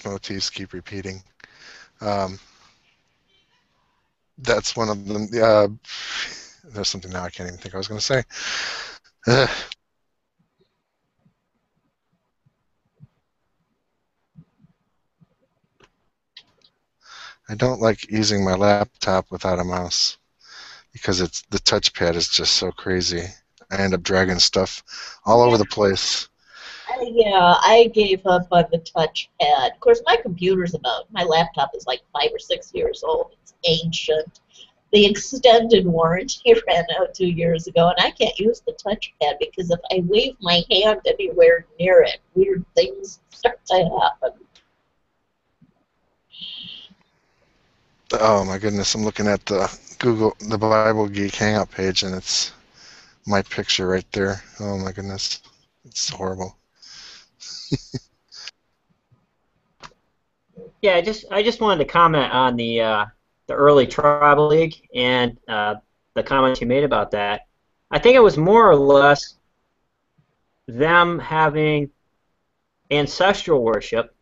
motifs keep repeating. That's one of them. There's something now I can't even think I was going to say. I don't like using my laptop without a mouse because the touchpad is just so crazy. I end up dragging stuff all over the place. Yeah, I gave up on the touchpad. Of course, my laptop is like 5 or 6 years old. It's ancient. The extended warranty ran out 2 years ago, and I can't use the touchpad because if I wave my hand anywhere near it, weird things start to happen. Oh my goodness, I'm looking at the Bible Geek Hangout page, and it's my picture right there. Oh my goodness, it's horrible. Yeah, I just wanted to comment on the early tribal league and the comments you made about that. I think it was more or less them having ancestral worship,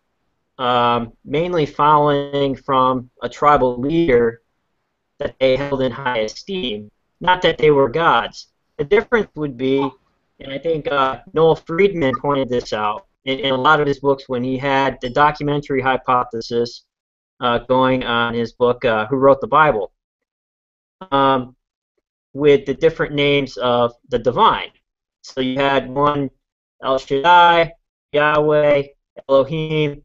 mainly following from a tribal leader that they held in high esteem. Not that they were gods. The difference would be, and I think Noel Friedman pointed this out in a lot of his books when he had the documentary hypothesis going on his book, Who Wrote the Bible, with the different names of the divine. So you had one El Shaddai, Yahweh, Elohim,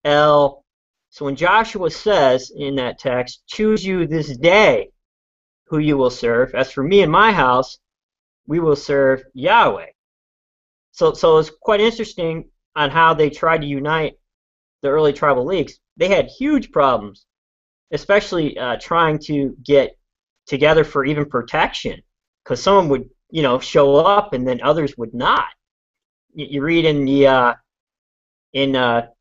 El. So when Joshua says in that text, choose you this day who you will serve, as for me and my house, we will serve Yahweh. So it's quite interesting on how they tried to unite the early tribal leagues. They had huge problems, especially trying to get together for even protection, because someone would, show up and then others would not. You read in the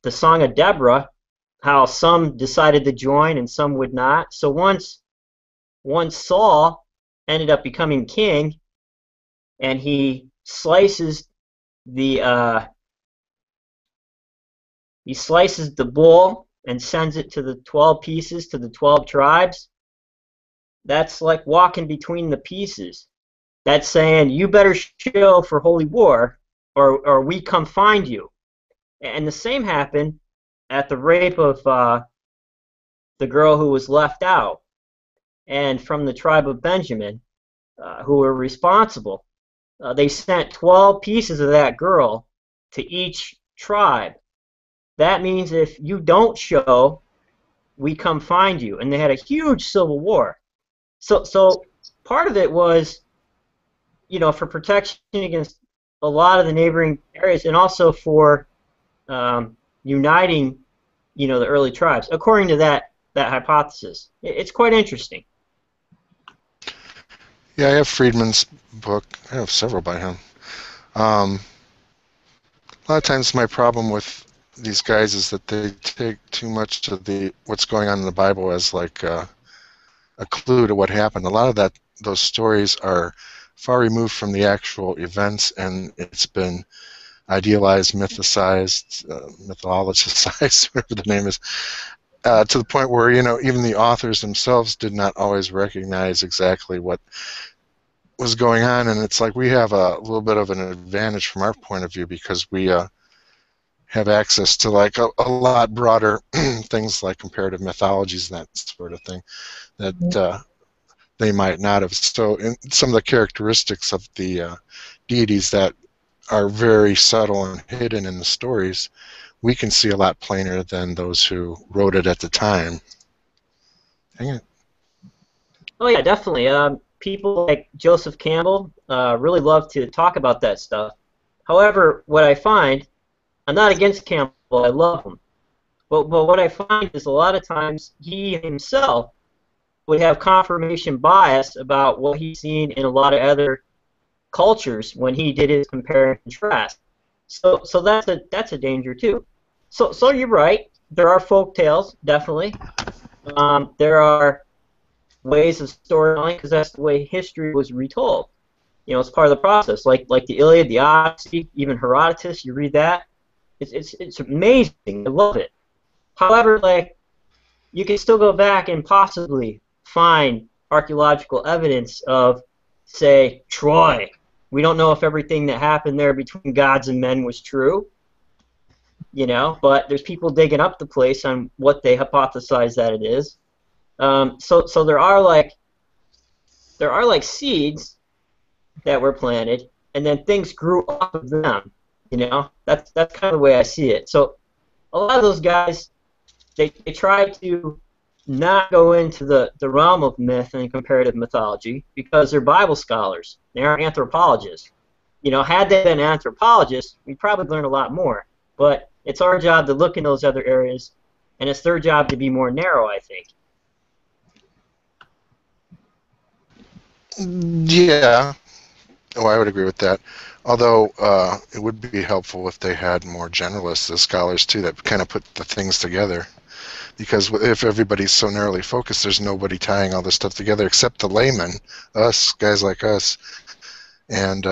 Song of Deborah how some decided to join and some would not. So once Saul ended up becoming king, and he slices the bull and sends it to the 12 pieces to the 12 tribes. That's like walking between the pieces. That's saying you better show for holy war, or we come find you. And the same happened at the rape of the girl who was left out, and from the tribe of Benjamin, who were responsible. They sent 12 pieces of that girl to each tribe. That means if you don't show, we come find you. And they had a huge civil war. So part of it was, for protection against a lot of the neighboring areas, and also for uniting, the early tribes, according to that hypothesis. It's quite interesting. Yeah, I have Friedman's book. I have several by him. A lot of times my problem with these guys is that they take too much of what's going on in the Bible as like a clue to what happened. A lot of those stories are far removed from the actual events, and it's been idealized, mythicized, mythologicized, whatever the name is, to the point where even the authors themselves did not always recognize exactly what was going on. And it's like we have a little bit of an advantage from our point of view because we have access to like a lot broader things like comparative mythologies and that sort of thing that they might not have. So in some of the characteristics of the deities that are very subtle and hidden in the stories, we can see a lot plainer than those who wrote it at the time. Dang it. Oh yeah, definitely. People like Joseph Campbell really love to talk about that stuff. However, what I find, I'm not against Campbell, I love him. But what I find is a lot of times he himself would have confirmation bias about what he's seen in a lot of other cultures when he did his compare and contrast. So that's a danger too. So you're right. There are folk tales, definitely. There are ways of storytelling because that's the way history was retold. It's part of the process. Like the Iliad, the Odyssey, even Herodotus. You read that, it's amazing. I love it. However, like, you can still go back and possibly find archaeological evidence of, say, Troy. We don't know if everything that happened there between gods and men was true, but there's people digging up the place on what they hypothesize that it is. So there are like seeds that were planted, and then things grew off of them. That's kind of the way I see it. So a lot of those guys, they try to not go into the realm of myth and comparative mythology because they're Bible scholars. They aren't anthropologists. Had they been anthropologists, we'd probably learn a lot more. But it's our job to look in those other areas, and it's their job to be more narrow, I think. Yeah. Oh, I would agree with that. Although it would be helpful if they had more generalists as scholars too that kind of put the things together. Because if everybody's so narrowly focused, there's nobody tying all this stuff together except the layman, us, guys like us. And,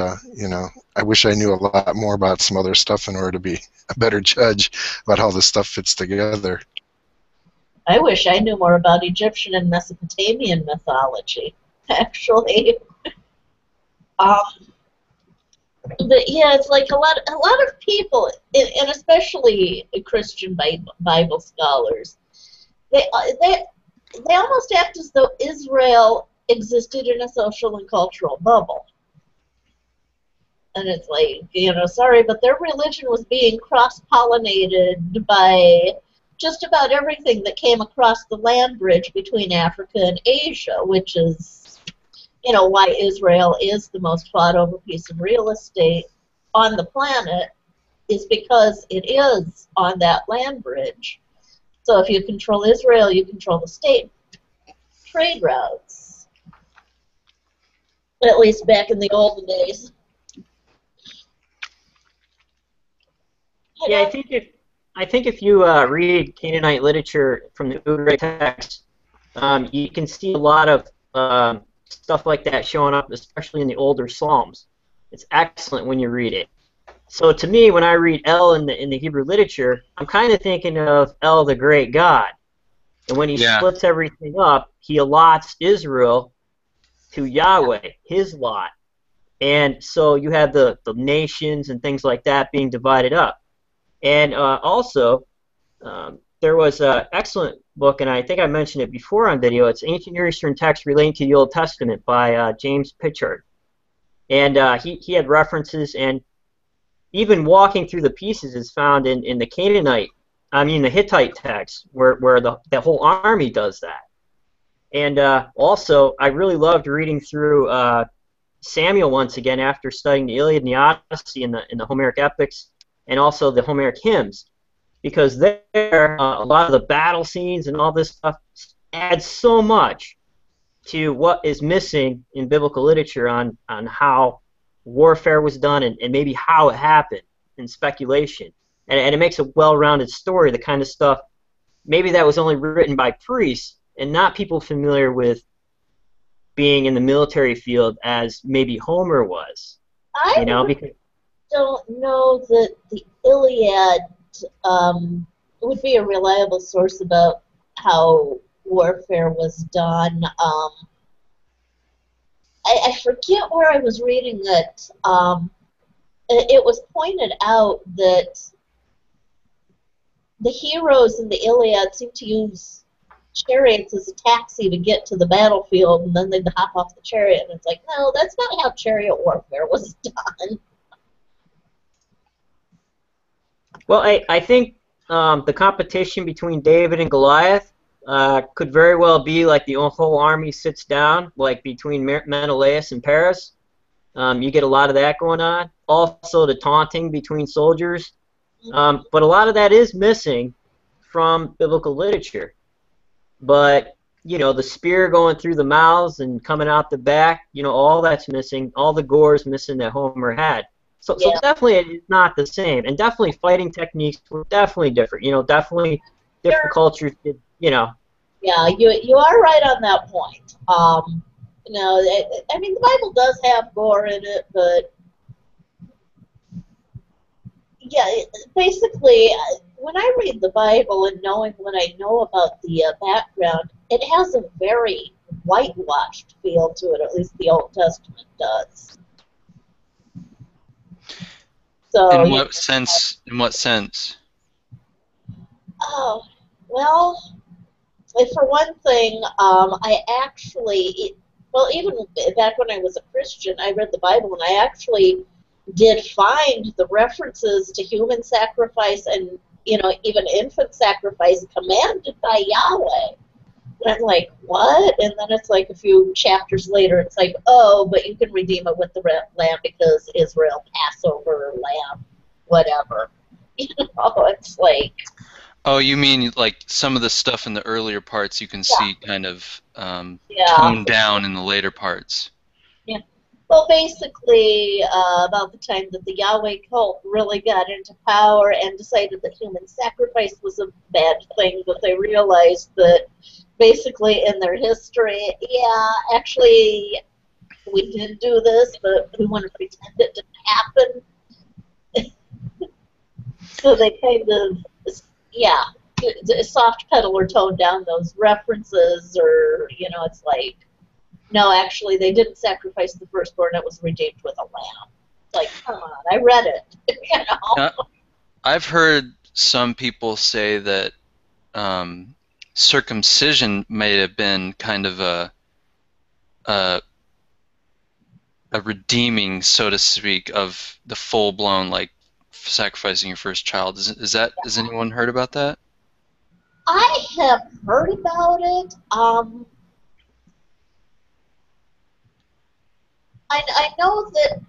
I wish I knew a lot more about some other stuff in order to be a better judge about how this stuff fits together. I wish I knew more about Egyptian and Mesopotamian mythology, actually. But yeah, it's like a lot of people, and especially Christian Bible scholars, they almost act as though Israel existed in a social and cultural bubble. And it's like, sorry, but their religion was being cross-pollinated by just about everything that came across the land bridge between Africa and Asia, which is why Israel is the most fought over piece of real estate on the planet, is because it is on that land bridge. So if you control Israel, you control the state trade routes. At least back in the olden days. Yeah, I think if you read Canaanite literature from the Ugaritic text, you can see a lot of stuff like that showing up, especially in the older Psalms. It's excellent when you read it. So to me, when I read El in the Hebrew literature, I'm kind of thinking of El, the great God. And when he splits everything up, he allots Israel to Yahweh, his lot. And so you have the nations and things like that being divided up. And also, there was an excellent book, and I think I mentioned it before on video. It's Ancient Near Eastern Texts Relating to the Old Testament by James Pitchard. And he had references, and even walking through the pieces is found in the Hittite text, where the whole army does that. And also, I really loved reading through Samuel once again after studying the Iliad and the Odyssey in the Homeric epics, and also the Homeric hymns, because there, a lot of the battle scenes and all this stuff adds so much to what is missing in biblical literature on how warfare was done and maybe how it happened in speculation. And it makes a well-rounded story, the kind of stuff maybe that was only written by priests and not people familiar with being in the military field as maybe Homer was. Because don't know that the Iliad would be a reliable source about how warfare was done. I forget where I was reading that it was pointed out that the heroes in the Iliad seem to use chariots as a taxi to get to the battlefield, and then they'd hop off the chariot, and it's like, no, that's not how chariot warfare was done. Well, I think the competition between David and Goliath could very well be like the whole army sits down, like between Menelaus and Paris. You get a lot of that going on. Also, the taunting between soldiers. But a lot of that is missing from biblical literature. But, the spear going through the mouths and coming out the back, all that's missing. All the gore is missing that Homer had. So definitely it's not the same, and definitely fighting techniques were definitely different. Definitely different cultures did. Yeah, you are right on that point. I mean, the Bible does have gore in it, but yeah, basically when I read the Bible and knowing what I know about the background, it has a very whitewashed feel to it. At least the Old Testament does. So, In what sense? In what sense? Oh, well, for one thing, I actually, well, even back when I was a Christian, I read the Bible and I actually did find the references to human sacrifice and, even infant sacrifice commanded by Yahweh. And I'm like, what? And then it's like a few chapters later, it's like, oh, but you can redeem it with the lamb because Israel, Passover, lamb, whatever. It's like... Oh, you mean like some of the stuff in the earlier parts you can see kind of Yeah. toned down in the later parts. Yeah. Well, basically, about the time that the Yahweh cult really got into power and decided that human sacrifice was a bad thing, but they realized that basically in their history, yeah, actually, we did do this, but we want to pretend it didn't happen. So they kind of, yeah, soft pedal or tone down those references, or, it's like, no, actually, they didn't sacrifice the firstborn, it was redeemed with a lamb. Like, come on, I read it, I've heard some people say that circumcision may have been kind of a redeeming, so to speak, of the full-blown, like, sacrificing your first child. Has anyone heard about that? I have heard about it. I know that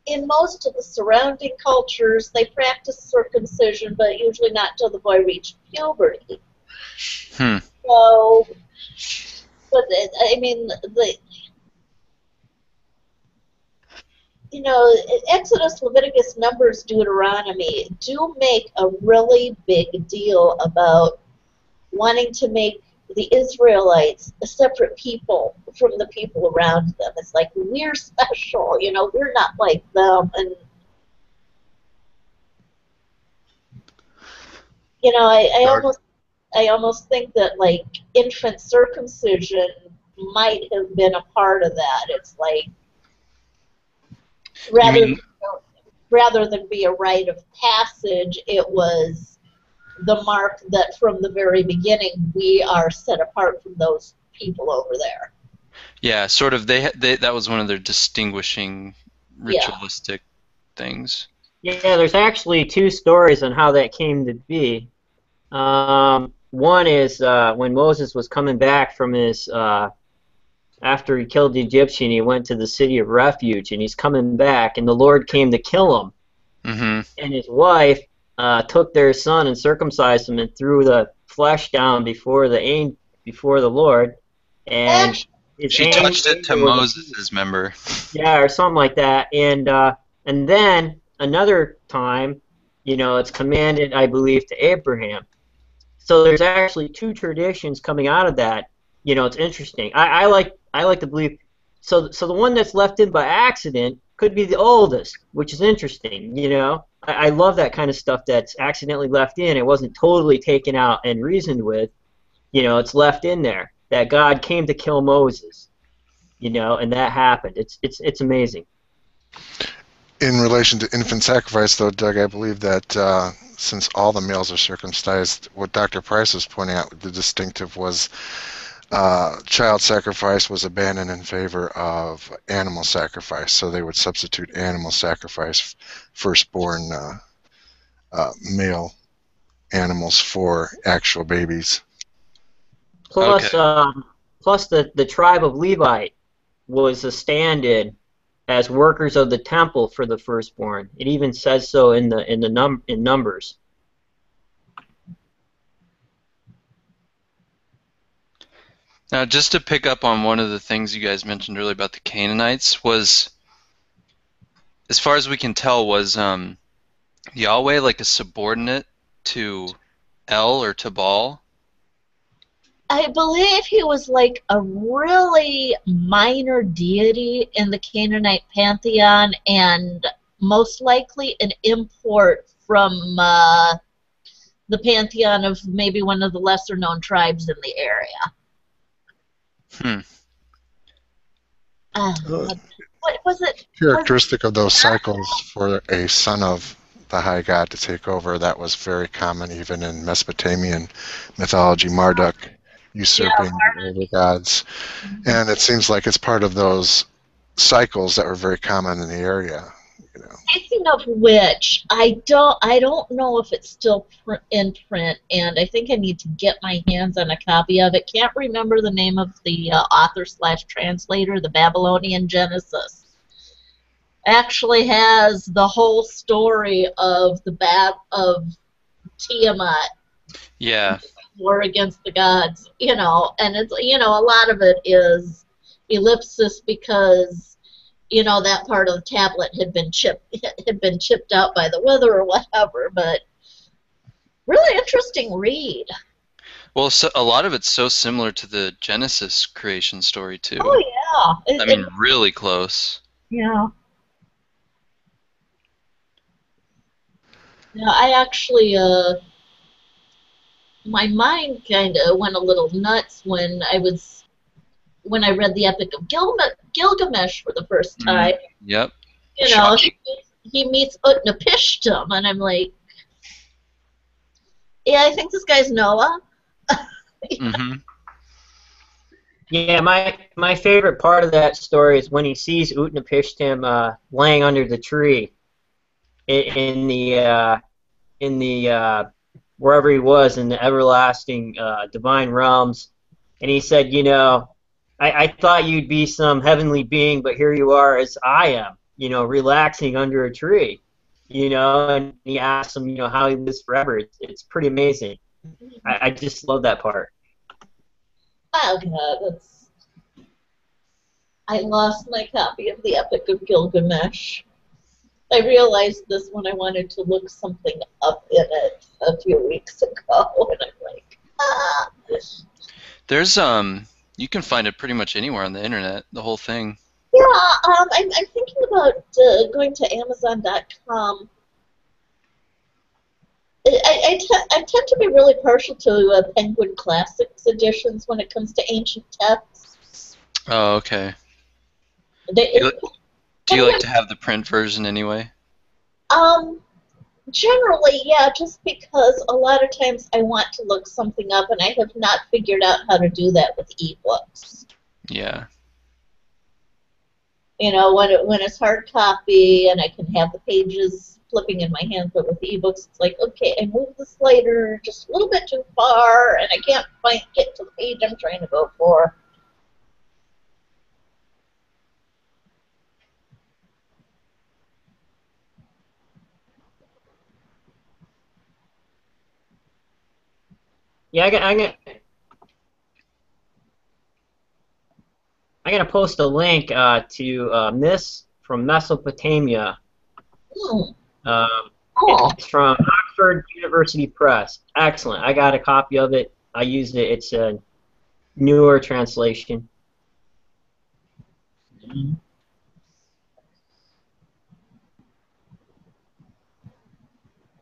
in most of the surrounding cultures, they practice circumcision, but usually not until the boy reached puberty. So, but I mean, Exodus, Leviticus, Numbers, Deuteronomy do make a really big deal about wanting to make the Israelites a separate people from the people around them. It's like, we're special, we're not like them. And, I almost think that, like, infant circumcision might have been a part of that. It's like, rather than be a rite of passage, it was the mark that from the very beginning we are set apart from those people over there. Yeah, sort of. That was one of their distinguishing ritualistic things. Yeah, there's actually two stories on how that came to be. One is when Moses was coming back from his after he killed the Egyptian, he went to the city of refuge, and he's coming back, and the Lord came to kill him. Mm-hmm. And his wife took their son and circumcised him and threw the flesh down before the Lord. And she touched it to Moses' member. Yeah, or something like that. And then another time, it's commanded, I believe, to Abraham. So there's actually two traditions coming out of that. It's interesting. I like to believe. So the one that's left in by accident could be the oldest, which is interesting. I love that kind of stuff that's accidentally left in. It wasn't totally taken out and reasoned with. It's left in there that God came to kill Moses. And that happened. It's amazing. In relation to infant sacrifice, though, Doug, I believe that since all the males are circumcised, what Dr. Price was pointing out, the distinctive was child sacrifice was abandoned in favor of animal sacrifice. So they would substitute animal sacrifice, firstborn male animals for actual babies. Plus, Okay. Plus the tribe of Levite was a stand-in as workers of the temple for the firstborn. It even says so in Numbers. Now, just to pick up on one of the things you guys mentioned earlier about the Canaanites, was, as far as we can tell, was Yahweh like a subordinate to El or to Baal? I believe he was like a really minor deity in the Canaanite pantheon, and most likely an import from the pantheon of maybe one of the lesser known tribes in the area. What was it? Characteristic of those cycles for a son of the high god to take over, that was very common even in Mesopotamian mythology, Marduk usurping the older gods. And it seems like it's part of those cycles that were very common in the area. You know. Speaking of which, I don't know if it's still in print, and I think I need to get my hands on a copy of it. Can't remember the name of the author/translator. The Babylonian Genesis actually has the whole story of of Tiamat. Yeah. War against the gods, and it's a lot of it is ellipsis because that part of the tablet had been chipped out by the weather or whatever, but really interesting read. Well, so a lot of it's so similar to the Genesis creation story too. Oh yeah. I mean, really close. Yeah. Yeah, I actually my mind kind of went a little nuts when I read the Epic of Gilgamesh for the first time. Yep. He meets Utnapishtim, and I'm like, yeah, I think this guy's Noah. Mm-hmm. Yeah, my favorite part of that story is when he sees Utnapishtim laying under the tree in the wherever he was in the everlasting divine realms, and he said, I thought you'd be some heavenly being, but here you are as I am, relaxing under a tree, and he asks him, how he lives forever. It's pretty amazing. I just love that part. Oh God, I lost my copy of the Epic of Gilgamesh. I realized this when I wanted to look something up in it a few weeks ago, and I'm like, ah. There's you can find it pretty much anywhere on the internet, the whole thing. Yeah, I'm thinking about going to Amazon.com. I tend to be really partial to Penguin Classics editions when it comes to ancient texts. Oh, okay. Do you like to have the print version anyway? Generally, yeah, just because a lot of times I want to look something up and I have not figured out how to do that with ebooks. Yeah. When it's hard copy and I can have the pages flipping in my hand, but with ebooks, it's like, okay, I moved the slider just a little bit too far and I can't get to the page I'm trying to go for. Yeah, I'm gonna post a link to Miss from Mesopotamia. It's from Oxford University Press. Excellent. I got a copy of it. I used it. It's a newer translation.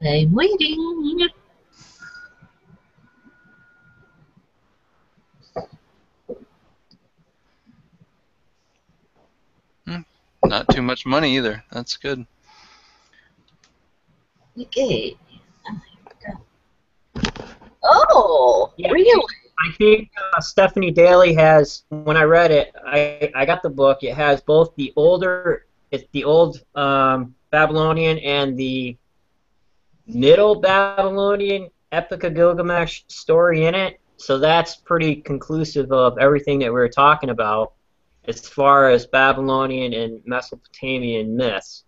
I'm waiting. Not too much money either. That's good. Okay. Oh, yeah, really? I think Stephanie Daly has. When I read it, I got the book. It has both the old Babylonian and the Middle Babylonian Epic of Gilgamesh story in it. So that's pretty conclusive of everything that we were talking about as far as Babylonian and Mesopotamian myths.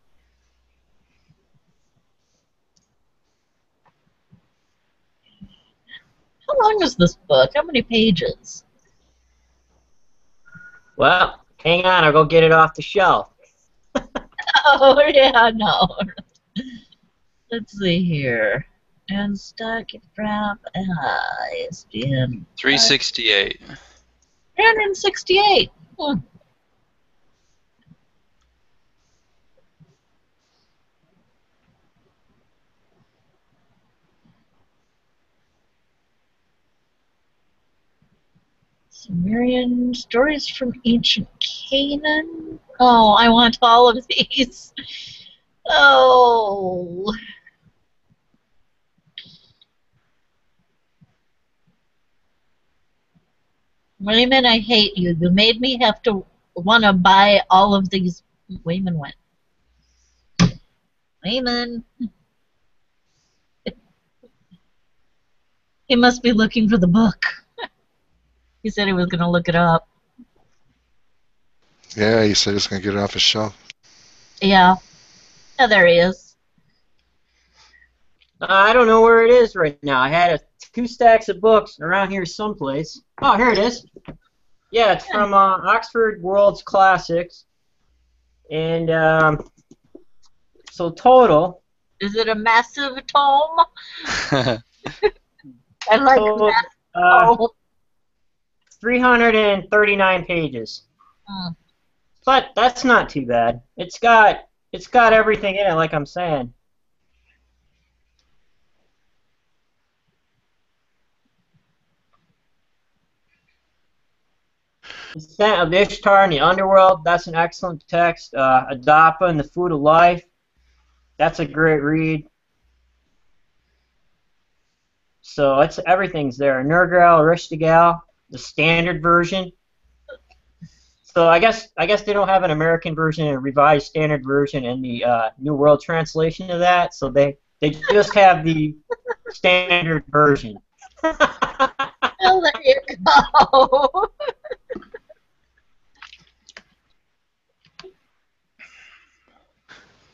How long is this book? How many pages? Well, hang on, I'll go get it off the shelf. Oh, yeah, no. Let's see here. And stock from ISBN 368. 368. Sumerian stories from ancient Canaan. Oh, I want all of these. Oh. Wayman, I hate you. You made me have to want to buy all of these. Wayman went. Wayman. He must be looking for the book. He said he was going to look it up. Yeah, he said he's going to get it off his shelf. Yeah. Oh, there he is. I don't know where it is right now. I had 2 stacks of books around here someplace. Oh, here it is. Yeah, it's from Oxford World's Classics. And so total. Is it a massive tome? I like total, massive 339 pages. Hmm. But that's not too bad. It's got everything in it, like I'm saying. The Descent of Ishtar in the Underworld, that's an excellent text. Adapa and the Food of Life, that's a great read. So everything's there. Nergal, Rishtagal, the standard version. So I guess they don't have an American version and a revised standard version and the New World Translation of that. So they just have the standard version. Well, there you go.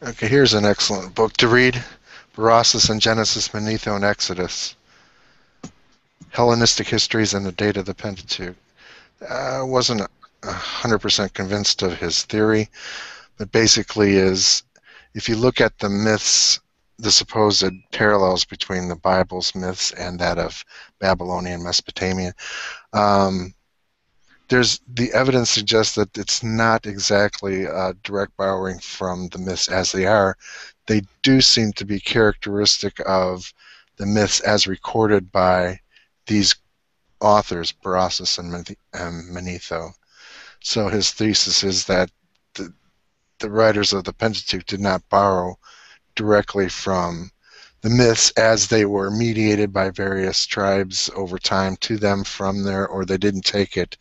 Okay, here's an excellent book to read. Berossus and Genesis, Manetho, and Exodus. Hellenistic Histories and the Date of the Pentateuch. I wasn't 100% convinced of his theory, but basically is, if you look at the myths, the supposed parallels between the Bible's myths and that of Babylonian Mesopotamia, there's the evidence suggests that it's not exactly direct borrowing from the myths as they are. They do seem to be characteristic of the myths as recorded by these authors, Berossus and Manetho. So his thesis is that the writers of the Pentateuch did not borrow directly from the myths as they were mediated by various tribes over time to them from there, or they didn't take it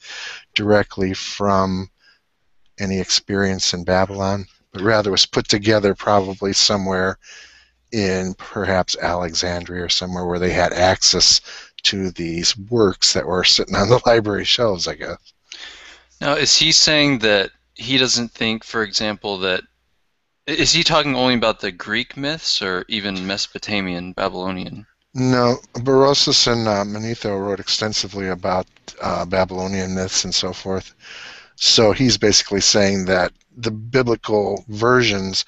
directly from any experience in Babylon, but rather was put together probably somewhere in perhaps Alexandria or somewhere where they had access to these works that were sitting on the library shelves, I guess. Now, is he saying that he doesn't think, for example, that... Is he talking only about the Greek myths or even Mesopotamian, Babylonian? No, Berossus and Manetho wrote extensively about Babylonian myths and so forth. So he's basically saying that the biblical versions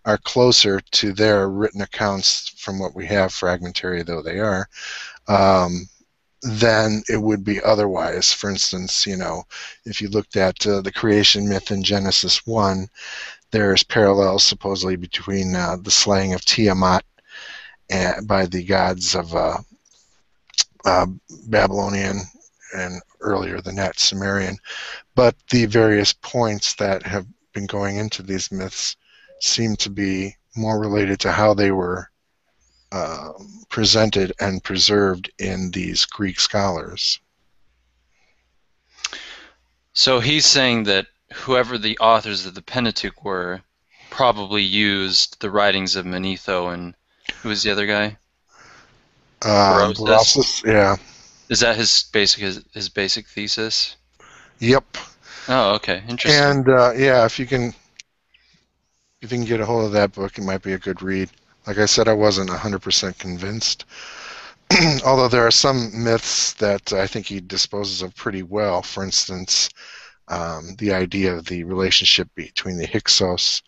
are closer to their written accounts from what we have, fragmentary though they are, than it would be otherwise. For instance, if you looked at the creation myth in Genesis 1, there's parallels supposedly between the slaying of Tiamat by the gods of Babylonian and earlier than that, Sumerian. But the various points that have been going into these myths seem to be more related to how they were presented and preserved in these Greek scholars. So he's saying that whoever the authors of the Pentateuch were probably used the writings of Manetho and who was the other guy? Berossus, yeah. Is that his basic thesis? Yep. Oh, okay, interesting. And yeah, if you can get a hold of that book, it might be a good read. Like I said, I wasn't 100% convinced. Although there are some myths that I think he disposes of pretty well. For instance, the idea of the relationship between the Hyksos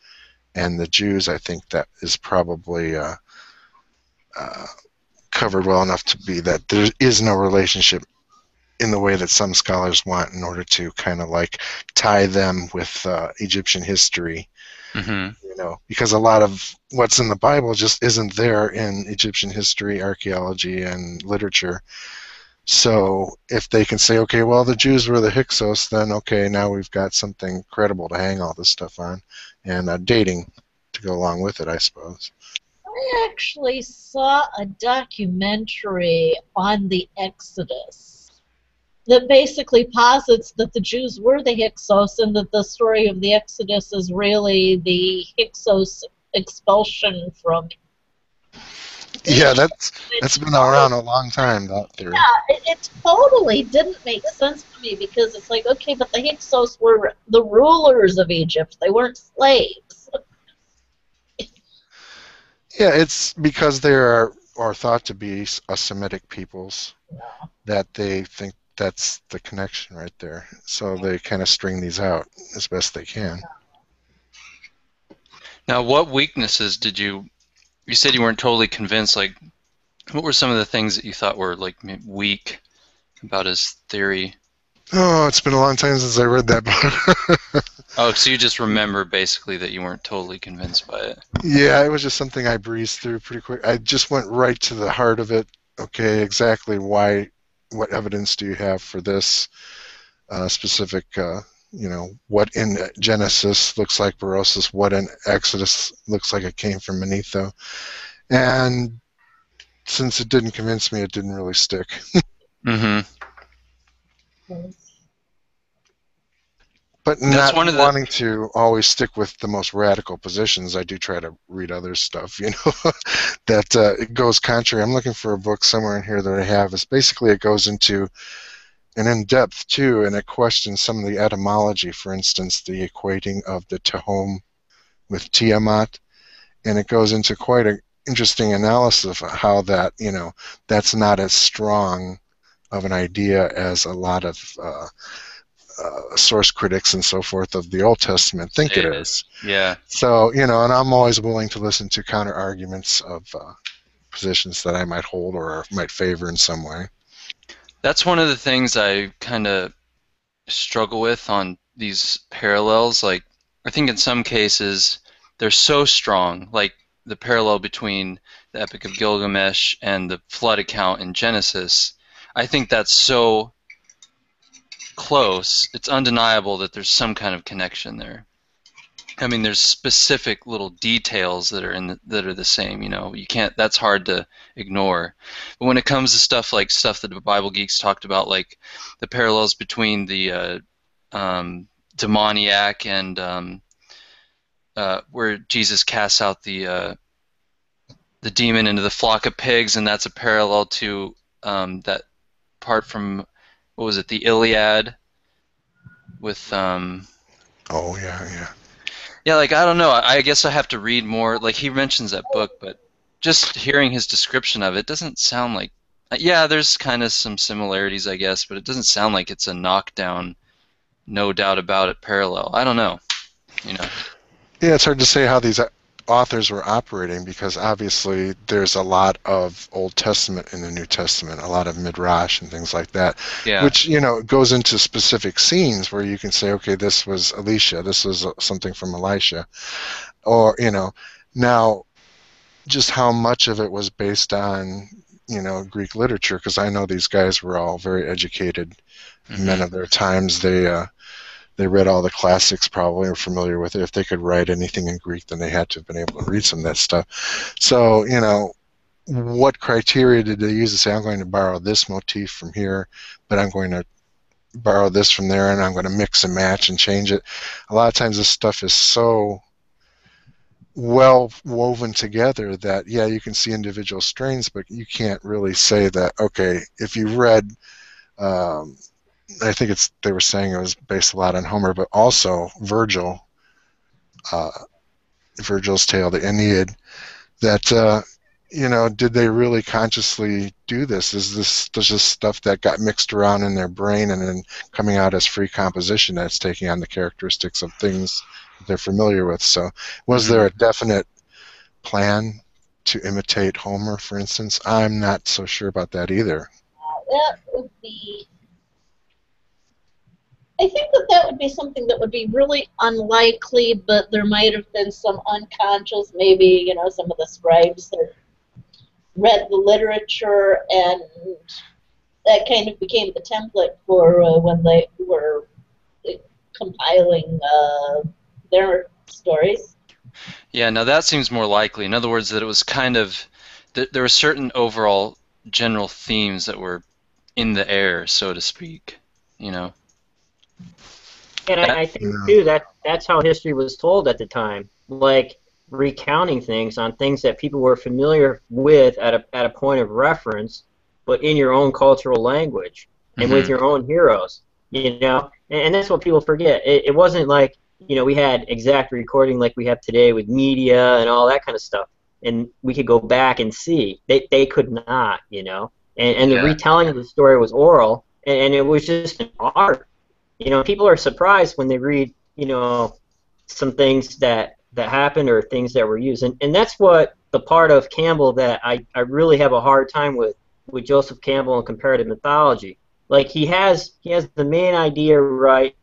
and the Jews, I think that is probably covered well enough to be that there is no relationship in the way that some scholars want in order to kind of like tie them with Egyptian history. Mm-hmm. Because a lot of what's in the Bible just isn't there in Egyptian history, archaeology, and literature. So if they can say, okay, well, the Jews were the Hyksos, then okay, now we've got something credible to hang all this stuff on, and dating to go along with it, I suppose. I actually saw a documentary on the Exodus that basically posits that the Jews were the Hyksos and that the story of the Exodus is really the Hyksos expulsion from Yeah, Egypt. that's been around a long time, that theory. Yeah, it totally didn't make sense to me because it's like, okay, but the Hyksos were the rulers of Egypt. They weren't slaves. Yeah, it's because they are thought to be a Semitic peoples that they think that's the connection right there. So they kind of string these out as best they can. Now, what weaknesses did you said you weren't totally convinced, like, what were some of the things that you thought were, like, weak about his theory? Oh, it's been a long time since I read that book. Oh, so you just remember basically that you weren't totally convinced by it. Yeah, it was just something I breezed through pretty quick. I just went right to the heart of it. Okay, exactly why, what evidence do you have for this specific, what in Genesis looks like Berosus, what in Exodus looks like it came from Manetho. And since it didn't convince me, it didn't really stick. Mm-hmm. But That's not one of the. wanting to always stick with the most radical positions, I do try to read other stuff, that it goes contrary. I'm looking for a book somewhere in here that I have. It's basically, it goes into an in-depth, too, and it questions some of the etymology, for instance, the equating of the Tehom with Tiamat, and it goes into quite an interesting analysis of how that, that's not as strong of an idea as a lot of source critics and so forth of the Old Testament think it is. Yeah. So, and I'm always willing to listen to counter arguments of positions that I might hold or might favor in some way. That's one of the things I kind of struggle with on these parallels. Like, I think in some cases they're so strong, like the parallel between the Epic of Gilgamesh and the flood account in Genesis. I think that's so close, it's undeniable that there's some kind of connection there. I mean, there's specific little details that are that are the same. You can't. That's hard to ignore. But when it comes to stuff that the Bible Geeks talked about, like the parallels between the demoniac and where Jesus casts out the demon into the flock of pigs, and that's a parallel to that part from, what was it, the Iliad with Oh, yeah. Yeah, like, I don't know. I guess I have to read more. Like, he mentions that book, but just hearing his description of it doesn't sound like. Yeah, there's kind of some similarities, I guess, but it doesn't sound like it's a knockdown, no doubt about it parallel. I don't know. Yeah, it's hard to say how these authors were operating because obviously there's a lot of Old Testament in the New Testament, a lot of Midrash and things like that, Yeah. which, goes into specific scenes where you can say, okay, this was Elisha, this was something from Elisha, or, now just how much of it was based on, Greek literature, because I know these guys were all very educated men of their times. They read all the classics, probably, or familiar with it. If they could write anything in Greek, then they had to have been able to read some of that stuff. So, what criteria did they use to say, I'm going to borrow this motif from here, but I'm going to borrow this from there, and I'm going to mix and match and change it? A lot of times this stuff is so well woven together that, yeah, you can see individual strains, but you can't really say that, okay, if you read... I think they were saying it was based a lot on Homer, but also Virgil's tale, the Aeneid, that, did they really consciously do this? Is this just stuff that got mixed around in their brain and then coming out as free composition that's taking on the characteristics of things they're familiar with? So was there a definite plan to imitate Homer, for instance? I'm not so sure about that either. That would be... I think that would be something that would be really unlikely, but there might have been some unconscious, maybe, some of the scribes that read the literature and that kind of became the template for when they were compiling their stories. Yeah, now that seems more likely. In other words, that it was kind of there were certain overall general themes that were in the air, so to speak. You know. And That, I think Yeah. too that that's how history was told at the time, like recounting things on things that people were familiar with at a point of reference, but in your own cultural language and with mhm. your own heroes, you know. And that's what people forget. It wasn't like, you know, we had exact recording like we have today with media and all that kind of stuff, and we could go back and see. They could not, you know. And the Yeah. retelling of the story was oral, and it was just an art. You know, people are surprised when they read, you know, some things that happened or things that were used, and that's what the part of Campbell that I really have a hard time with Joseph Campbell and comparative mythology. Like he has the main idea right.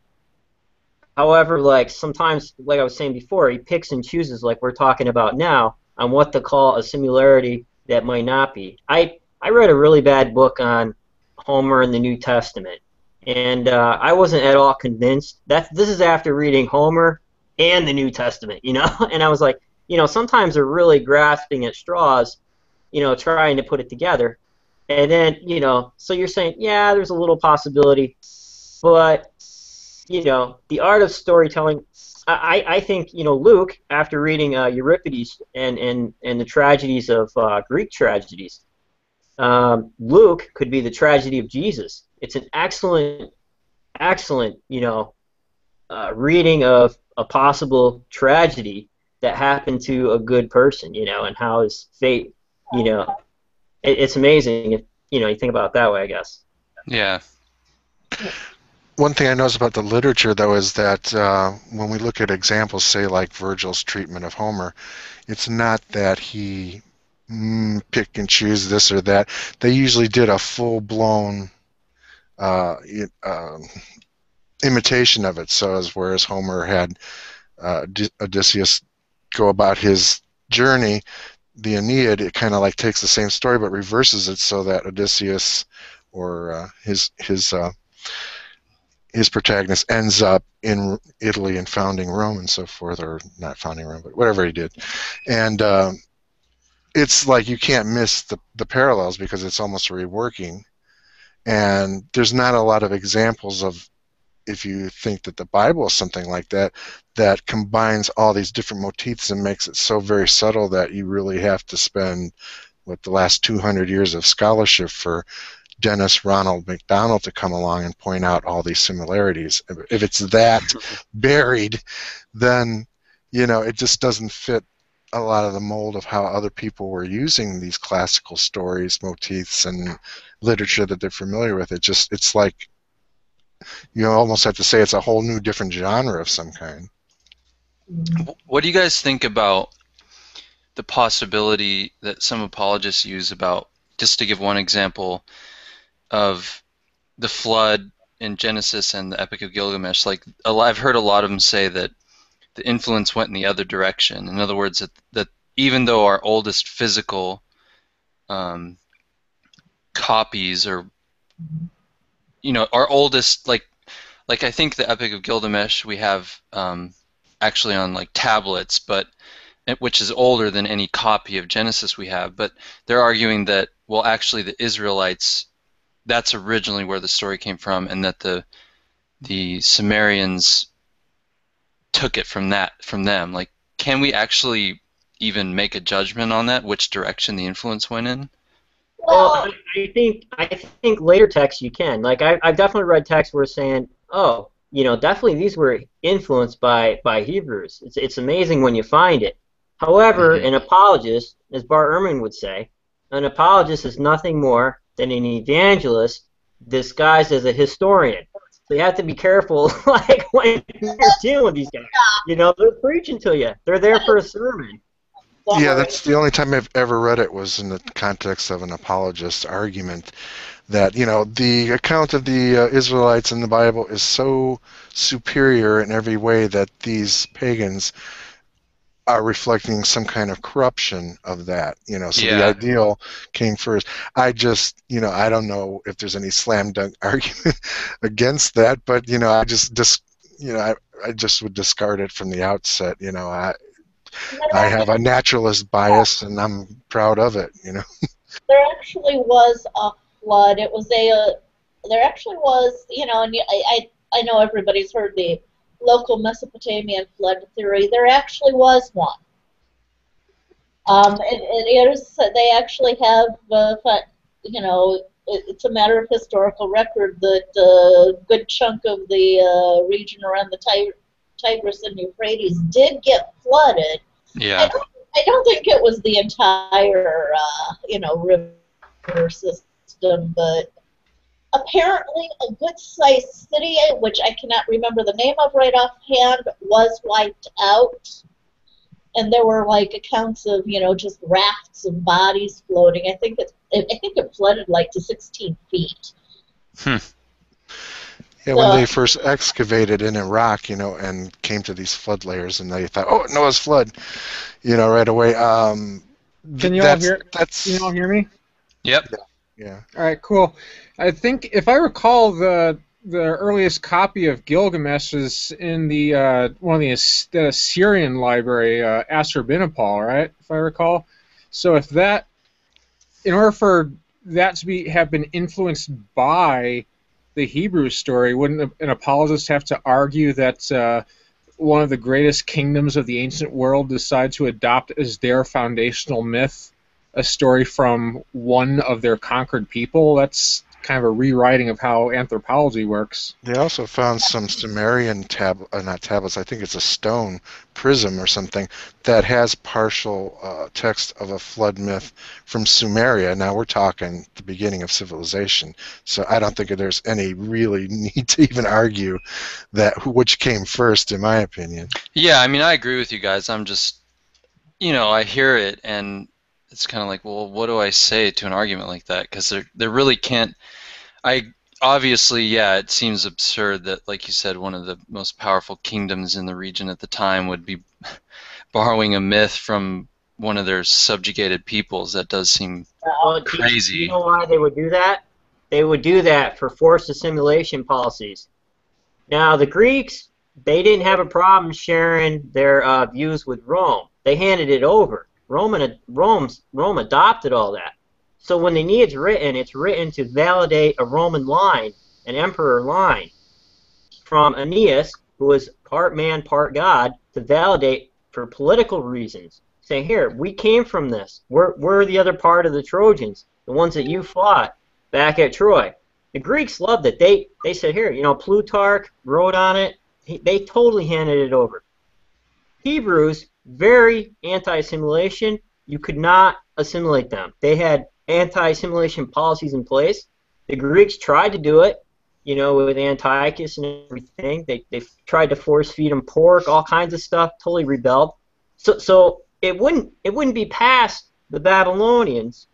However, like sometimes, like I was saying before, he picks and chooses, like we're talking about now, on what to call a similarity that might not be. I read a really bad book on Homer in the New Testament, and I wasn't at all convinced. This is after reading Homer and the New Testament, you know, and I was like, you know, sometimes they're really grasping at straws, you know, trying to put it together, and then, you know, so you're saying, yeah, there's a little possibility, but you know, the art of storytelling. I think, you know, Luke, after reading Euripides and the tragedies of Greek tragedies, Luke could be the tragedy of Jesus. It's an excellent, you know, reading of a possible tragedy that happened to a good person, you know, and how his fate, you know, it's amazing if, you know, you think about it that way, I guess. Yeah. One thing I notice about the literature, though, is that when we look at examples, say like Virgil's treatment of Homer, it's not that he pick and choose this or that. They usually did a full-blown uh, imitation of it. So as whereas Homer had Odysseus go about his journey, the Aeneid, it kind of like takes the same story but reverses it so that Odysseus or his protagonist ends up in Italy and founding Rome and so forth, or not founding Rome, but whatever he did. And it's like you can't miss the parallels because it's almost a reworking. And there's not a lot of examples of, if you think that the Bible is something like that, that combines all these different motifs and makes it so very subtle that you really have to spend the last 200 years of scholarship for Dennis Ronald McDonald to come along and point out all these similarities. If it's that buried, then, you know, it just doesn't fit a lot of the mold of how other people were using these classical stories, motifs, and literature that they're familiar with. It's like, you almost have to say it's a whole new different genre of some kind. What do you guys think about the possibility that some apologists use about, just to give one example, of the flood in Genesis and the Epic of Gilgamesh? Like, I've heard a lot of them say that the influence went in the other direction. In other words, that even though our oldest physical copies, or, you know, our oldest, like I think the Epic of Gilgamesh we have actually on like tablets, but which is older than any copy of Genesis we have. But they're arguing that, well, actually the Israelites, that's originally where the story came from, and that the Sumerians took it from them. Like, can we actually even make a judgment on that, which direction the influence went in? Well, Well, I think later texts you can. Like I've definitely read texts where saying, oh, you know, definitely these were influenced by Hebrews. It's amazing when you find it. However, Mm-hmm. an apologist, as Bart Ehrman would say, an apologist is nothing more than an evangelist disguised as a historian. So you have to be careful, like when you're dealing with these guys. You know, they're preaching to you. They're there for a sermon. Yeah, sorry. that's the only time I've ever read it was in the context of an apologist argument that, you know, the account of the Israelites in the Bible is so superior in every way that these pagans are reflecting some kind of corruption of that, so the Yeah. ideal came first. I just, I don't know if there's any slam dunk argument against that, but I just would discard it from the outset. I have a naturalist bias, and I'm proud of it. There actually was a flood. It was there actually was, and I know everybody's heard the local Mesopotamian flood theory. There actually was one. It is, they actually have, it's a matter of historical record that a good chunk of the region around the Tigris and Euphrates did get flooded. Yeah. I don't think it was the entire, river system, but apparently a good-sized city, which I cannot remember the name of right offhand, was wiped out. And there were like accounts of, just rafts of bodies floating. I think it flooded like to 16 feet. Yeah, when they first excavated in Iraq, and came to these flood layers, and they thought, oh, Noah's flood, right away. Can you all hear me? Yep. Yeah. All right, cool. I think if I recall, the earliest copy of Gilgamesh is in the one of the Assyrian library, Ashurbanipal, right? If I recall. So if that, in order for that to have been influenced by the Hebrew story, wouldn't an apologist have to argue that one of the greatest kingdoms of the ancient world decide to adopt as their foundational myth a story from one of their conquered people? That's kind of a rewriting of how anthropology works. They also found some Sumerian not tablets, I think it's a stone prism or something, that has partial text of a flood myth from Sumeria. Now we're talking the beginning of civilization, so I don't think there's any really need to even argue that which came first, in my opinion. Yeah, I mean, I agree with you guys. I'm just, I hear it, and it's kind of like, well, what do I say to an argument like that? Because there really can't. Obviously, yeah, it seems absurd that, like you said, one of the most powerful kingdoms in the region at the time would be borrowing a myth from one of their subjugated peoples. That does seem crazy. You know why they would do that? They would do that for forced assimilation policies. Now, the Greeks, they didn't have a problem sharing their views with Rome. They handed it over. Rome adopted all that. So when the need it's written to validate a Roman line, an emperor line, from Aeneas, who was part man, part god, to validate for political reasons. Saying, here, we came from this. We're the other part of the Trojans, the ones that you fought back at Troy. The Greeks loved it. They said, here, Plutarch wrote on it. They totally handed it over. Hebrews, very anti-assimilation. You could not assimilate them. They had anti-assimilation policies in place. The Greeks tried to do it, with Antiochus and everything. They tried to force feed them pork, all kinds of stuff. Totally rebelled. So it wouldn't be past the Babylonians,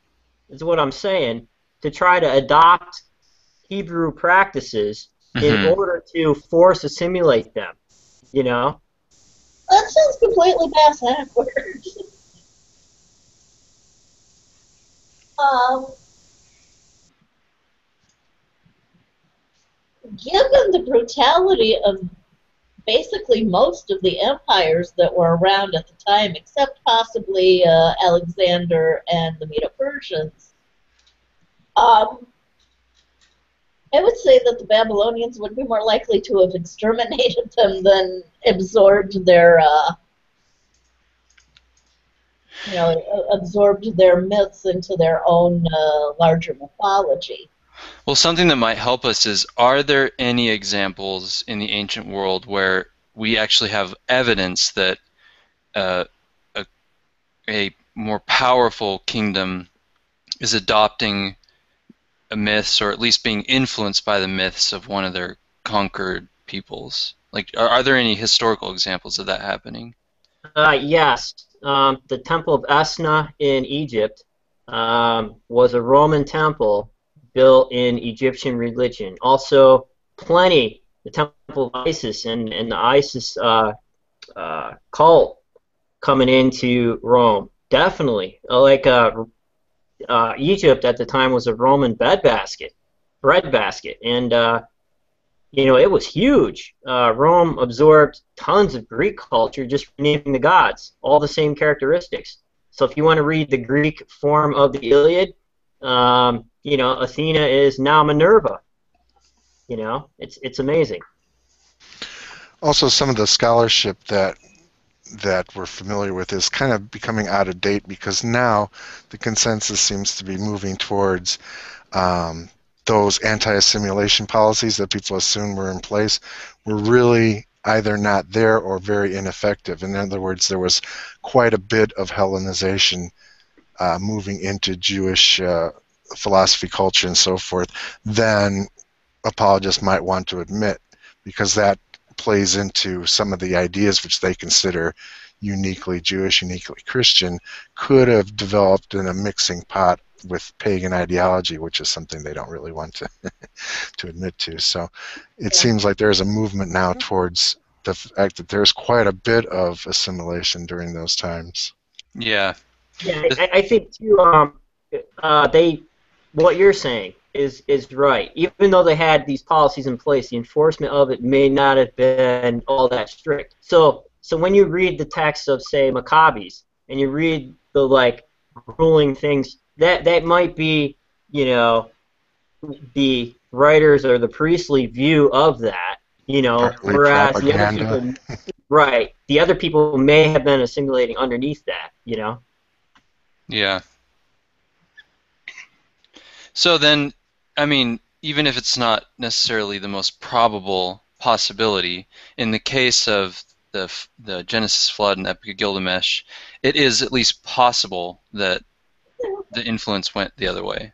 is what I'm saying, to try to adopt Hebrew practices in order to force assimilate them. That sounds completely backwards. Given the brutality of basically most of the empires that were around at the time, except possibly Alexander and the Medo-Persians, I would say that the Babylonians would be more likely to have exterminated them than absorbed their myths into their own larger mythology. Well, something that might help us is, are there any examples in the ancient world where we actually have evidence that a more powerful kingdom is adopting myths, or at least being influenced by the myths of one of their conquered peoples? Like, are there any historical examples of that happening? Yes. The Temple of Esna in Egypt was a Roman temple built in Egyptian religion. Also, the Temple of Isis and the Isis cult coming into Rome. Definitely. Like Egypt at the time was a Roman bread basket, and it was huge. Rome absorbed tons of Greek culture just naming the gods, all the same characteristics. So if you want to read the Greek form of the Iliad, Athena is now Minerva. It's amazing. Also, some of the scholarship that we're familiar with is kind of becoming out of date, because now the consensus seems to be moving towards those anti-assimilation policies that people assume were in place were really either not there or very ineffective. In other words, there was quite a bit of Hellenization moving into Jewish philosophy, culture, and so forth than apologists might want to admit, because that plays into some of the ideas which they consider uniquely Jewish, uniquely Christian, could have developed in a mixing pot with pagan ideology, which is something they don't really want to to admit to. So it seems like there's a movement now towards the fact that there's quite a bit of assimilation during those times. Yeah. Yeah, I think too. What you're saying is right. Even though they had these policies in place, the enforcement of it may not have been all that strict. So when you read the text of, say, Maccabees, and you read the ruling things, that might be, the writers or the priestly view of that, Partly whereas propaganda. the other people, right, the other people may have been assimilating underneath that, Yeah. So then, I mean, even if it's not necessarily the most probable possibility, in the case of the Genesis flood and Epic of Gilgamesh, it is at least possible that the influence went the other way.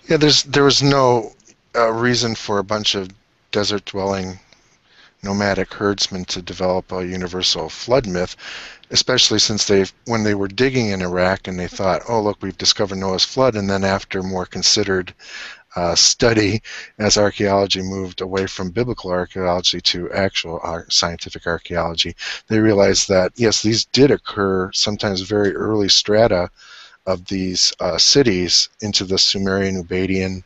Yeah, there was no reason for a bunch of desert-dwelling nomadic herdsmen to develop a universal flood myth, especially since when they were digging in Iraq and they thought, oh look, we've discovered Noah's flood, and then after more considered study, as archaeology moved away from biblical archaeology to actual scientific archaeology, they realized that yes, these did occur sometimes very early strata of these cities into the Sumerian, Ubadian,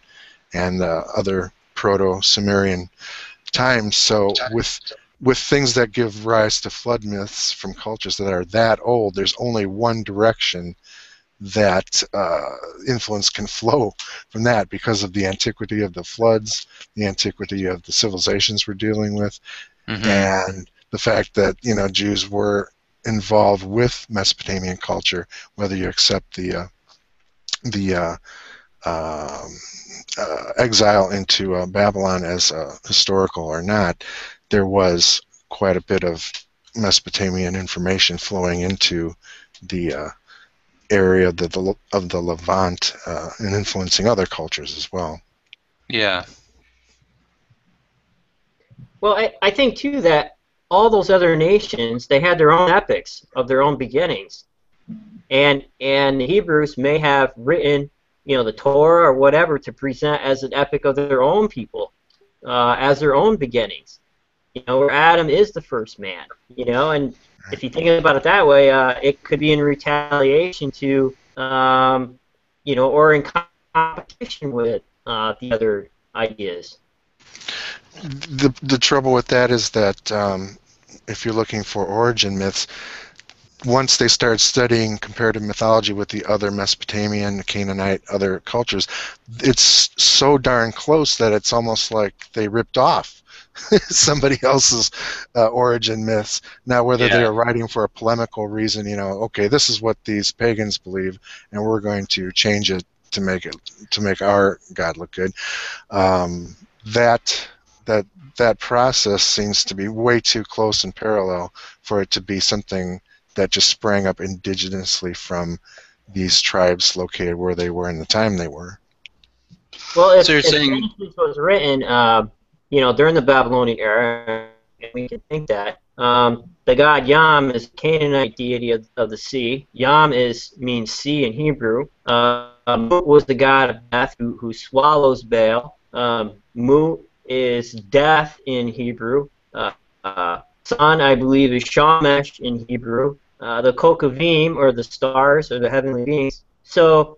and other Proto-Sumerian times. So with things that give rise to flood myths from cultures that are that old, there's only one direction that influence can flow from that, because of the antiquity of the floods, the antiquity of the civilizations we're dealing with, and the fact that Jews were involved with Mesopotamian culture, whether you accept the exile into Babylon as historical or not. There was quite a bit of Mesopotamian information flowing into the area of the Levant and influencing other cultures as well. Yeah. Well, I think too that all those other nations, they had their own epics of their own beginnings, and the Hebrews may have written, the Torah or whatever to present as an epic of their own people, as their own beginnings. Where Adam is the first man. And if you think about it that way, it could be in retaliation to, or in competition with the other ideas. The trouble with that is that if you're looking for origin myths, once they start studying comparative mythology with the other Mesopotamian, Canaanite, other cultures, it's so darn close that it's almost like they ripped off somebody else's origin myths. Now, whether they are writing for a polemical reason, okay, this is what these pagans believe, and we're going to change it to make our God look good. That process seems to be way too close and parallel for it to be something that just sprang up indigenously from these tribes located where they were in the time they were. Well, if Genesis was written, during the Babylonian era, we can think that the god Yam is a Canaanite deity of the sea. Yam means sea in Hebrew. Mu was the god of death who swallows Baal. Mu is death in Hebrew. sun, I believe, is Shamash in Hebrew. The Kokavim, or the stars, or the heavenly beings. So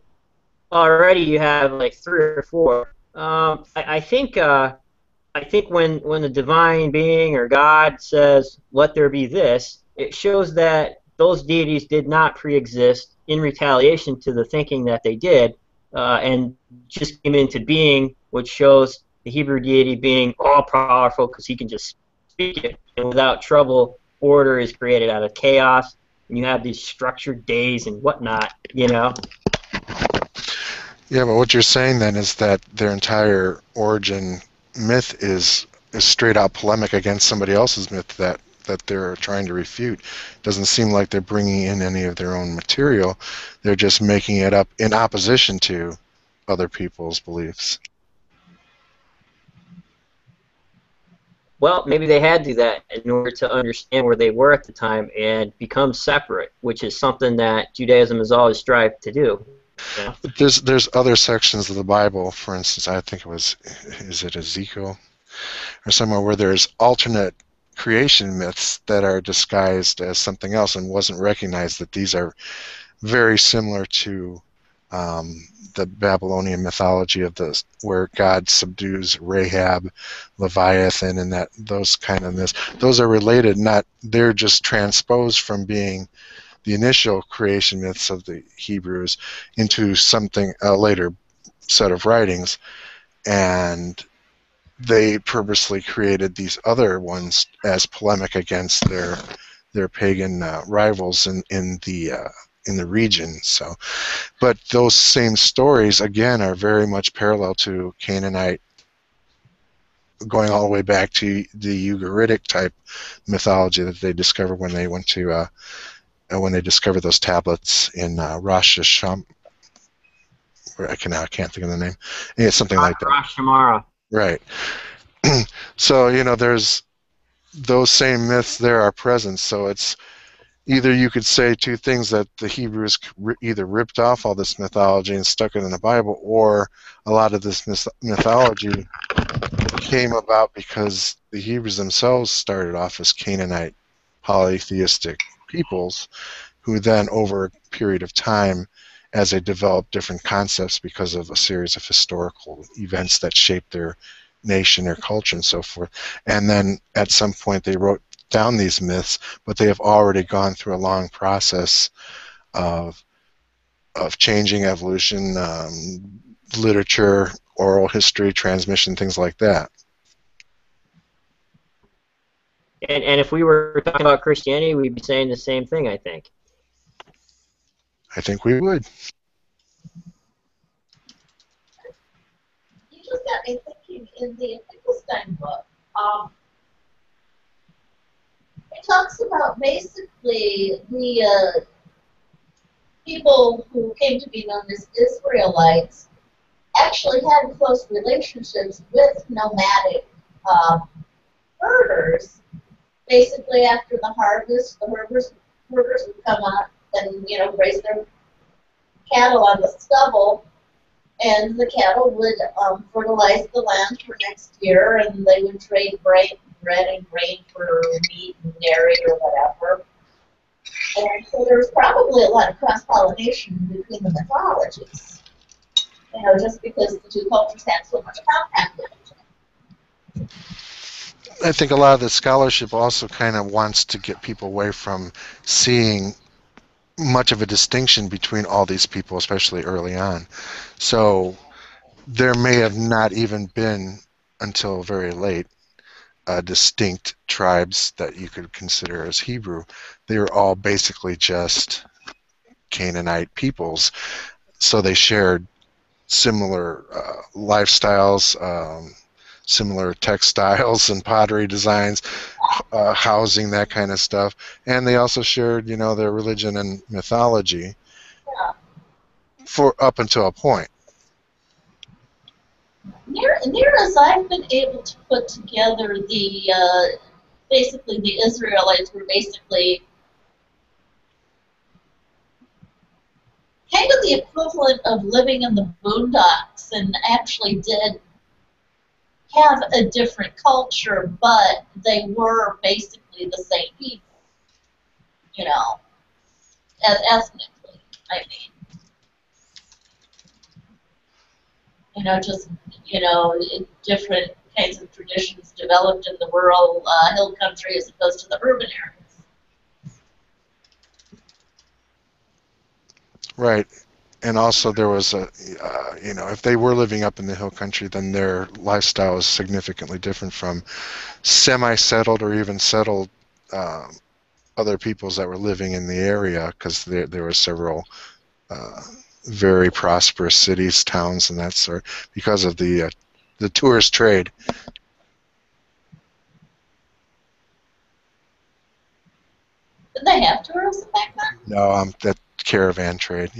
already you have like 3 or 4. I think when the divine being or God says, "Let there be this," it shows that those deities did not pre-exist in retaliation to the thinking that they did, and just came into being, which shows the Hebrew deity being all-powerful because he can just speak it, and without trouble, order is created out of chaos, and you have these structured days and whatnot, you know. Yeah, but what you're saying then is that their entire origin myth is straight out polemic against somebody else's myth that they're trying to refute. Doesn't seem like they're bringing in any of their own material. They're just making it up in opposition to other people's beliefs. Well, maybe they had to do that in order to understand where they were at the time and become separate, which is something that Judaism has always strived to do. Yeah. But there's other sections of the Bible, for instance, I think is it Ezekiel or somewhere, where there's alternate creation myths that are disguised as something else and wasn't recognized that these are very similar to the Babylonian mythology of where God subdues Rahab, Leviathan, and those kind of myths. Those are related, they're just transposed from being the initial creation myths of the Hebrews into something, a later set of writings, and they purposely created these other ones as polemic against their pagan rivals in the region. So, but those same stories again are very much parallel to Canaanite, going all the way back to the Ugaritic type mythology that they discovered when they went to when they discovered those tablets in Rosh Hashanah. I can't think of the name. It's something like that. Rosh Hashanah. Right. So, there's those same myths there are present. So it's either you could say two things, that the Hebrews either ripped off all this mythology and stuck it in the Bible, or a lot of this mythology came about because the Hebrews themselves started off as Canaanite polytheistic peoples who then, over a period of time, as they developed different concepts because of a series of historical events that shaped their nation, their culture, and so forth. And then at some point they wrote down these myths, but they have already gone through a long process of changing, evolution, literature, oral history, transmission, things like that. And if we were talking about Christianity, we'd be saying the same thing, I think. I think we would. You just got me thinking, in the Finkelstein book, it talks about basically the people who came to be known as Israelites actually had close relationships with nomadic herders. Basically, after the harvest, the herders would come out and graze their cattle on the stubble, and the cattle would fertilize the land for next year, and they would trade bread and grain for meat and dairy or whatever. And so there was probably a lot of cross-pollination between the mythologies, just because the two cultures had so much contact with each other. I think a lot of the scholarship also kind of wants to get people away from seeing much of a distinction between all these people, especially early on. So there may have not even been, until very late, distinct tribes that you could consider as Hebrew. They were all basically just Canaanite peoples. So they shared similar lifestyles, similar textiles and pottery designs, housing, that kind of stuff. And they also shared, their religion and mythology for up until a point. Near as I've been able to put together, basically the Israelites were basically kind of the equivalent of living in the boondocks, and actually did have a different culture, but they were basically basically the same people, you know, as ethnically. I mean, just different kinds of traditions developed in the rural hill country as opposed to the urban areas. Right. And also there was if they were living up in the hill country, then their lifestyle is significantly different from semi-settled or even settled other peoples that were living in the area, because there were several uh, very prosperous cities, towns, and that sort, because of the tourist trade. Did they have tourism back then? No, that caravan trade.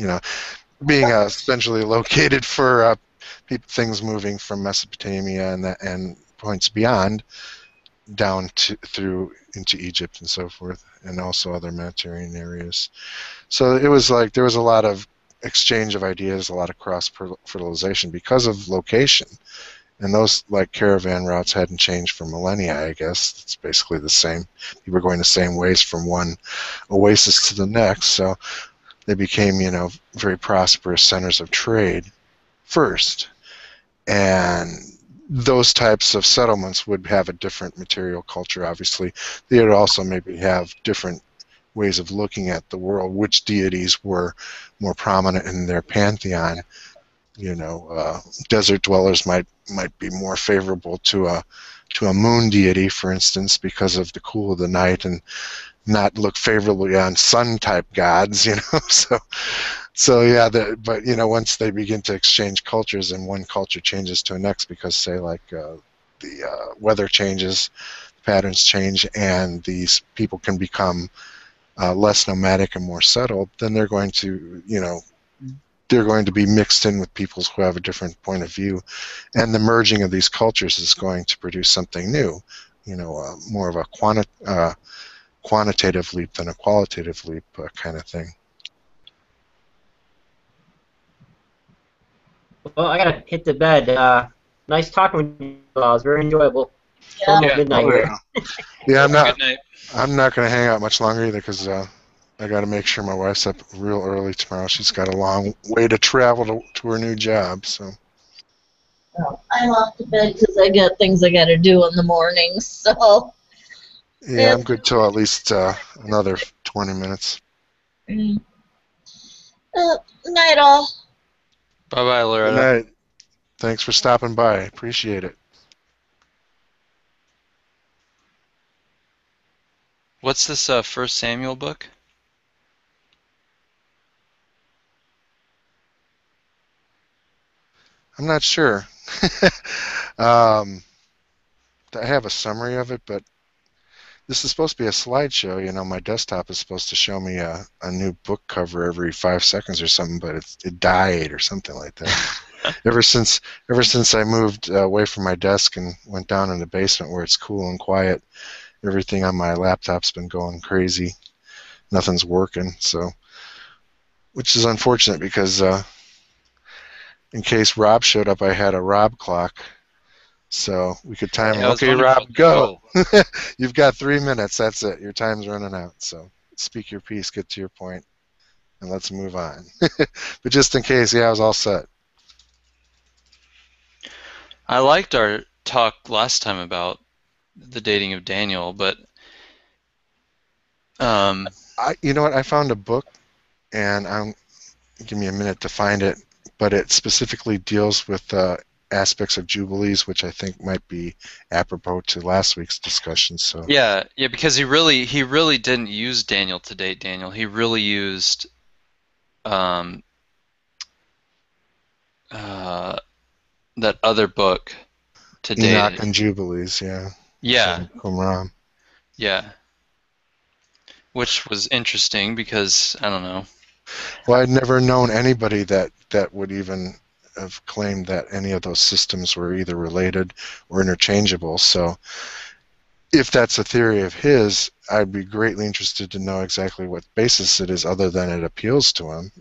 Being essentially located for things moving from Mesopotamia and points beyond down through into Egypt and so forth, and also other Mediterranean areas. So it was like there was a lot of exchange of ideas, a lot of cross fertilization because of location. And those like caravan routes hadn't changed for millennia, I guess. It's basically the same. People were going the same ways from one oasis to the next. So they became, very prosperous centers of trade first. And those types of settlements would have a different material culture, obviously. They would also maybe have different ways of looking at the world, which deities were more prominent in their pantheon. Desert dwellers might be more favorable to a moon deity, for instance, because of the cool of the night, and not look favorably on sun type gods. So yeah, but once they begin to exchange cultures and one culture changes to the next, because say like the weather changes, patterns change, and these people can become less nomadic and more settled, then they're going to be mixed in with peoples who have a different point of view, and the merging of these cultures is going to produce something new, more of a quantitative leap than a qualitative leap kind of thing. Well, I gotta hit the bed. Nice talking with you. It was very enjoyable. It's Yeah. almost midnight here. Yeah, I'm not. Good night. I'm not going to hang out much longer either, because I got to make sure my wife's up real early tomorrow. She's got a long way to travel to her new job. So. Well, I'm off to bed because I got things I got to do in the morning. So. Yeah, I'm good till at least another 20 minutes. Night all. Bye-bye, Good Loretta. night. Thanks for stopping by. Appreciate it. What's this First Samuel book? I'm not sure. I have a summary of it, but this is supposed to be a slideshow. My desktop is supposed to show me a new book cover every 5 seconds or something, but it died or something like that. Ever since I moved away from my desk and went down in the basement where it's cool and quiet, everything on my laptop's been going crazy. Nothing's working, so, which is unfortunate, because in case Rob showed up, I had a Rob clock, so we could time him. Yeah, I was Okay, wondering Rob, about go. You've got 3 minutes. That's it. Your time's running out. So speak your piece, get to your point, and let's move on. But just in case, yeah, I was all set. I liked our talk last time about the dating of Daniel, but You know what? I found a book, and give me a minute to find it, but it specifically deals with aspects of Jubilees, which I think might be apropos to last week's discussion. So yeah, because he really didn't use Daniel to date Daniel. He really used that other book to date Enoch it. and Jubilees, yeah. Yeah, Qumran. yeah. Which was interesting because, I don't know. Well, I'd never known anybody that would even have claimed that any of those systems were either related or interchangeable. So if that's a theory of his, I'd be greatly interested to know exactly what basis it is, other than it appeals to him.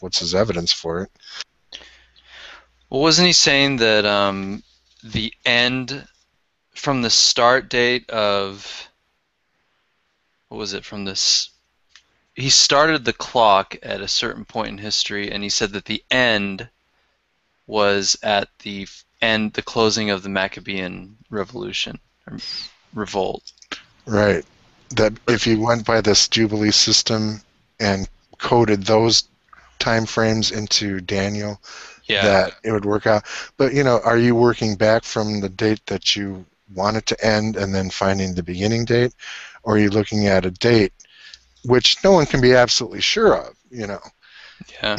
What's his evidence for it? Well, wasn't he saying that the end from the start date of what was it, from this? He started the clock at a certain point in history, and he said that the end was at the end, the closing of the Maccabean Revolution, or revolt. Right. That if you went by this Jubilee system and coded those time frames into Daniel, Yeah. that it would work out. But, are you working back from the date that you want it to end and then finding the beginning date? Or are you looking at a date which no one can be absolutely sure of, Yeah.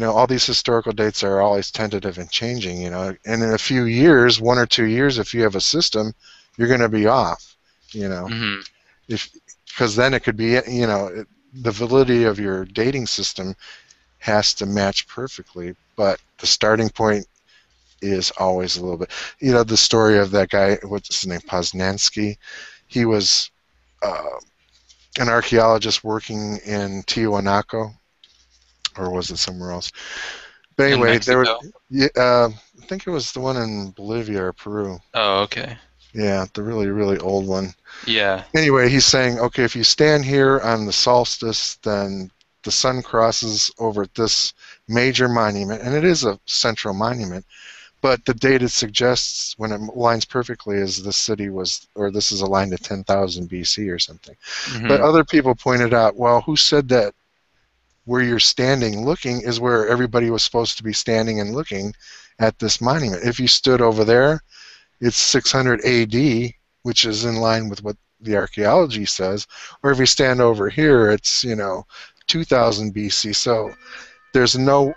All these historical dates are always tentative and changing, and in a few years, 1 or 2 years, if you have a system, you're going to be off, Mm-hmm. because then it could be, the validity of your dating system has to match perfectly, but the starting point is always a little bit, the story of that guy, what's his name, Poznansky. He was an archaeologist working in Tiwanaku, or was it somewhere else? But In anyway, there was, Mexico. I think it was the one in Bolivia or Peru. Oh, okay. Yeah, the really, really old one. Yeah. Anyway, he's saying, okay, if you stand here on the solstice, then the sun crosses over at this major monument, and it is a central monument, but the date it suggests, when it lines perfectly, is the city was, or this is aligned to 10,000 BC or something. Mm-hmm. But other people pointed out, well, who said that where you're standing looking is where everybody was supposed to be standing and looking at this monument? If you stood over there, it's 600 AD, which is in line with what the archaeology says. Or if you stand over here, it's 2000 BC. So there's no.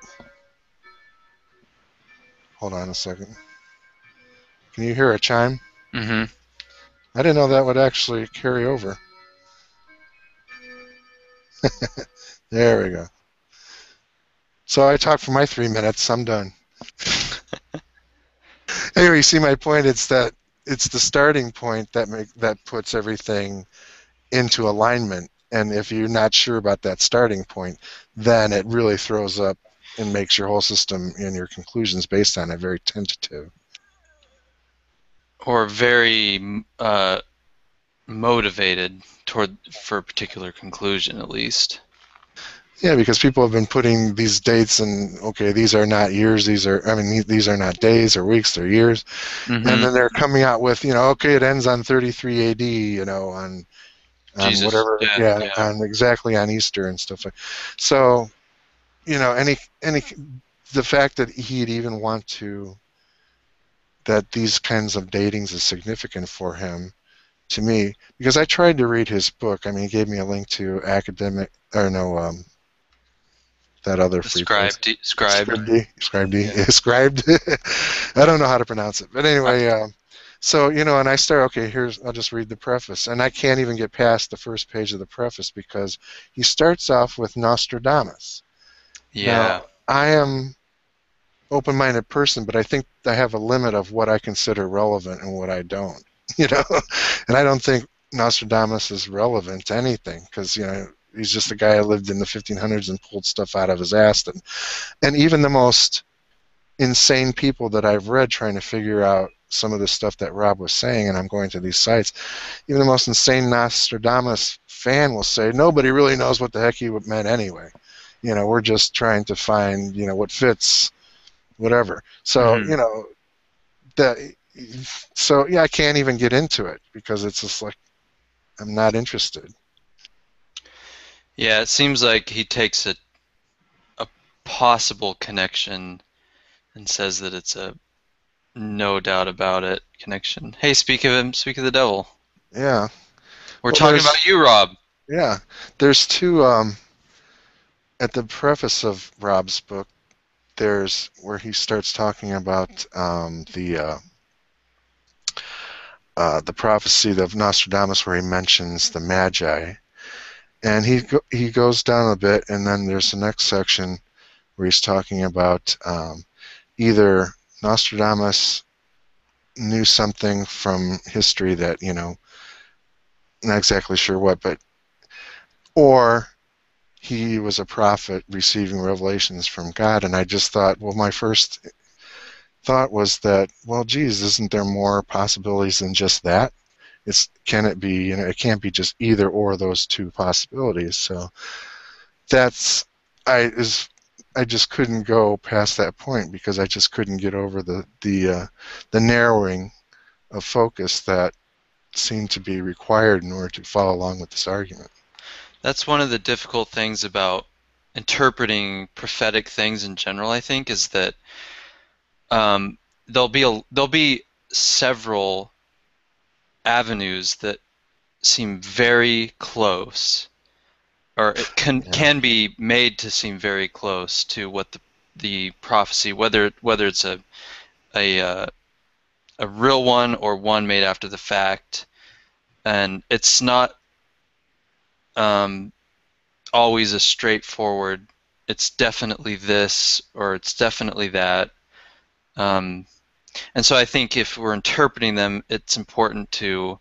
Hold on a second. Can you hear a chime? Mm-hmm. I didn't know that would actually carry over. There we go. So I talked for my 3 minutes. I'm done. Anyway, you see my point. It's that it's the starting point that puts everything into alignment. And if you're not sure about that starting point, then it really throws up and makes your whole system and your conclusions based on it very tentative. Or very motivated for a particular conclusion, at least. Yeah, because people have been putting these dates and, okay, these are not years, these are not days or weeks, they're years. Mm-hmm. And then they're coming out with, okay, it ends on 33 AD, on Jesus. whatever, Yeah. on exactly on Easter and stuff like. So, the fact that he'd even want to, that these kinds of datings is significant for him, to me, because I tried to read his book. I mean, he gave me a link to that other free place. Scribed. Scribed. I don't know how to pronounce it, but anyway, so and I start. Okay, I'll just read the preface, and I can't even get past the first page of the preface because he starts off with Nostradamus. Yeah. Now, I am open-minded person, but I think I have a limit of what I consider relevant and what I don't. And I don't think Nostradamus is relevant to anything because he's just a guy who lived in the 1500s and pulled stuff out of his ass. And even the most insane people that I've read trying to figure out some of the stuff that Rob was saying, and I'm going to these sites, even the most insane Nostradamus fan will say, nobody really knows what the heck he meant anyway. We're just trying to find, what fits, whatever. So, I can't even get into it because it's just like, I'm not interested. Yeah, it seems like he takes a possible connection and says that it's a no doubt about it connection. Hey, speak of the devil. Yeah. We're talking about you, Rob. Yeah. There's two, at the preface of Rob's book, there's where he starts talking about the prophecy of Nostradamus where he mentions the Magi. And he goes down a bit, and then there's the next section where he's talking about either Nostradamus knew something from history that, not exactly sure what, or he was a prophet receiving revelations from God. And I just thought, well, my first thought was that, well, geez, isn't there more possibilities than just that? Can it be, it can't be just either or those two possibilities. So that's I just couldn't go past that point because I just couldn't get over the narrowing of focus that seemed to be required in order to follow along with this argument. That's one of the difficult things about interpreting prophetic things in general, I think, is that there'll be several avenues that seem very close, or it can be made to seem very close to what the prophecy, whether it's a real one or one made after the fact, and it's not always a straightforward, it's definitely this or it's definitely that. And so I think if we're interpreting them, it's important to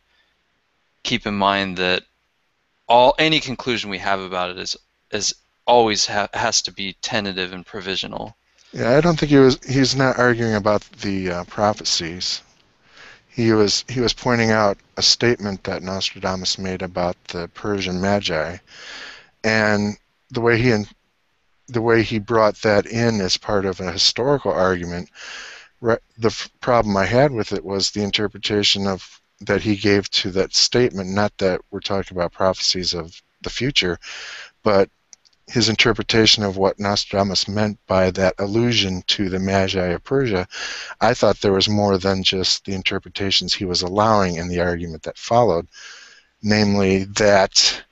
keep in mind that any conclusion we have about it is always has to be tentative and provisional. Yeah, I don't think he's not arguing about the prophecies. He was pointing out a statement that Nostradamus made about the Persian Magi, and the way he brought that in as part of a historical argument. The problem I had with it was the interpretation that he gave to that statement. Not that we're talking about prophecies of the future, but his interpretation of what Nostradamus meant by that allusion to the Magi of Persia. I thought there was more than just the interpretations he was allowing in the argument that followed, namely that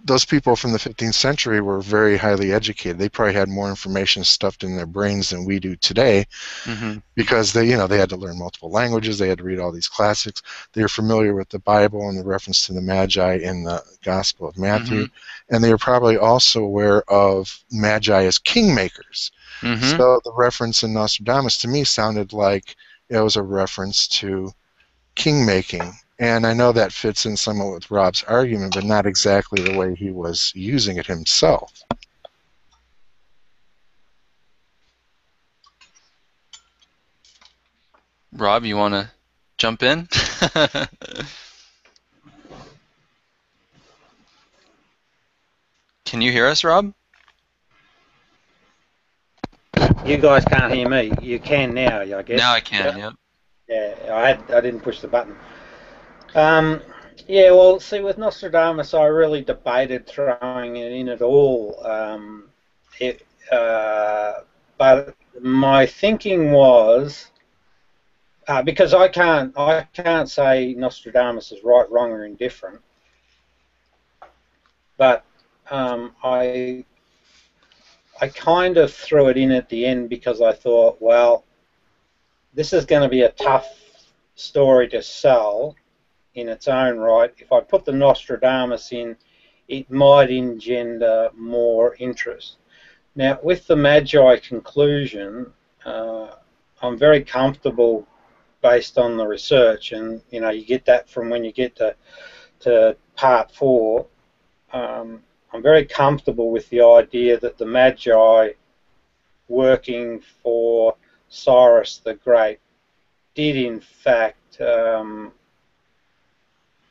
those people from the 15th century were very highly educated. They probably had more information stuffed in their brains than we do today, because they had to learn multiple languages. They had to read all these classics. They were familiar with the Bible and the reference to the Magi in the Gospel of Matthew, and they were probably also aware of Magi as kingmakers. So the reference in Nostradamus to me sounded like it was a reference to king-making. And I know that fits in somewhat with Rob's argument, but not exactly the way he was using it himself. Rob, you want to jump in? Can you hear us, Rob? You guys can't hear me. You can now, I guess. Now I can, yep. Yeah, I didn't push the button. Yeah, well, see, with Nostradamus, I really debated throwing it in at all. But my thinking was, because I can't say Nostradamus is right, wrong, or indifferent. But I kind of threw it in at the end because I thought, well, this is going to be a tough story to sell in its own right. If I put the Nostradamus in, it might engender more interest. Now, with the Magi conclusion, I'm very comfortable based on the research, and you get that from when you get to part 4. I'm very comfortable with the idea that the Magi working for Cyrus the Great did in fact,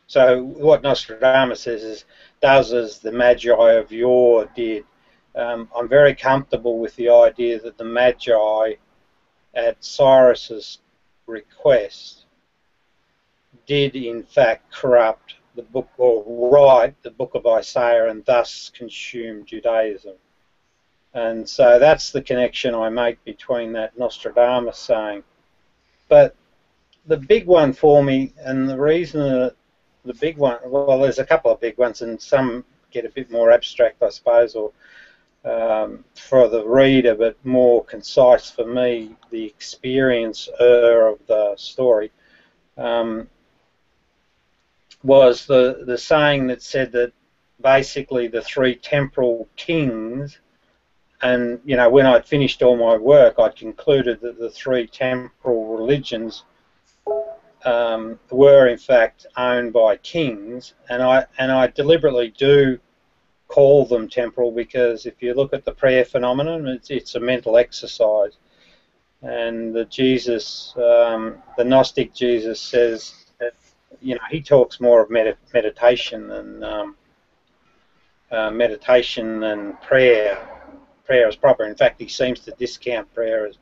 so what Nostradamus says does as the Magi of yore did. I'm very comfortable with the idea that the Magi at Cyrus's request did in fact corrupt the book, or write the book of Isaiah, and thus consume Judaism. And so that's the connection I make between that Nostradamus saying. But the big one for me, and the reason that the big one, well, there's a couple of big ones, and some get a bit more abstract, I suppose, or for the reader, but more concise for me, the experiencer of the story, was the saying that said that basically the 3 temporal kings, and when I'd finished all my work, I'd concluded that the 3 temporal religions were in fact owned by kings, and I deliberately do call them temporal, because if you look at the prayer phenomenon, it's a mental exercise. And the Jesus, the Gnostic Jesus says that, you know, he talks more of meditation than prayer. Prayer is proper. In fact, he seems to discount prayer as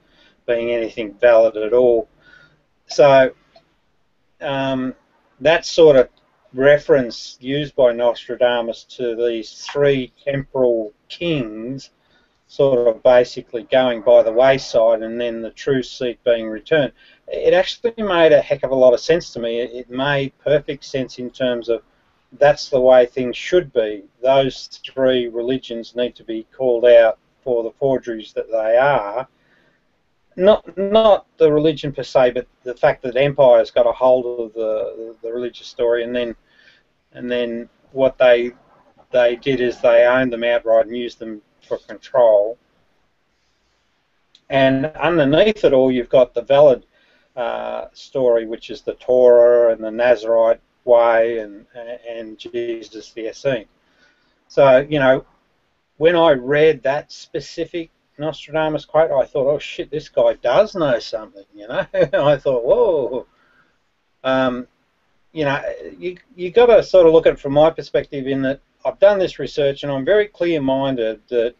being anything valid at all. So that sort of reference used by Nostradamus to these three temporal kings sort of basically going by the wayside and then the true seat being returned, it actually made a heck of a lot of sense to me. It made perfect sense in terms of that's the way things should be. Those three religions need to be called out for the forgeries that they are. Not the religion per se, but the fact that empires got a hold of the religious story, and then what they did is they owned them outright and used them for control. And underneath it all, you've got the valid story, which is the Torah and the Nazarite way and Jesus the Essene. So, you know, when I read that specific Nostradamus quote, I thought, oh shit, this guy does know something, you know. I thought, whoa. You know, you got to sort of look at it from my perspective in that I've done this research and I'm very clear-minded that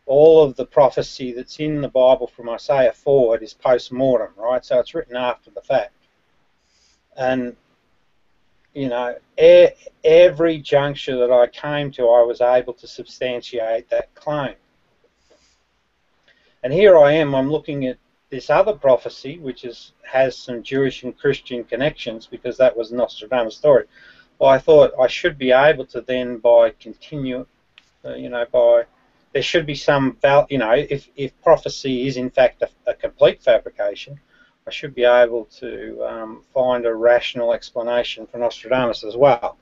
all of the prophecy that's in the Bible from Isaiah forward is post-mortem, right? So it's written after the fact. And, you know, every juncture that I came to, I was able to substantiate that claim. And here I am, I'm looking at this other prophecy, which has some Jewish and Christian connections, because that was Nostradamus' story. Well, I thought I should be able to then, by there should be some, you know, if prophecy is in fact a complete fabrication, I should be able to find a rational explanation for Nostradamus as well.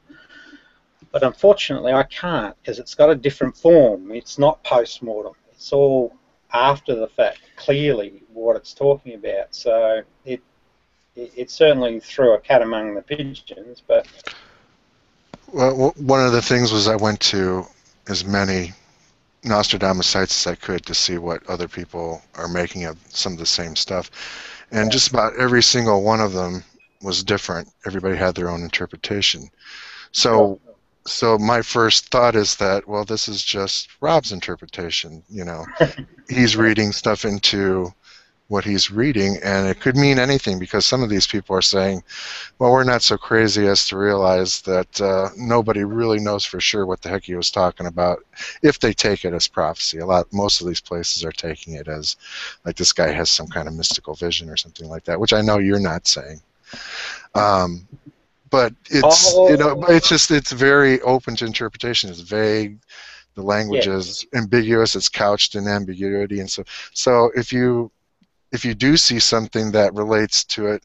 But unfortunately I can't, because it's got a different form. It's not post-mortem. It's all after the fact, clearly what it's talking about. So it certainly threw a cat among the pigeons. But well, one of the things was I went to as many Nostradamus sites as I could to see what other people are making of some of the same stuff, and just about every single one of them was different. Everybody had their own interpretation. So my first thought is that, well, this is just Rob's interpretation. You know, he's reading stuff into what he's reading, and it could mean anything, because some of these people are saying, well, we're not so crazy as to realize that nobody really knows for sure what the heck he was talking about if they take it as prophecy. Most of these places are taking it as like this guy has some kind of mystical vision or something like that, which I know you're not saying. But it's, you know, it's very open to interpretation. It's vague. The language is ambiguous. It's couched in ambiguity, and so if you do see something that relates to it,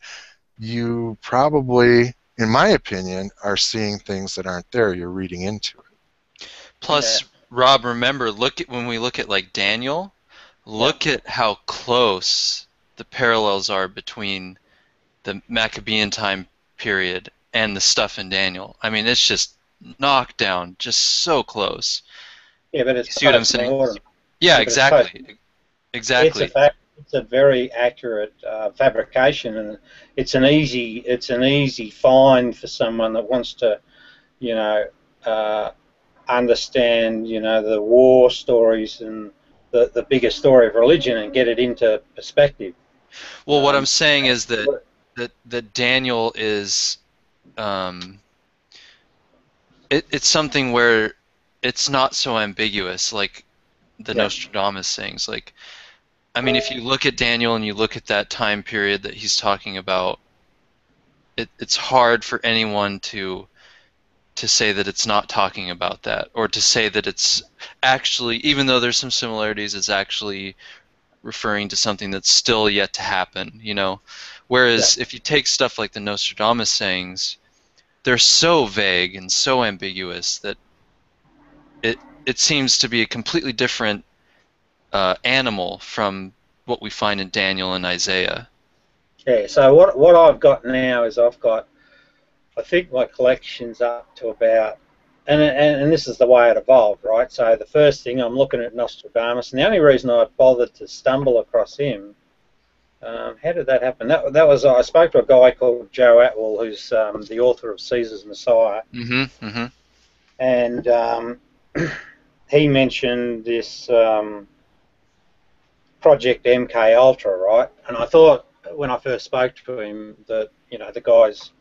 you probably, in my opinion, are seeing things that aren't there. You're reading into it. Plus, Rob, remember, when we look at like Daniel, look at how close the parallels are between the Maccabean time period and the stuff in Daniel. I mean, it's just knocked down, just so close. Yeah, but it's, you see what I'm saying? Yeah, exactly. Exactly. It's a very accurate fabrication, and it's an easy find for someone that wants to, you know, understand, you know, the war stories and the bigger story of religion and get it into perspective. Well, what I'm saying is that Daniel is, it's something where it's not so ambiguous like the Nostradamus things. Like, I mean, if you look at Daniel and you look at that time period that he's talking about, it's hard for anyone to say that it's not talking about that, or to say that it's actually, even though there's some similarities, it's actually referring to something that's still yet to happen, you know? Whereas if you take stuff like the Nostradamus sayings, they're so vague and so ambiguous that it seems to be a completely different animal from what we find in Daniel and Isaiah. Yeah, so what I've got now is I think my collection's up to about, and this is the way it evolved, right? So the first thing, I'm looking at Nostradamus, and the only reason I bothered to stumble across him How did that happen? That was I spoke to a guy called Joe Atwell, who's the author of Caesar's Messiah, and he mentioned this Project MK Ultra, right? And I thought when I first spoke to him that the guy's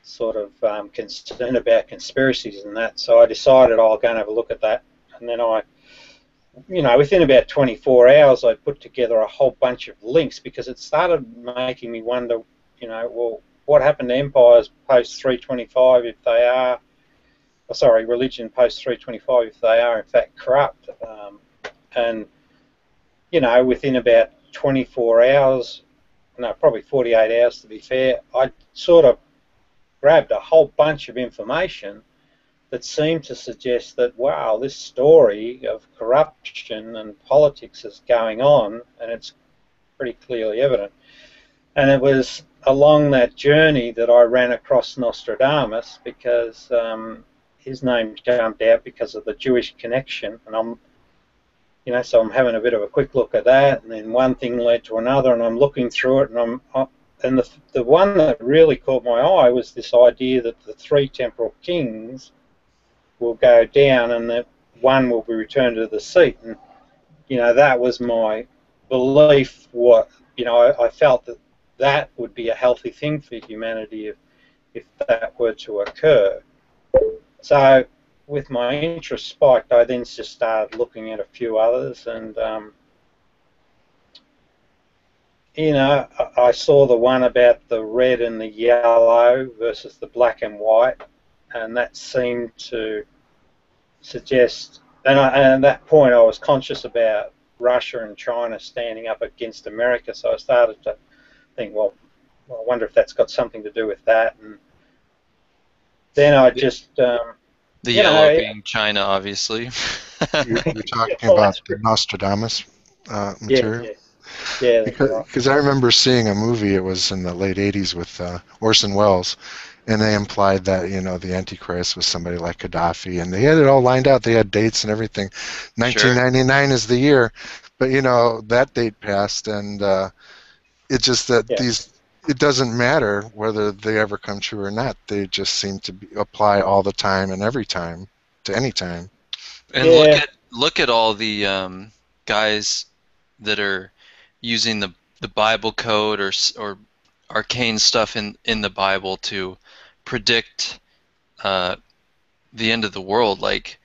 sort of concerned about conspiracies and that. So I decided I'll go and have a look at that, and then within about 24 hours, I put together a whole bunch of links because it started making me wonder, well, what happened to empires post 325 if they are, religion post 325 if they are in fact corrupt? And within about 24 hours, no, probably 48 hours to be fair, I sort of grabbed a whole bunch of information that seemed to suggest that, wow, this story of corruption and politics is going on, and it's pretty clearly evident. And it was along that journey that I ran across Nostradamus because his name jumped out because of the Jewish connection, and so I'm having a bit of a quick look at that, and then one thing led to another, and I'm looking through it, and the one that really caught my eye was this idea that the 3 temporal kings will go down and that one will be returned to the seat. And that was my belief. I felt that would be a healthy thing for humanity if that were to occur. So with my interest spiked, I then just started looking at a few others, and I saw the one about the red and the yellow versus the black and white, and that seemed to suggest, and at that point I was conscious about Russia and China standing up against America, so I started to think, well, I wonder if that's got something to do with that. And then I just the yellow being China, obviously. You're talking about the Nostradamus material? Yeah, because I remember seeing a movie, it was in the late 80s with Orson Welles, and they implied that, the Antichrist was somebody like Gaddafi, and they had it all lined out. They had dates and everything. 1999 is the year, but, that date passed, and it's just that it doesn't matter whether they ever come true or not. They just seem to apply all the time and every time to any time. And look at all the guys that are using the Bible code or arcane stuff in the Bible to predict the end of the world. Like,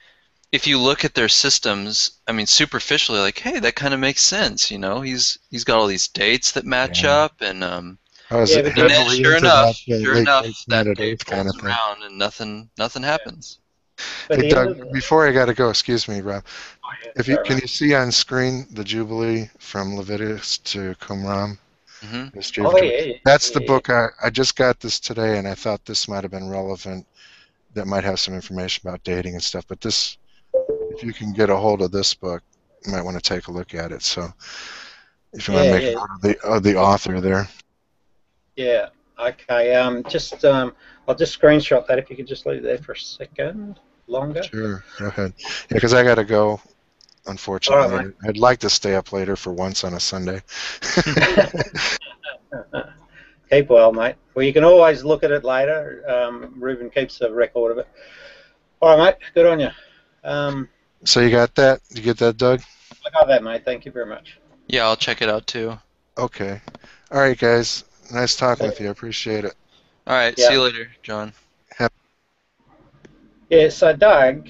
if you look at their systems, I mean, superficially, like, hey, that kind of makes sense. He's got all these dates that match up, and then sure enough, that date rolls around and nothing happens. Hey, Doug, before I got to go, excuse me, Rob. Can you see on screen the Jubilee from Leviticus to Qumran? That's the book. I just got this today, and I thought this might have been relevant. That might have some information about dating and stuff. But this, if you can get a hold of this book, you might want to take a look at it. So, if you want to make note of the author there. Yeah. Okay. I'll just screenshot that. If you could just leave it there for a second longer. Sure. Go ahead. Yeah, because I got to go. Unfortunately, right, I'd like to stay up later for once on a Sunday. Keep well, mate. Well, you can always look at it later. Ruben keeps a record of it. All right, mate. Good on you. So you got that? You get that, Doug? I got that, mate. Thank you very much. Yeah, I'll check it out too. Okay. All right, guys. Nice talking with you. I appreciate it. All right. See you later, John. Yeah. So, Doug,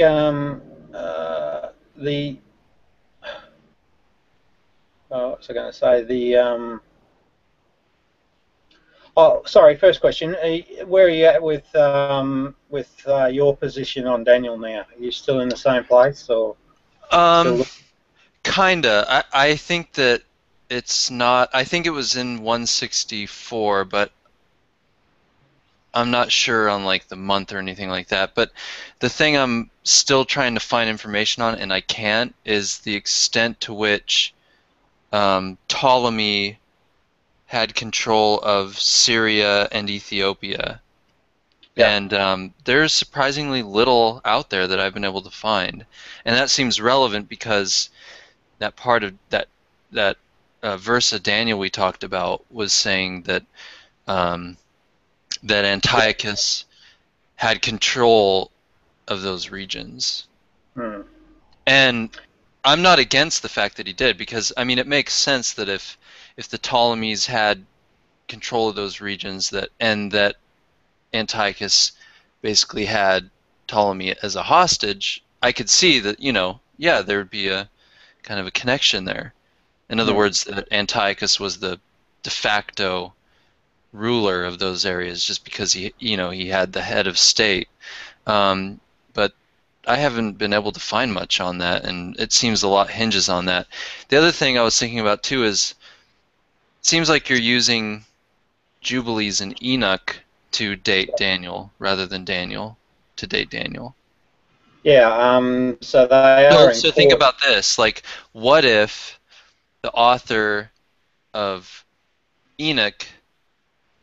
what was I going to say? First question. Where are you at with your position on Daniel now? Are you still in the same place, or? Kinda. I think that it's not. I think it was in 164, but I'm not sure on like the month or anything like that. But the thing I'm still trying to find information on, and I can't, is the extent to which Ptolemy had control of Syria and Ethiopia. Yeah. And there's surprisingly little out there that I've been able to find. And that seems relevant because that part of that verse of Daniel we talked about was saying that that Antiochus had control of those regions. Hmm. And I'm not against the fact that he did, because I mean it makes sense that if the Ptolemies had control of those regions, that Antiochus basically had Ptolemy as a hostage, I could see that, yeah, there would be a kind of a connection there. In other words, that Antiochus was the de facto ruler of those areas just because he had the head of state. But I haven't been able to find much on that, and it seems a lot hinges on that. The other thing I was thinking about too is it seems like you're using Jubilees and Enoch to date Daniel rather than Daniel to date Daniel. Yeah, so they are So think important. about this, like what if the author of Enoch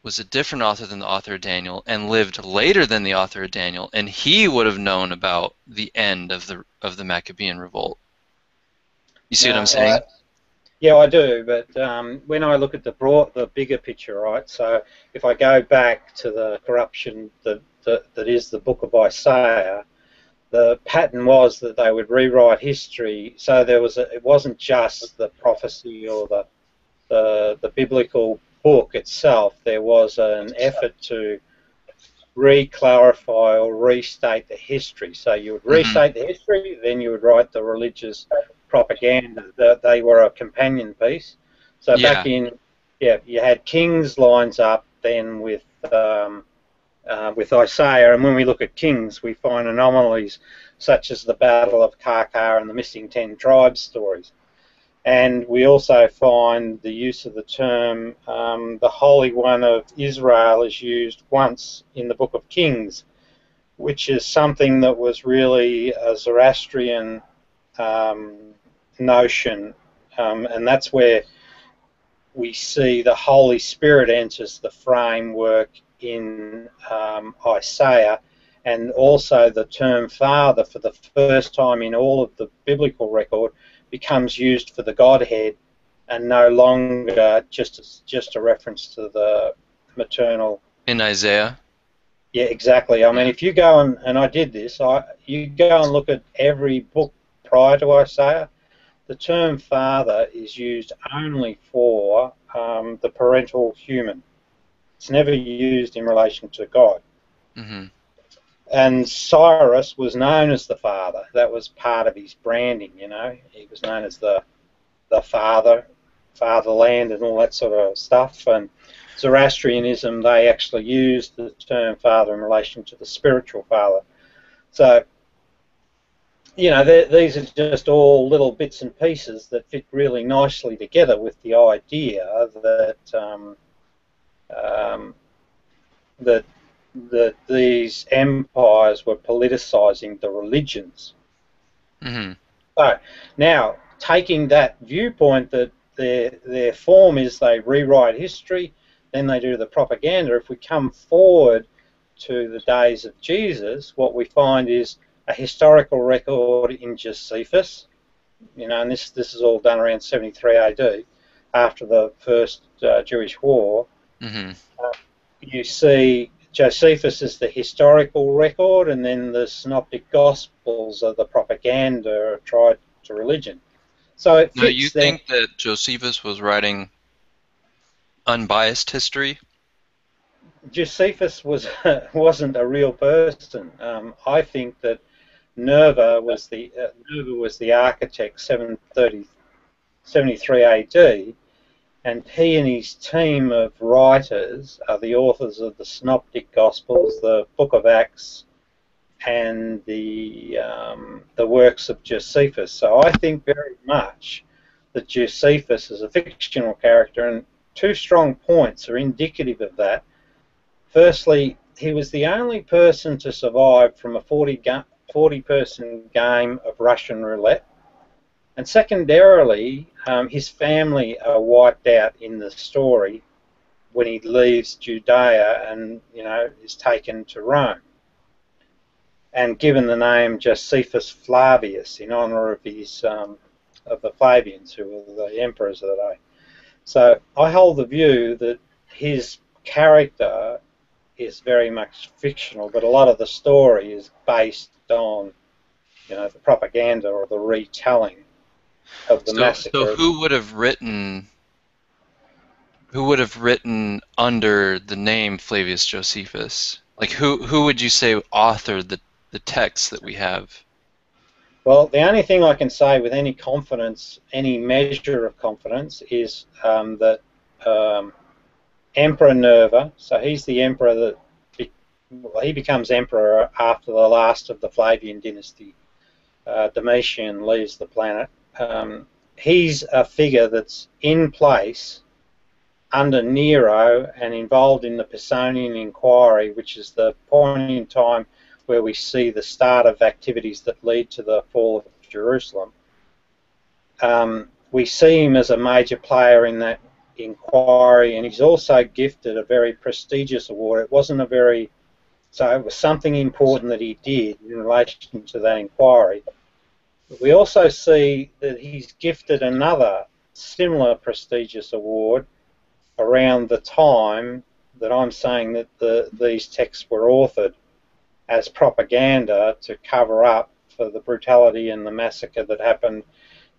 was a different author than the author of Daniel and lived later than the author of Daniel, and he would have known about the end of the Maccabean revolt. You see what I'm saying? Yeah, I do, but when I look at the bigger picture, right? So if I go back to the corruption that is the book of Isaiah, the pattern was that they would rewrite history. So it wasn't just the prophecy or the biblical book itself. There was an effort to re-clarify or restate the history. So you would restate the history, then you would write the religious propaganda. They were a companion piece. So back Yeah. in, you had Kings lines up then with Isaiah, and when we look at Kings, we find anomalies such as the Battle of Karkar and the missing 10 tribes stories. And we also find the use of the term the Holy One of Israel is used once in the Book of Kings, which is something that was really a Zoroastrian notion, and that's where we see the Holy Spirit enters the framework in Isaiah, and also the term Father for the first time in all of the biblical record becomes used for the Godhead and no longer just a reference to the maternal. In Isaiah? Yeah, exactly. I mean, if you go and I did this, you go and look at every book prior to Isaiah, the term father is used only for the parental human. It's never used in relation to God. Mm-hmm. And Cyrus was known as the father. That was part of his branding, He was known as the father, fatherland, and all that sort of stuff. And Zoroastrianism, they actually used the term father in relation to the spiritual father. So, these are just all little bits and pieces that fit really nicely together with the idea that these empires were politicizing the religions. Mm-hmm. So now, taking that viewpoint that their form is they rewrite history, then they do the propaganda. If we come forward to the days of Jesus, what we find is a historical record in Josephus, and this is all done around 73 AD, after the first Jewish war. Mm-hmm. You see Josephus is the historical record, and then the Synoptic Gospels are the propaganda tried to religion. So it fits. Now, you think that Josephus was writing unbiased history? Josephus wasn't a real person. I think that Nerva was the architect 73 AD, and he and his team of writers are the authors of the Synoptic Gospels, the Book of Acts, and the works of Josephus. So I think very much that Josephus is a fictional character, and two strong points are indicative of that. Firstly, he was the only person to survive from a 40-person game of Russian roulette. And secondarily, his family are wiped out in the story when he leaves Judea and is taken to Rome, and given the name Josephus Flavius in honour of his of the Flavians, who were the emperors of the day. So I hold the view that his character is very much fictional, but a lot of the story is based on, the propaganda or the retelling of the So massacre. who would have written under the name Flavius Josephus? Like who would you say authored the text that we have? Well, the only thing I can say with any confidence, any measure of confidence, is that Emperor Nerva, so he's the emperor that he becomes emperor after the last of the Flavian dynasty. Domitian leaves the planet. He's a figure that's in place under Nero and involved in the Pisonian inquiry, which is the point in time where we see the start of activities that lead to the fall of Jerusalem. We see him as a major player in that inquiry, and he's also gifted a very prestigious award. It wasn't a very, so it was something important that he did in relation to that inquiry. But we also see that he's gifted another similar prestigious award around the time that I'm saying that these texts were authored as propaganda to cover up for the brutality and the massacre that happened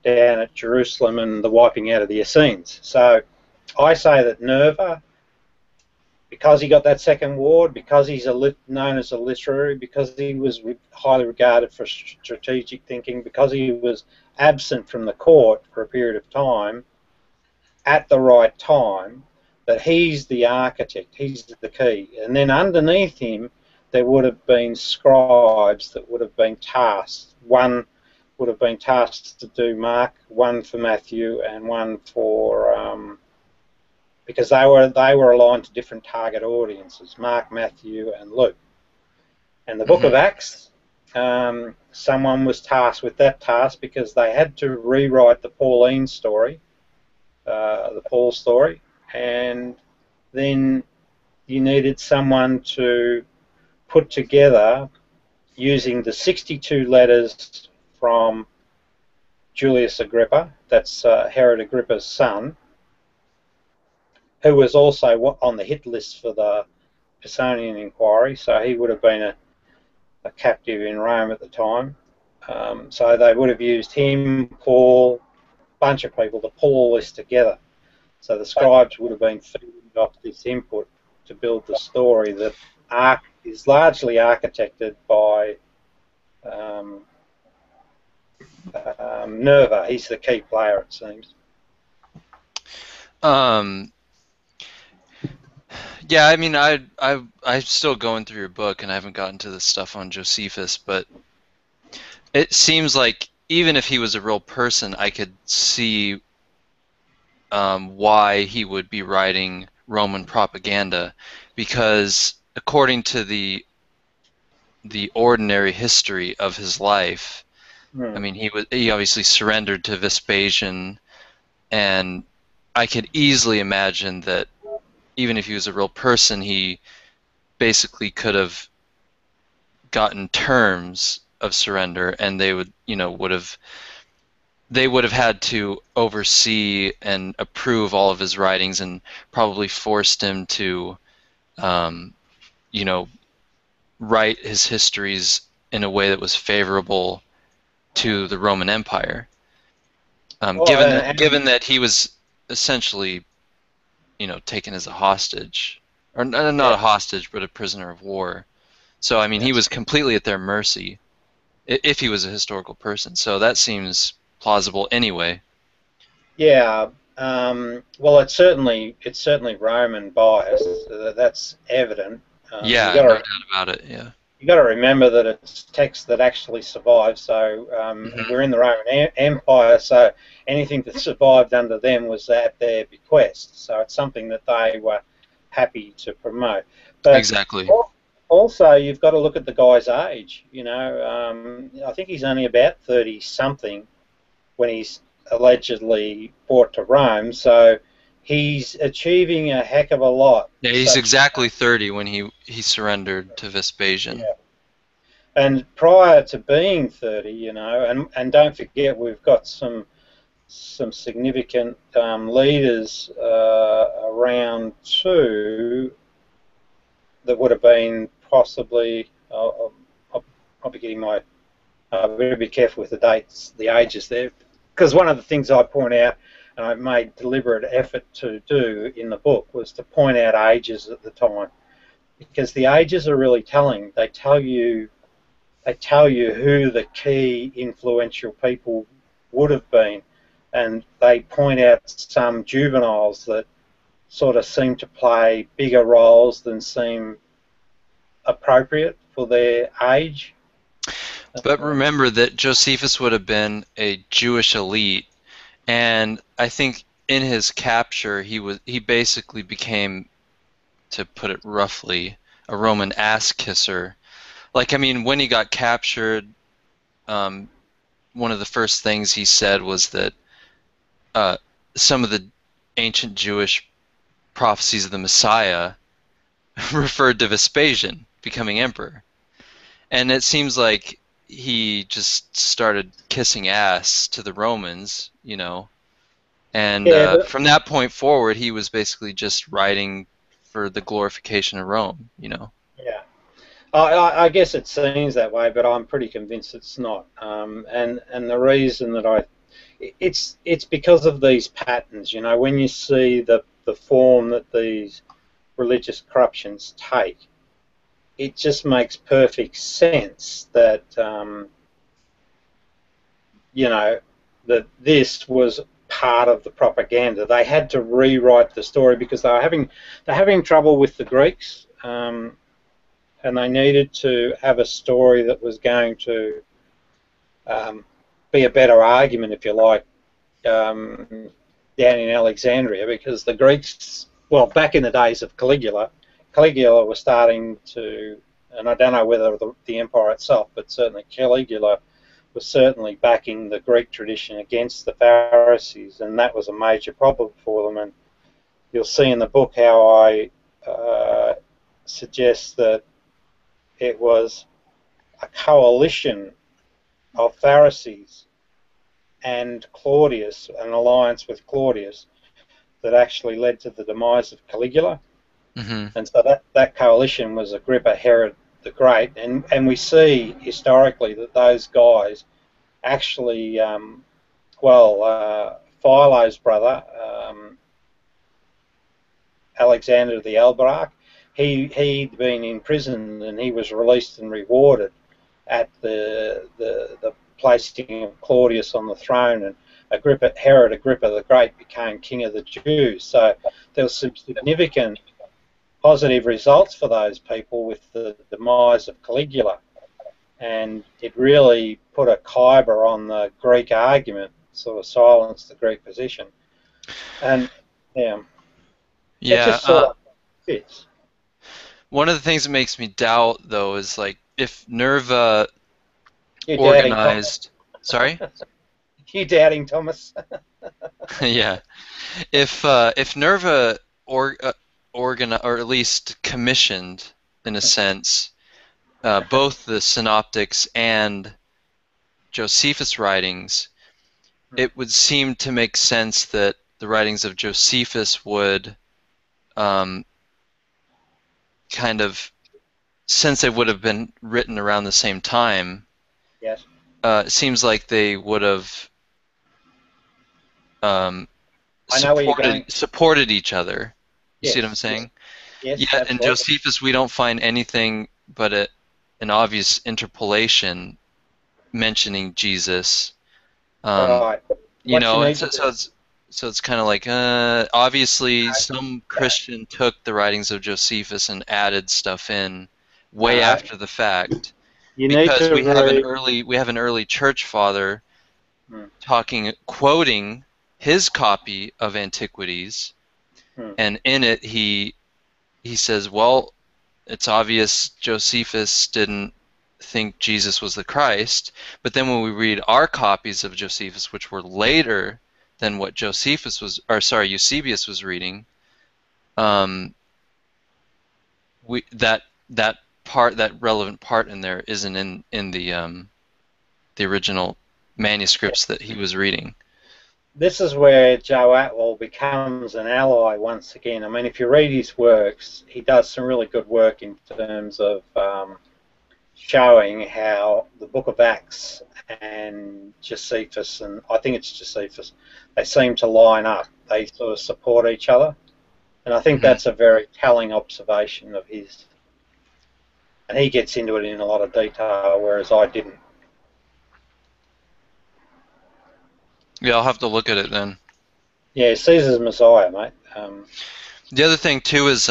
down at Jerusalem and the wiping out of the Essenes. So I say that Nerva, because he got that second award, because he's known as a literary, because he was highly regarded for strategic thinking, because he was absent from the court for a period of time, at the right time, that he's the architect, he's the key. And then underneath him, there would have been scribes that would have been tasked. One would have been tasked to do Mark, one for Matthew, and one for, because they were aligned to different target audiences, Mark, Matthew, and Luke. And the book of Acts, someone was tasked with that task because they had to rewrite the Pauline story, the Paul story, and then you needed someone to put together, using the 62 letters from Julius Agrippa, that's Herod Agrippa's son, who was also on the hit list for the Pisonian inquiry, so he would have been a captive in Rome at the time. So they would have used him, Paul, a bunch of people to pull all this together. So the scribes would have been feeding off this input to build the story that is largely architected by Nerva. He's the key player, it seems. Yeah, I mean, I'm still going through your book, and I haven't gotten to the stuff on Josephus, but it seems like even if he was a real person, I could see why he would be writing Roman propaganda, because according to the ordinary history of his life, I mean, he obviously surrendered to Vespasian, and I could easily imagine that even if he was a real person, he basically could have gotten terms of surrender, and they would have had to oversee and approve all of his writings, and probably forced him to write his histories in a way that was favorable to the Roman Empire. Given that he was essentially, taken as a hostage, or not a hostage, but a prisoner of war. So I mean, he was completely at their mercy, if he was a historical person. So that seems plausible anyway. Yeah. Well, it's certainly Roman bias. That's evident. Yeah, no doubt about it. Yeah. You got to remember that it's text that actually survived. So we're in the Roman Empire, so anything that survived under them was at their bequest. So it's something that they were happy to promote. But exactly. Also, you've got to look at the guy's age. I think he's only about 30-something when he's allegedly brought to Rome. So he's achieving a heck of a lot. Yeah, he's exactly 30 when he surrendered to Vespasian. Yeah. And prior to being 30, and don't forget, we've got some some significant leaders around too that would have been possibly. I'll be getting my. I better be careful with the dates, the ages there, because one of the things I point out, and I made deliberate effort to do in the book, was to point out ages at the time, because the ages are really telling. They tell you who the key influential people would have been, and they point out some juveniles that sort of seem to play bigger roles than seem appropriate for their age. But remember that Josephus would have been a Jewish elite, and I think in his capture he basically became, to put it roughly, a Roman ass kisser. Like, I mean, when he got captured, one of the first things he said was that some of the ancient Jewish prophecies of the Messiah referred to Vespasian becoming emperor. And it seems like he just started kissing ass to the Romans, you know. And from that point forward, he was basically just writing for the glorification of Rome, you know. Yeah. I guess it seems that way, but I'm pretty convinced it's not. And the reason that it's because of these patterns. You know, when you see the form that these religious corruptions take, it just makes perfect sense that you know, that this was part of the propaganda. They had to rewrite the story because they're having trouble with the Greeks. And they needed to have a story that was going to be a better argument, if you like, down in Alexandria, because the Greeks, well, back in the days of Caligula was starting to, and I don't know whether the empire itself, but certainly Caligula was certainly backing the Greek tradition against the Pharisees, and that was a major problem for them. And you'll see in the book how I suggest that it was a coalition of Pharisees and Claudius, an alliance with Claudius, that actually led to the demise of Caligula. Mm-hmm. And so that coalition was Agrippa, Herod the Great, and we see historically that those guys actually, Philo's brother, Alexander the Albarach, he'd been in prison and he was released and rewarded at the placing of Claudius on the throne, and Herod Agrippa the Great became king of the Jews. So there was some significant positive results for those people with the demise of Caligula, and it really put a kyber on the Greek argument, sort of silenced the Greek position. And it just sort of fits. One of the things that makes me doubt, though, is like if Nerva organized. Sorry? You doubting Thomas? Yeah. If Nerva organized, or at least commissioned, in a sense, both the Synoptics and Josephus' writings, it would seem to make sense that the writings of Josephus would kind of, since they would have been written around the same time, yes, it seems like they would have supported each other. You see what I'm saying? Yes, yeah, in Josephus we don't find anything but an obvious interpolation mentioning Jesus. Right. You know, so it's kind of like, obviously some Christian took the writings of Josephus and added stuff in way after the fact. Because we have an early church father quoting his copy of Antiquities, and in it he says, well, it's obvious Josephus didn't think Jesus was the Christ, but then when we read our copies of Josephus, which were later than what Eusebius was reading, that relevant part in there isn't in the original manuscripts that he was reading. this is where Joe Atwell becomes an ally once again. I mean, if you read his works, he does some really good work in terms of showing how the Book of Acts and Josephus, and I think it's Josephus, they seem to line up. They sort of support each other. And I think that's a very telling observation of his. And he gets into it in a lot of detail, whereas I didn't. Yeah, I'll have to look at it then. Yeah, Caesar's Messiah, mate. The other thing too is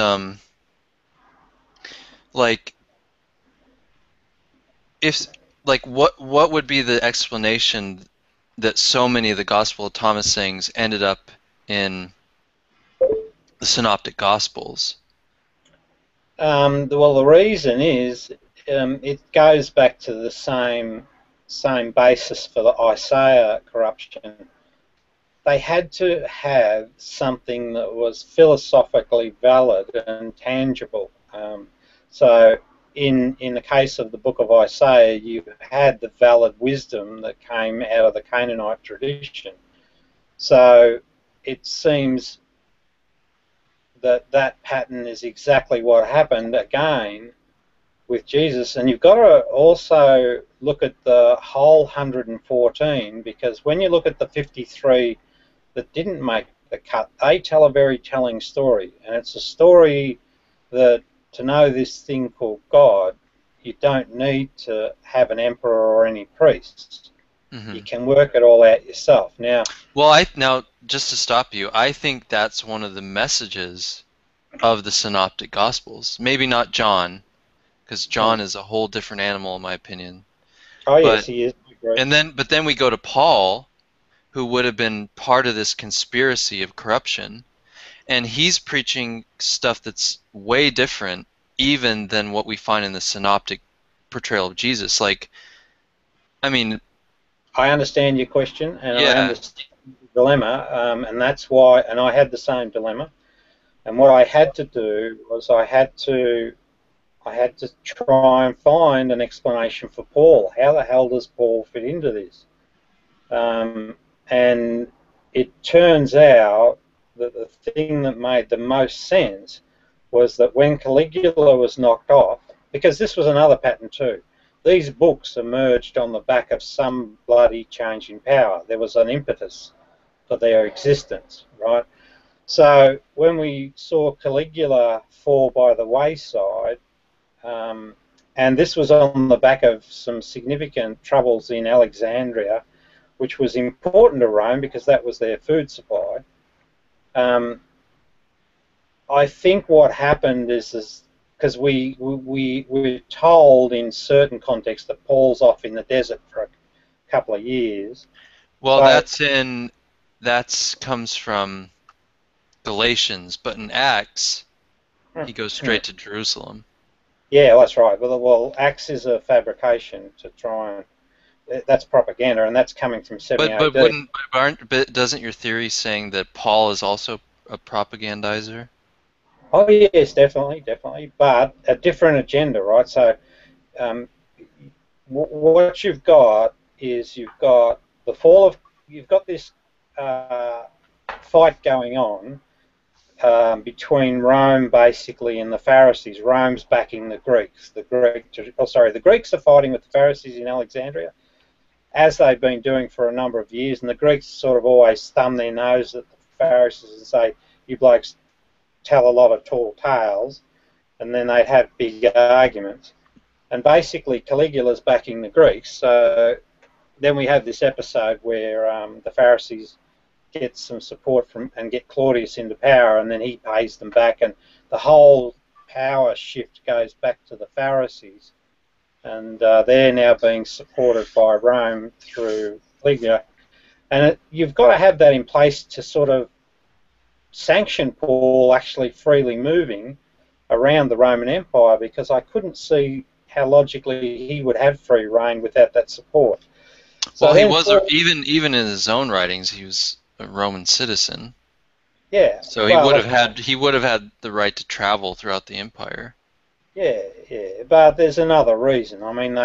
like if like what would be the explanation that so many of the Gospel of Thomas sayings ended up in the Synoptic Gospels? Well, the reason is it goes back to the same basis for the Isaiah corruption. They had to have something that was philosophically valid and tangible. So in the case of the book of Isaiah, you had the valid wisdom that came out of the Canaanite tradition. So it seems that that pattern is exactly what happened again with Jesus. And you've got to also look at the whole 114, because when you look at the 53 that didn't make the cut, they tell a very telling story. And it's a story that to know this thing called God, you don't need to have an emperor or any priests. You can work it all out yourself. Now, now just to stop you, I think that's one of the messages of the Synoptic Gospels. Maybe not John, because John is a whole different animal in my opinion. Oh yes, he is. But then we go to Paul, who would have been part of this conspiracy of corruption, and he's preaching stuff that's way different even than what we find in the Synoptic portrayal of Jesus. Like, I mean, I understand your question, and I understand the dilemma, and that's why, and I had the same dilemma, and what I had to do was I had to try and find an explanation for Paul. How the hell does Paul fit into this? And it turns out that the thing that made the most sense was that when Caligula was knocked off, because this was another pattern too, these books emerged on the back of some bloody change in power. There was an impetus for their existence, right? So when we saw Caligula fall by the wayside, and this was on the back of some significant troubles in Alexandria, which was important to Rome because that was their food supply. I think what happened is because we're told in certain contexts that Paul's off in the desert for a couple of years. Well, that comes from Galatians, but in Acts, he goes straight to Jerusalem. Yeah, that's right. Well, Acts is a fabrication to try and that's propaganda, and that's coming from 70 AD. But doesn't your theory saying that Paul is also a propagandizer? Oh yes, definitely, but a different agenda, right? So, what you've got is you've got this fight going on between Rome basically and the Pharisees. Rome's backing the Greeks. The Greeks are fighting with the Pharisees in Alexandria, as they've been doing for a number of years, and the Greeks sort of always thumb their nose at the Pharisees and say, you blokes tell a lot of tall tales, and then they'd have big arguments. And basically Caligula's backing the Greeks, so then we have this episode where the Pharisees get some support from and get Claudius into power, and then he pays them back, and the whole power shift goes back to the Pharisees. And they're now being supported by Rome through Caligula. And you've got to have that in place to sort of sanction Paul actually freely moving around the Roman Empire, because I couldn't see how logically he would have free reign without that support. So well, he was even in his own writings, he was a Roman citizen. Yeah. So he would have had the right to travel throughout the empire. Yeah, but there's another reason. I mean,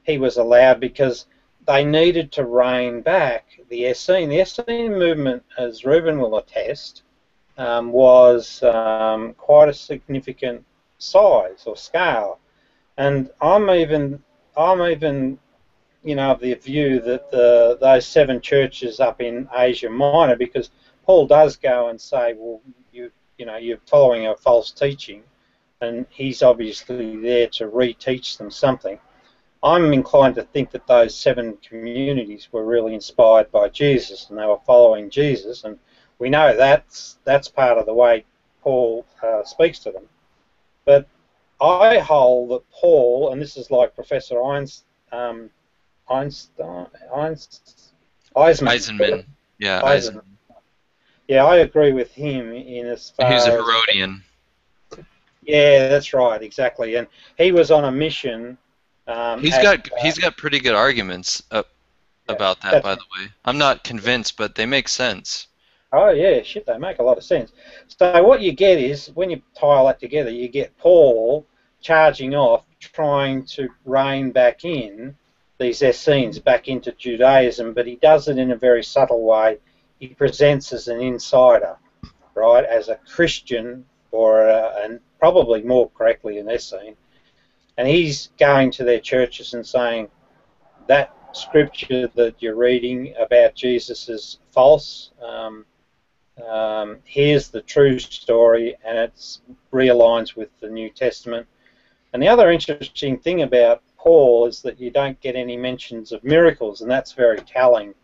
he was allowed because they needed to rein back the Essene. The Essene movement, as Reuben will attest, was quite a significant size or scale. And I'm even of the view that those 7 churches up in Asia Minor, because Paul does go and say, well, you're following a false teaching, and he's obviously there to reteach them something. I'm inclined to think that those 7 communities were really inspired by Jesus, and they were following Jesus, and we know that's part of the way Paul speaks to them. But I hold that Paul, and this is like Professor Eisenman. Yeah, Eisenman. Yeah, I agree with him in as far He's a as... Herodian. Yeah, that's right, exactly. And he was on a mission. He's got pretty good arguments about that, by the way. I'm not convinced, but they make sense. Oh yeah, shit, they make a lot of sense. So what you get is, when you tie all that together, you get Paul charging off, trying to rein back in these Essenes back into Judaism, but he does it in a very subtle way. He presents as an insider, right, as a Christian, or and probably more correctly an Essene, and he's going to their churches and saying that scripture that you're reading about Jesus is false. Here's the true story, and it realigns with the New Testament. And the other interesting thing about Paul is that you don't get any mentions of miracles, and that's very telling.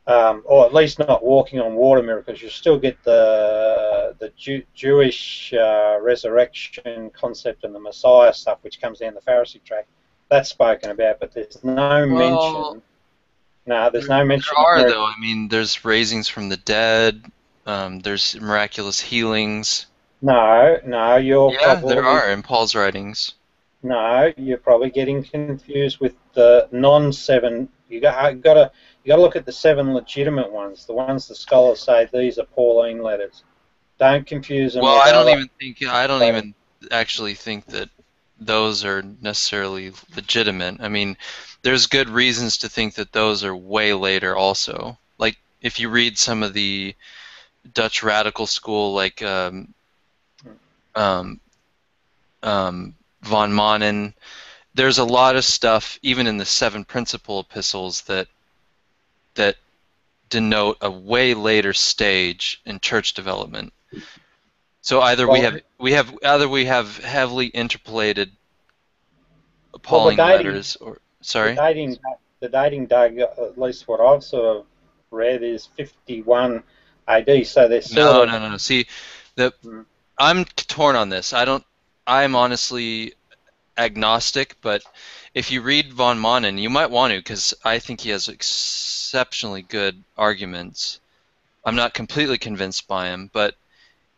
Or at least not walking on water miracles. You still get the Jewish resurrection concept and the Messiah stuff, which comes down the Pharisee track. That's spoken about, but there's no mention. No, there's no mention. There are, though. I mean, there's raisings from the dead. There's miraculous healings. No, you're probably... there are in Paul's writings. No, you're probably getting confused with the non-7. You got to look at the 7 legitimate ones, the ones the scholars say these are Pauline letters. Don't confuse them. Well, I don't even actually think that those are necessarily legitimate. I mean, there's good reasons to think that those are way later also. Like, if you read some of the Dutch radical school, like Von Manen, there's a lot of stuff, even in the 7 principal epistles, that denote a way later stage in church development. So either we have heavily interpolated Pauline letters, or sorry. The dating date, at least what I've sort of read, is 51 AD. So there's no. See, I'm torn on this. I'm honestly agnostic, but if you read Von Manen, you might want to, because I think he has exceptionally good arguments. I'm not completely convinced by him, but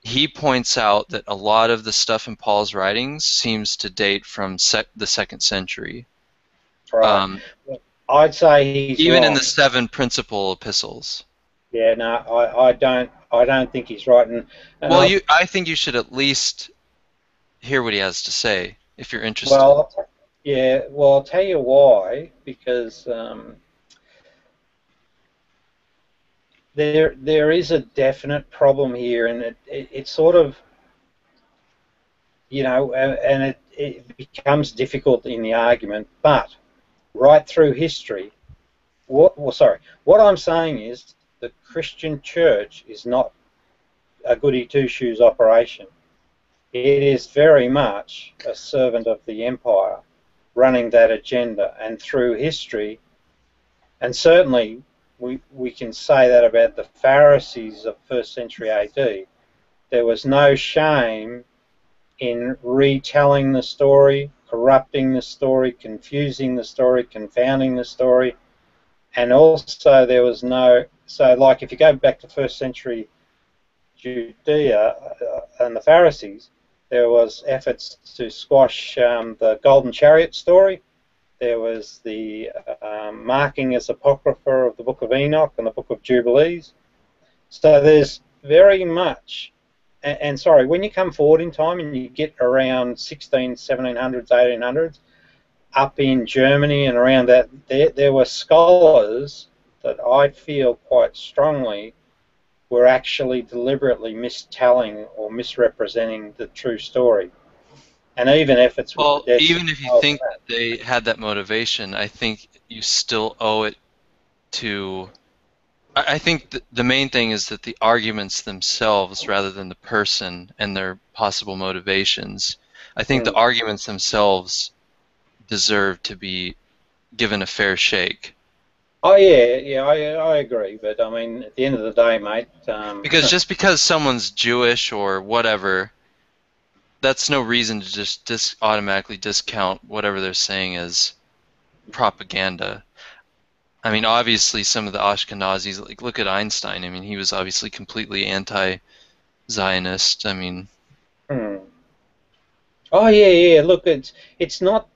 he points out that a lot of the stuff in Paul's writings seems to date from the 2nd century. Right. I'd say he's even wrong. In the 7 principal epistles. Yeah, no, I don't think he's right. And well, I think you should at least hear what he has to say if you're interested. Well, yeah. Well, I'll tell you why. Because there is a definite problem here, and it sort of, and it becomes difficult in the argument. But right through history, what I'm saying is the Christian church is not a goody two-shoes operation. It is very much a servant of the empire, running that agenda, and through history, and certainly we can say that about the Pharisees of 1st century AD. There was no shame in retelling the story, corrupting the story, confusing the story, confounding the story, and also there was no... So, like, if you go back to 1st century Judea and the Pharisees, there was efforts to squash the Golden Chariot story. There was the marking as apocrypha of the Book of Enoch and the Book of Jubilees. So there's very much, and sorry, when you come forward in time and you get around 1700s, 1800s, up in Germany and around that, there were scholars that I feel quite strongly were actually deliberately mistelling or misrepresenting the true story. And even efforts with the Well, Dead Sea even if you Scrolls, think that they had that motivation, I think you still owe it to. I think the main thing is that the arguments themselves, rather than the person and their possible motivations, I think the arguments themselves deserve to be given a fair shake. Oh yeah, I agree. But I mean, at the end of the day, mate. Because just because someone's Jewish or whatever, that's no reason to just automatically discount whatever they're saying as propaganda. I mean, obviously, some of the Ashkenazis, like look at Einstein. I mean, he was obviously completely anti-Zionist. I mean, Oh yeah. Look, it's not,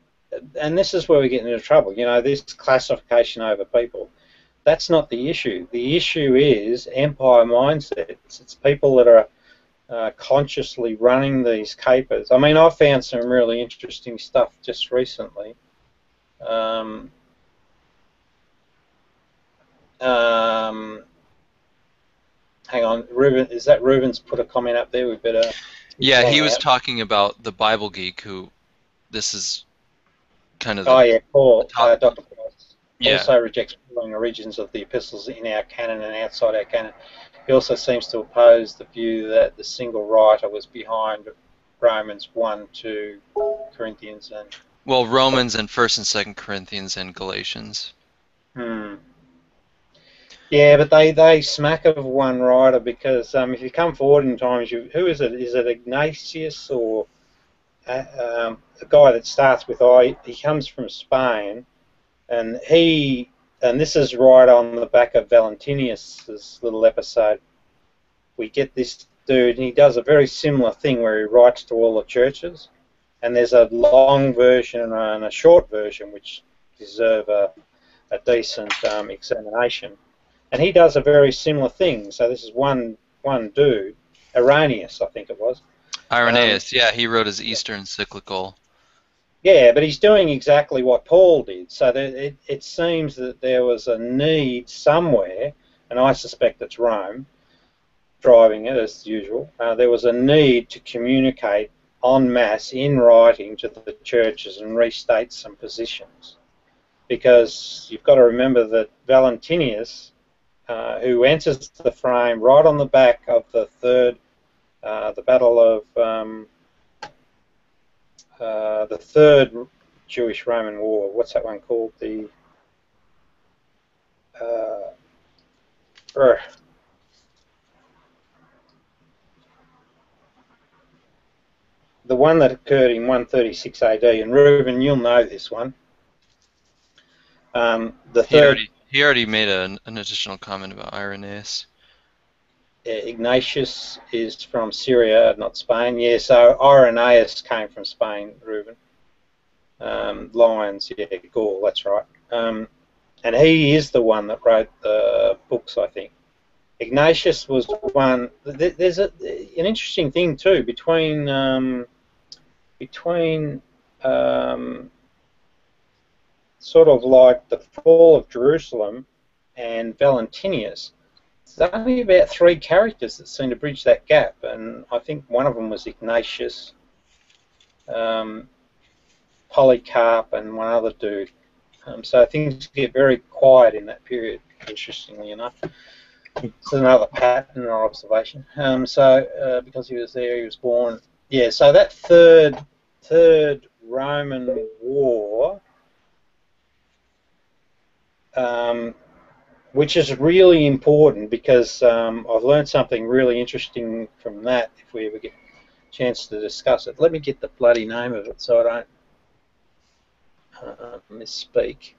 and this is where we get into trouble. You know, this classification over people. That's not the issue. The issue is empire mindsets. It's people that are consciously running these capers. I mean, I've found some really interesting stuff just recently. Hang on, Ruben, is that Ruben's put a comment up there? We better. yeah, he was out. talking about the Bible Geek, who this is kind of Oh yeah, Paul, top. Dr. Paul Yeah. also rejects pulling origins of the epistles in our canon and outside our canon. He also seems to oppose the view that the single writer was behind Romans 1, 2, Corinthians, and. Well, Romans and 1st and 2nd Corinthians and Galatians. Yeah, but they smack of one writer because if you come forward in times, who is it? Is it Ignatius or a guy that starts with I? He comes from Spain, and this is right on the back of Valentinius's little episode. We get this dude, and he does a very similar thing where he writes to all the churches, and there's a long version and a short version which deserve a decent examination. And he does a very similar thing. So this is one dude, Irenaeus, I think it was. Irenaeus, yeah, he wrote his Easter encyclical. Yeah, but he's doing exactly what Paul did. So that it seems that there was a need somewhere, and I suspect it's Rome driving it as usual. There was a need to communicate en masse in writing to the churches and restate some positions. Because you've got to remember that Valentinius, who enters the frame right on the back of the Battle of the Third Jewish-Roman War. What's that one called? The one that occurred in 136 AD, and Reuben, you'll know this one. He already made an additional comment about Irenaeus. Ignatius is from Syria, not Spain. Yeah, so Irenaeus came from Spain, Reuben. Lions, yeah, Gaul, that's right. And he is the one that wrote the books, I think. Ignatius was one. There's an interesting thing too between sort of like the fall of Jerusalem and Valentinius. There's only about 3 characters that seem to bridge that gap, and I think one of them was Ignatius, Polycarp, and one other dude. So things get very quiet in that period, interestingly enough. It's another pattern or observation. Because he was there, he was born. Yeah, so that third Roman war, which is really important because I've learned something really interesting from that if we ever get a chance to discuss it. Let me get the bloody name of it so I don't misspeak.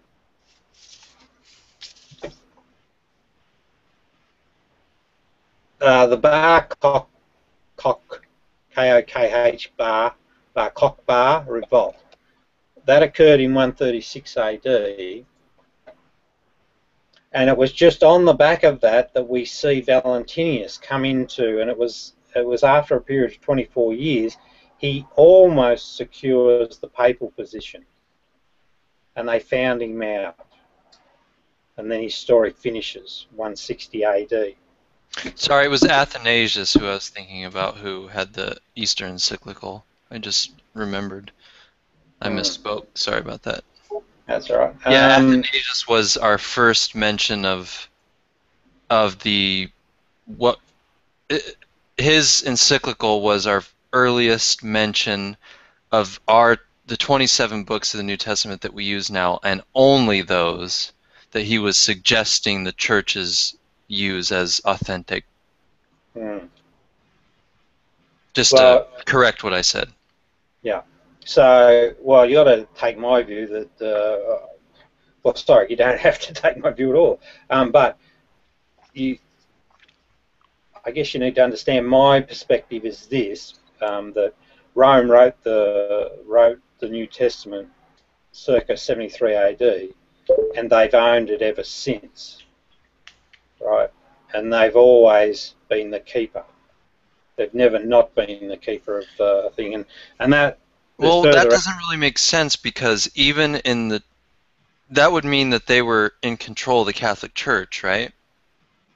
The Bar K-O-K-H Bar Kokhba revolt. That occurred in 136 AD, and it was just on the back of that that we see Valentinius come into, and it was after a period of 24 years, he almost secures the papal position. and they found him out. And then his story finishes, 160 AD. Sorry, it was Athanasius who I was thinking about, who had the Easter encyclical. I just remembered. I misspoke. Sorry about that. That's all right. Yeah, Athanasius was our first mention of the what his encyclical was our earliest mention of the 27 books of the New Testament that we use now, and only those that he was suggesting the churches use as authentic. Just to correct what I said. Yeah. So, well, you got to take my view that. Well, sorry, you don't have to take my view at all. But I guess you need to understand my perspective is this: that Rome wrote the New Testament circa 73 AD, and they've owned it ever since, right? And they've always been the keeper. They've never not been the keeper of the thing, and that. Well, that doesn't really make sense, because even in that would mean that they were in control of the Catholic Church, right?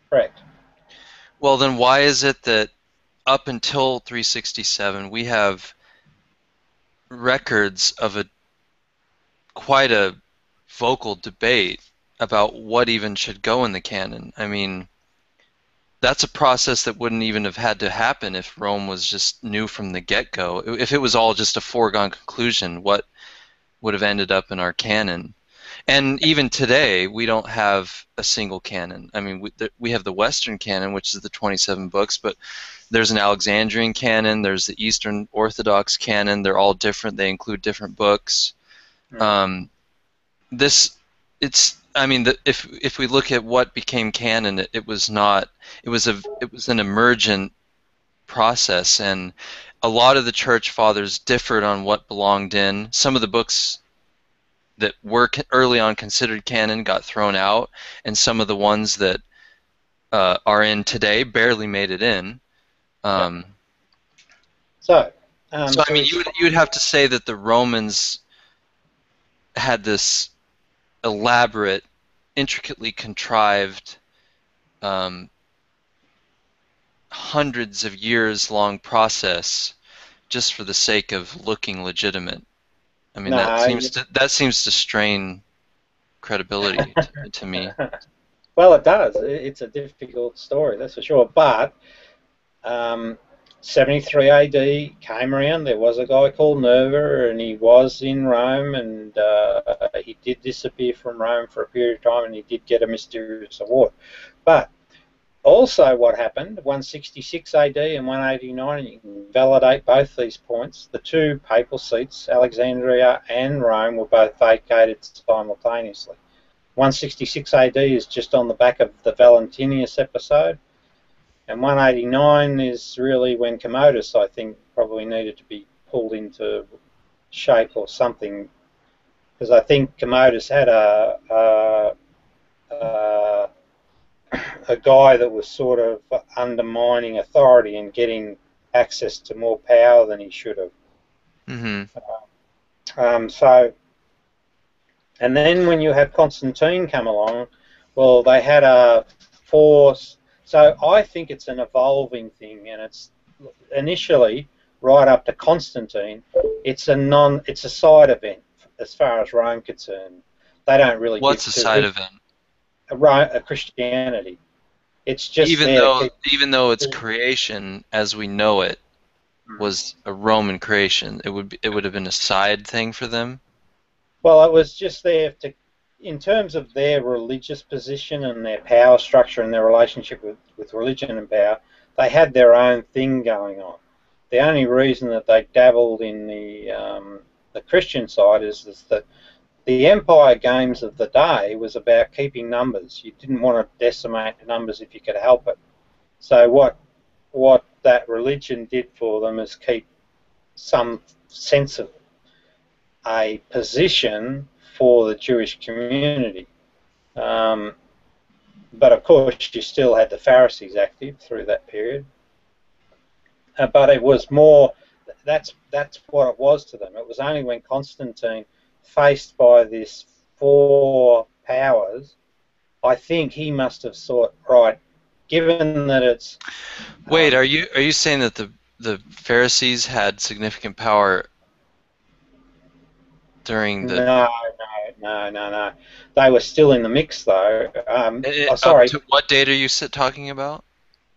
Correct. Well, then why is it that up until 367 we have records of quite a vocal debate about what even should go in the canon? I mean, that's a process that wouldn't even have had to happen if Rome was just new from the get-go. If it was all just a foregone conclusion, what would have ended up in our canon? And even today, we don't have a single canon. I mean, we have the Western canon, which is the 27 books, but there's an Alexandrian canon, there's the Eastern Orthodox canon. They're all different. They include different books. Right. I mean, if we look at what became canon, it was an emergent process, and a lot of the church fathers differed on what belonged in. Some of the books that were early on considered canon got thrown out, and some of the ones that are in today barely made it in. So I mean, you would have to say that the Romans had this elaborate, intricately contrived, hundreds of years long process just for the sake of looking legitimate. I mean, that seems to strain credibility to me. Well, it does. It's a difficult story, that's for sure. But 73 AD came around. There was a guy called Nerva, and he was in Rome, and he did disappear from Rome for a period of time, and he did get a mysterious award. But also what happened, 166 AD and 189, you can validate both these points. The two papal seats, Alexandria and Rome, were both vacated simultaneously. 166 AD is just on the back of the Valentinius episode, and 189 is really when Commodus, I think, probably needed to be pulled into shape or something, because I think Commodus had a guy that was sort of undermining authority and getting access to more power than he should have. And then when you have Constantine come along, well, they had a force. So I think it's an evolving thing, and it's initially right up to Constantine. It's a side event as far as Rome concerned. They don't really. What's a side event? A Christianity. It's just even though its creation, as we know it, was a Roman creation, it would have been a side thing for them. Well, it was just there in terms of their religious position and their power structure and their relationship with religion and power. They had their own thing going on. The only reason that they dabbled in the Christian side is that the empire games of the day was about keeping numbers. You didn't want to decimate the numbers if you could help it. So what that religion did for them is keep some sense of a position for the Jewish community. But of course, you still had the Pharisees active through that period. But it was more, that's what it was to them. It was only when Constantine, faced by this four powers, I think he must have thought, right, given that it's... Wait, are you saying that the Pharisees had significant power during the No. They were still in the mix, though. up Sorry. to what date are you talking about?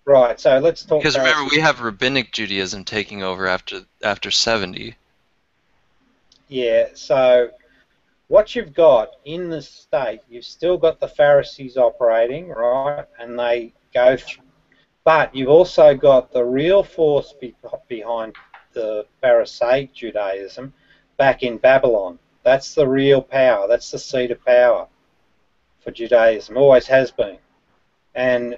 Right, so let's talk Because remember, Pharisees. we have Rabbinic Judaism taking over after 70. Yeah, so what you've got in the state, you've still got the Pharisees operating, right, and they go through, but you've also got the real force behind the Pharisaic Judaism back in Babylon. That's the real power. That's the seat of power for Judaism, always has been. And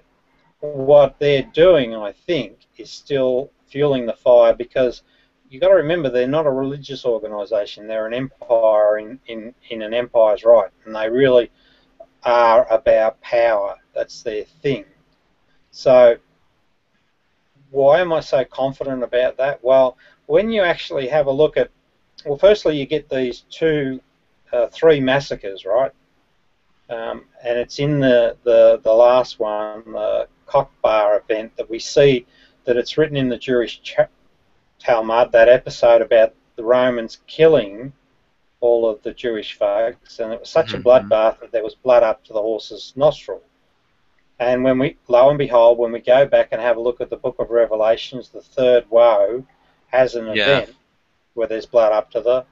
what they're doing, I think, is still fueling the fire, because you've got to remember they're not a religious organisation. They're an empire in an empire's right, and they really are about power. That's their thing. So why am I so confident about that? Well, when you actually have a look at, well, firstly you get these three massacres, right? And it's in the last one, the Kokhba event, that we see that it's written in the Jewish Talmud, that episode about the Romans killing all of the Jewish folks, and it was such a bloodbath that there was blood up to the horse's nostril. And when lo and behold, when we go back and have a look at the book of Revelations, the third woe has an event where there's blood up to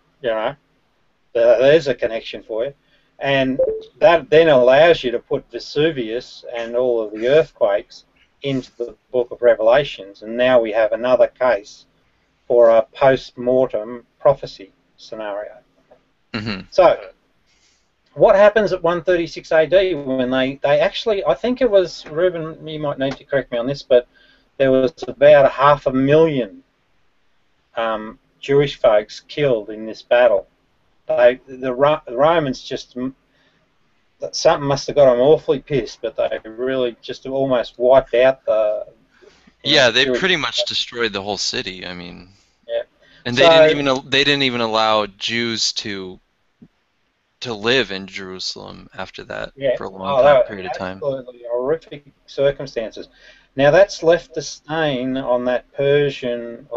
there's a connection for you. And that then allows you to put Vesuvius and all of the earthquakes into the book of Revelations, and now we have another case for a post-mortem prophecy scenario. So what happens at 136 AD when they actually, I think it was, Reuben, you might need to correct me on this, but there was about 500,000 Jewish folks killed in this battle. The Romans just, something must have got them awfully pissed, but they really just almost wiped out the... they pretty much destroyed the whole city. I mean, and So, they didn't even allow Jews to live in Jerusalem after that for a long period of time. Absolutely horrific circumstances. Now that's left a stain on that Persian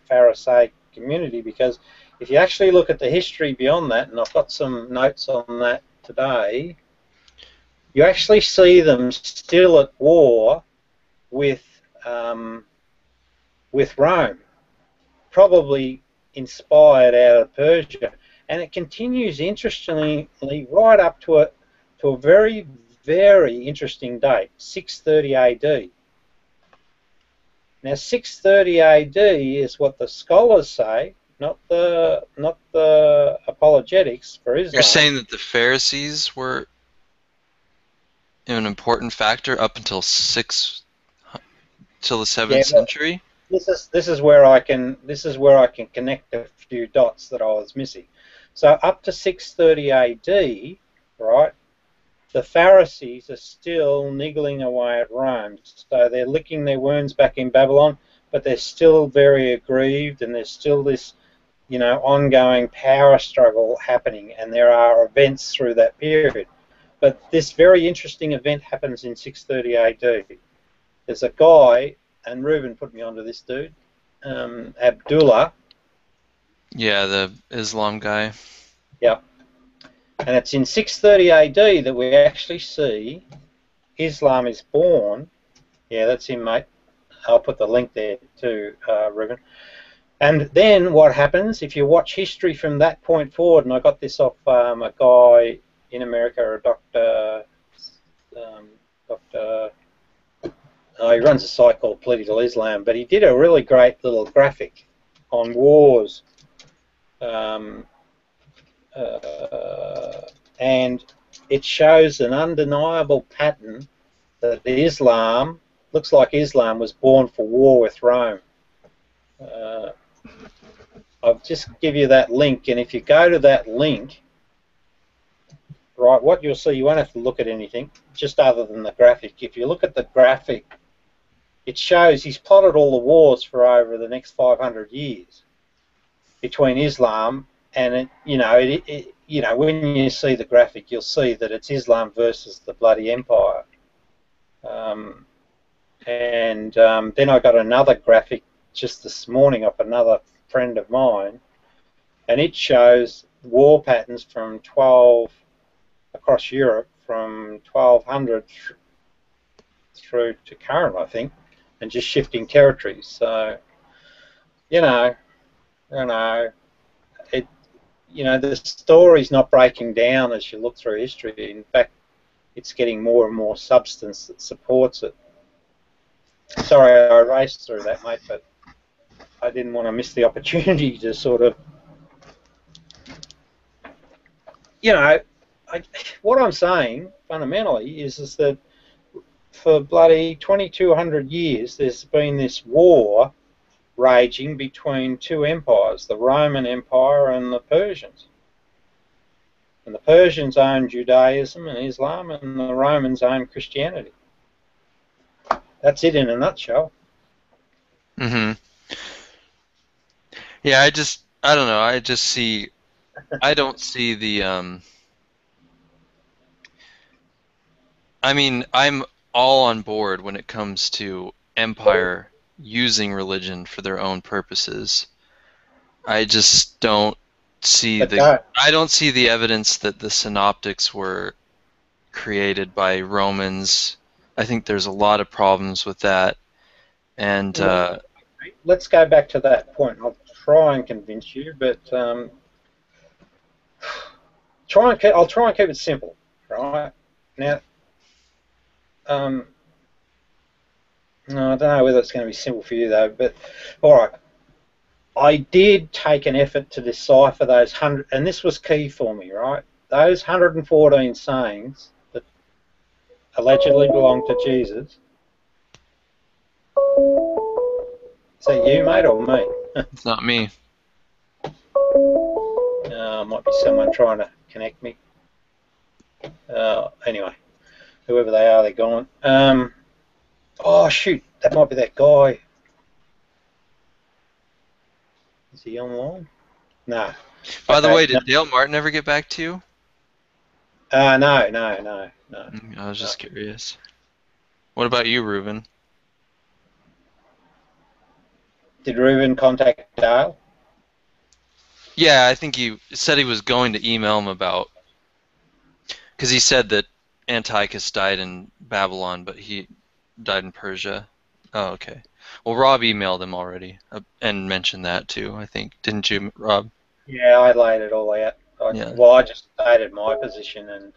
Pharisaic community, because if you actually look at the history beyond that, and I've got some notes on that today, you actually see them still at war with Rome, probably inspired out of Persia. And it continues, interestingly, right up to a very, very interesting date, 630 AD. Now, 630 AD is what the scholars say, not the apologetics for Islam. You're saying that the Pharisees were an important factor up until till the 7th century? This is where I can connect a few dots that I was missing. So up to 630 AD, right, the Pharisees are still niggling away at Rome. So they're licking their wounds back in Babylon, but they're still very aggrieved, and there's still this, ongoing power struggle happening, and there are events through that period. But this very interesting event happens in 630 AD. There's a guy, and Reuben put me onto this dude, Abdullah. Yeah, the Islam guy. Yep. And it's in 630 AD that we actually see Islam is born. Yeah, that's him, mate. I'll put the link there too, Reuben. And then what happens, if you watch history from that point forward, and I got this off a guy in America, a doctor, he runs a site called Political Islam, but he did a really great little graphic on wars. And it shows an undeniable pattern that Islam, looks like Islam was born for war with Rome. I'll just give you that link, and if you go to that link, right, what you'll see, you won't have to look at anything, just other than the graphic. If you look at the graphic, it shows he's plotted all the wars for over the next 500 years between Islam and you know, when you see the graphic, you'll see that it's Islam versus the bloody empire. Then I got another graphic just this morning off another friend of mine, and it shows war patterns from 12 across Europe from 1200 through to current, I think, and just shifting territories. So, you know, it, the story's not breaking down as you look through history. In fact, it's getting more and more substance that supports it. Sorry, I raced through that, mate, but I didn't want to miss the opportunity to sort of, what I'm saying fundamentally is that for bloody 2200 years there's been this war raging between two empires, the Roman Empire and the Persians. And the Persians own Judaism and Islam, and the Romans own Christianity. That's it in a nutshell. Mm-hmm. Yeah, I don't know. I don't see the, I mean, I'm all on board when it comes to empire using religion for their own purposes. I just don't see I don't see the evidence that the synoptics were created by Romans. I think there's a lot of problems with that. And let's go back to that point. I'll try and convince you, but I'll try and keep it simple, right? Now, no, I don't know whether it's going to be simple for you though. But all right, I did take an effort to decipher those 100, and this was key for me, right? Those 114 sayings that allegedly belong to Jesus. Is that you, mate, or me? It's not me. Might be someone trying to connect me. Anyway, whoever they are, they're gone. Oh, shoot, that might be that guy. Is he online? No. By the way, did Dale Martin ever get back to you? No. I was just curious. What about you, Reuben? Did Reuben contact Dale? Yeah, I think he said he was going to email him about, because he said that Antiochus died in Babylon, but he died in Persia. Oh, okay. Well, Rob emailed him already and mentioned that too, I think. Didn't you, Rob? Yeah, I laid it all out. Yeah. Well, I just stated my position and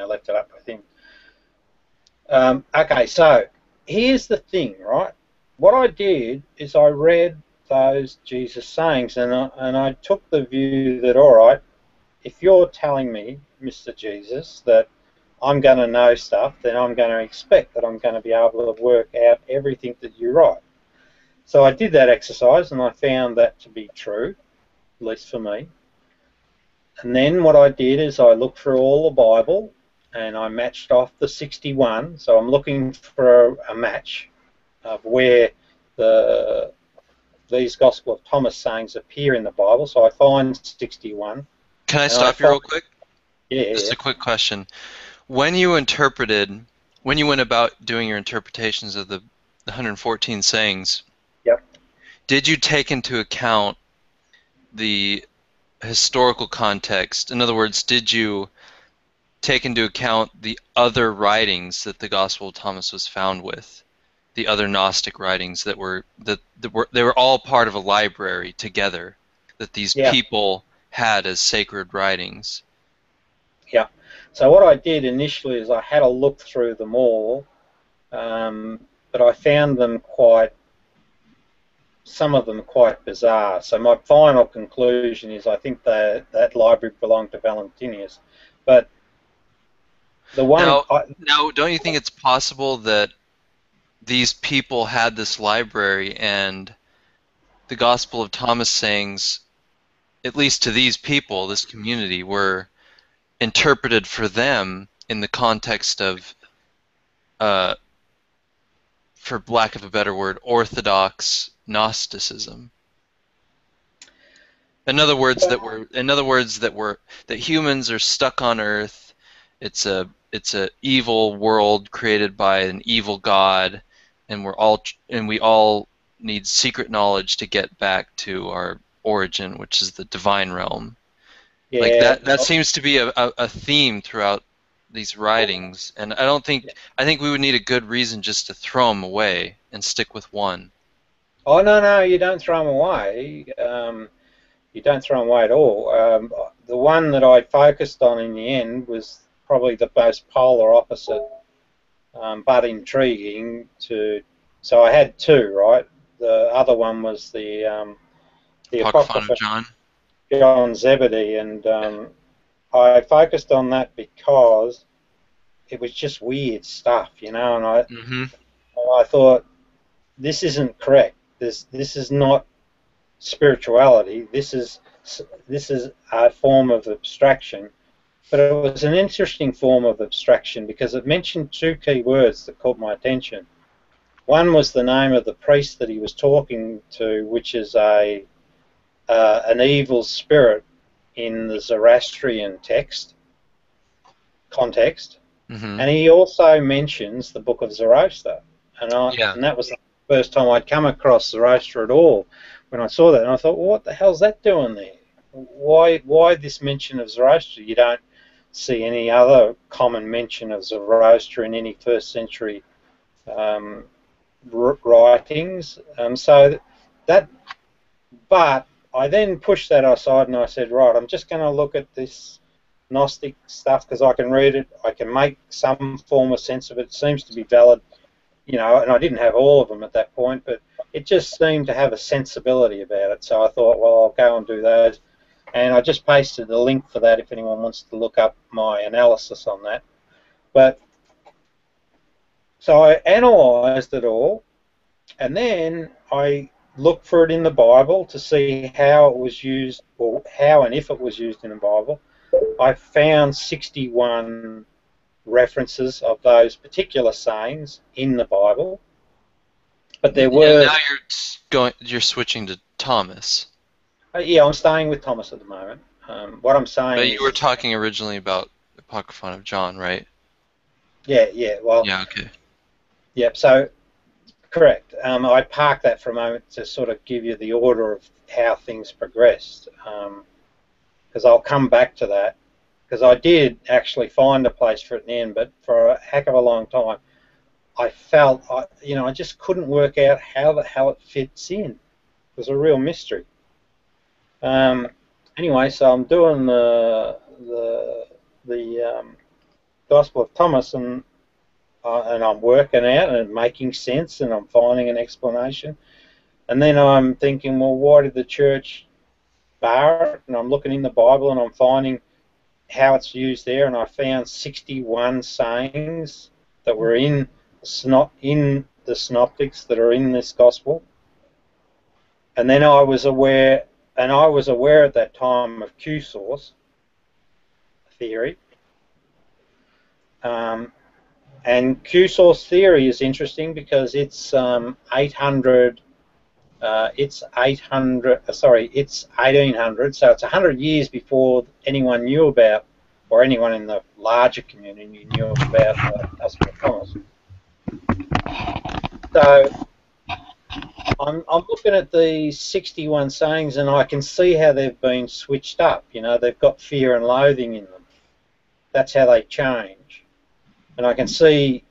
left it up with him. Okay, so here's the thing, right? What I did is I read those Jesus sayings, and I took the view that, all right, if you're telling me, Mr. Jesus, that I'm going to know stuff, then I'm going to expect that I'm going to be able to work out everything that you write. So I did that exercise, and I found that to be true, at least for me. And then what I did is I looked through all the Bible, and I matched off the 61. So I'm looking for a match of where these Gospel of Thomas sayings appear in the Bible. So I find 61. Can I stop you real quick? Yeah. Just a quick question. When you went about doing your interpretations of the 114 sayings, yep, did you take into account the historical context? In other words, did you take into account the other writings that the Gospel of Thomas was found with? The other Gnostic writings that were they were all part of a library together that these people had as sacred writings. Yeah. So what I did initially is I had a look through them all, but I found them some of them quite bizarre. So my final conclusion is I think that library belonged to Valentinius. But the one now, don't you think it's possible that these people had this library and the Gospel of Thomas sayings, at least to these people, this community, were interpreted for them in the context of, for lack of a better word, orthodox Gnosticism? In other words, that humans are stuck on Earth. It's a evil world created by an evil God, and we all need secret knowledge to get back to our origin, which is the divine realm. Like Yeah, that seems to be a theme throughout these writings, and I think we would need a good reason just to throw them away and stick with one. oh no, you don't throw them away. You don't throw them away at all. The one that I focused on in the end was probably the most polar opposite, but intriguing. So I had two, right? The other one was the Apocryphon of Apocrypha John. John Zebedee, and I focused on that because it was just weird stuff, and Mm-hmm. I thought this isn't correct. This is not spirituality. This is a form of abstraction, but it was an interesting form of abstraction because it mentioned two key words that caught my attention. One was the name of the priest that he was talking to, which is an evil spirit in the Zoroastrian context, Mm-hmm. and he also mentions the Book of Zoroaster, Yeah. and that was the first time I'd come across Zoroaster at all. When I saw that, and I thought, well, what the hell's that doing there? Why this mention of Zoroaster? You don't see any other common mention of Zoroaster in any first century writings. So that, but I then pushed that aside and I said, right, I'm just going to look at this Gnostic stuff because I can read it, I can make some form of sense of it. It seems to be valid, and I didn't have all of them at that point, but it just seemed to have a sensibility about it. So I thought, well, I'll go and do those. And I just pasted the link for that if anyone wants to look up my analysis on that. But so I analysed it all, and then I looked for it in the Bible to see how it was used, or how and if it was used in the Bible. I found 61 references of those particular sayings in the Bible, but there were. Now you're switching to Thomas. Yeah, I'm staying with Thomas at the moment. What I'm saying But is, you were talking originally about Apocryphon of John, right? yeah, well, Yeah. Okay. yep. So correct. I parked that for a moment to sort of give you the order of how things progressed, because I'll come back to that. Because I did actually find a place for it in the end, but for a heck of a long time, I felt, I just couldn't work out how the hell it fits in. It was a real mystery. Anyway, so I'm doing the Gospel of Thomas, and I'm working out and making sense, and I'm finding an explanation. And then I'm thinking, well, why did the church bar it? And I'm looking in the Bible, and I'm finding how it's used there, and I found 61 sayings that were in the synoptics that are in this gospel. And then I was aware at that time of Q-source theory. And Q-source theory is interesting because it's 1800. It's 1800. So it's 100 years before anyone knew about, or anyone in the larger community knew about the Gospel of Thomas. So I'm looking at these 61 sayings, and I can see how they've been switched up. They've got fear and loathing in them. That's how they change. And I can see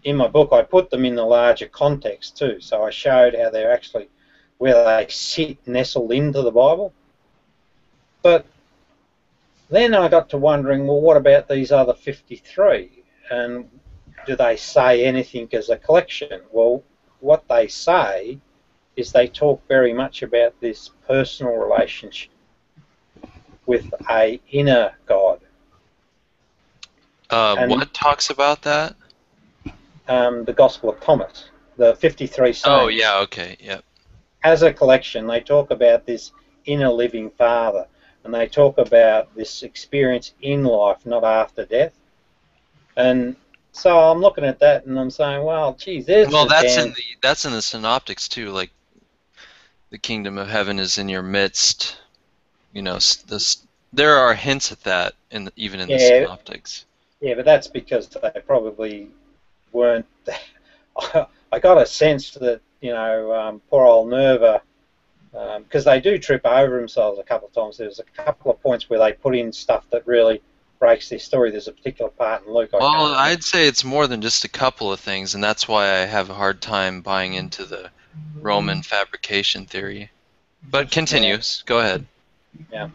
in my book I put them in the larger context too. So I showed how they're actually, where they sit nestled into the Bible. But then I got to wondering, well, what about these other 53? And do they say anything as a collection? Well, what they say is they talk very much about this personal relationship with a inner God. What talks about that? The Gospel of Thomas, the 53 sayings. Oh, yeah, okay, yep. As a collection, they talk about this inner living Father, and they talk about this experience in life, not after death. And so I'm looking at that, and I'm saying, well, geez, that's in the synoptics too. Like, the kingdom of heaven is in your midst. you know, there are hints at that even in the Yeah, synoptics. yeah, but that's because they probably weren't. I got a sense that poor old Nerva, because they do trip over themselves a couple of times. There's a couple of points where they put in stuff that really breaks their story. There's a particular part in Luke I Well, can't remember. I'd say it's more than just a couple of things, and that's why I have a hard time buying into the Roman fabrication theory. But continues. Go ahead. Yeah.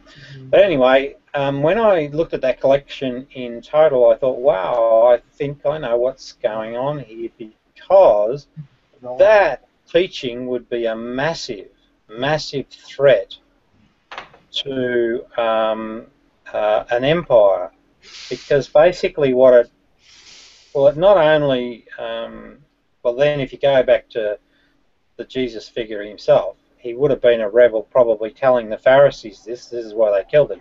But anyway, when I looked at that collection in total, I thought, wow, I think I know what's going on here, because that teaching would be a massive, massive threat to an empire, because basically it not only, well then if you go back to the Jesus figure himself, he would have been a rebel, probably telling the Pharisees this is why they killed him.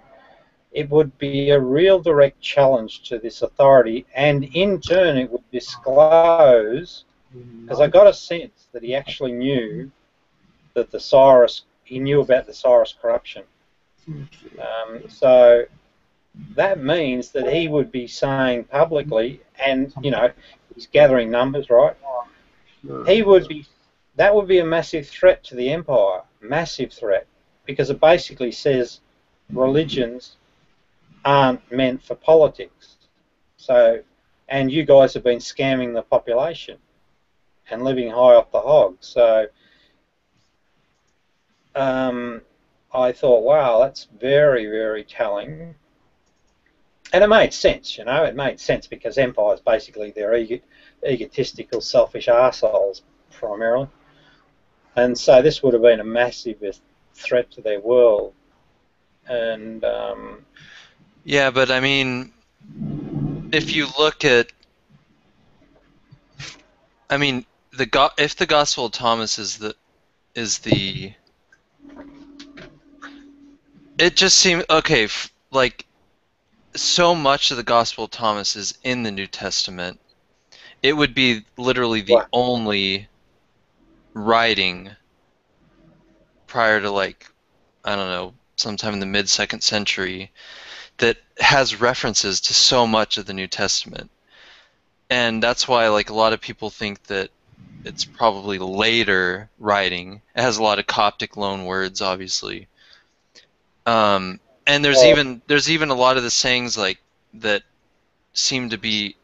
It would be a real direct challenge to this authority, and in turn it would disclose, because I got a sense that he actually knew that he knew about the Cyrus corruption. So that means that he would be saying publicly, and he's gathering numbers, right? That would be a massive threat to the empire, massive threat, because it basically says religions aren't meant for politics. So, and you guys have been scamming the population and living high off the hog. So, I thought, wow, that's very, very telling. And it made sense, it made sense, because empires basically, they're egotistical, selfish arseholes primarily. And so this would have been a massive threat to their world. And Yeah, but I mean, if you look at, I mean, if the Gospel of Thomas is the, it just seems okay. Like, so much of the Gospel of Thomas is in the New Testament. It would be literally the Wow. only writing prior to, like, I don't know, sometime in the mid-2nd century that has references to so much of the New Testament. And that's why, like, a lot of people think that it's probably later writing. It has a lot of Coptic loan words, obviously. And there's even a lot of the sayings like that seem to be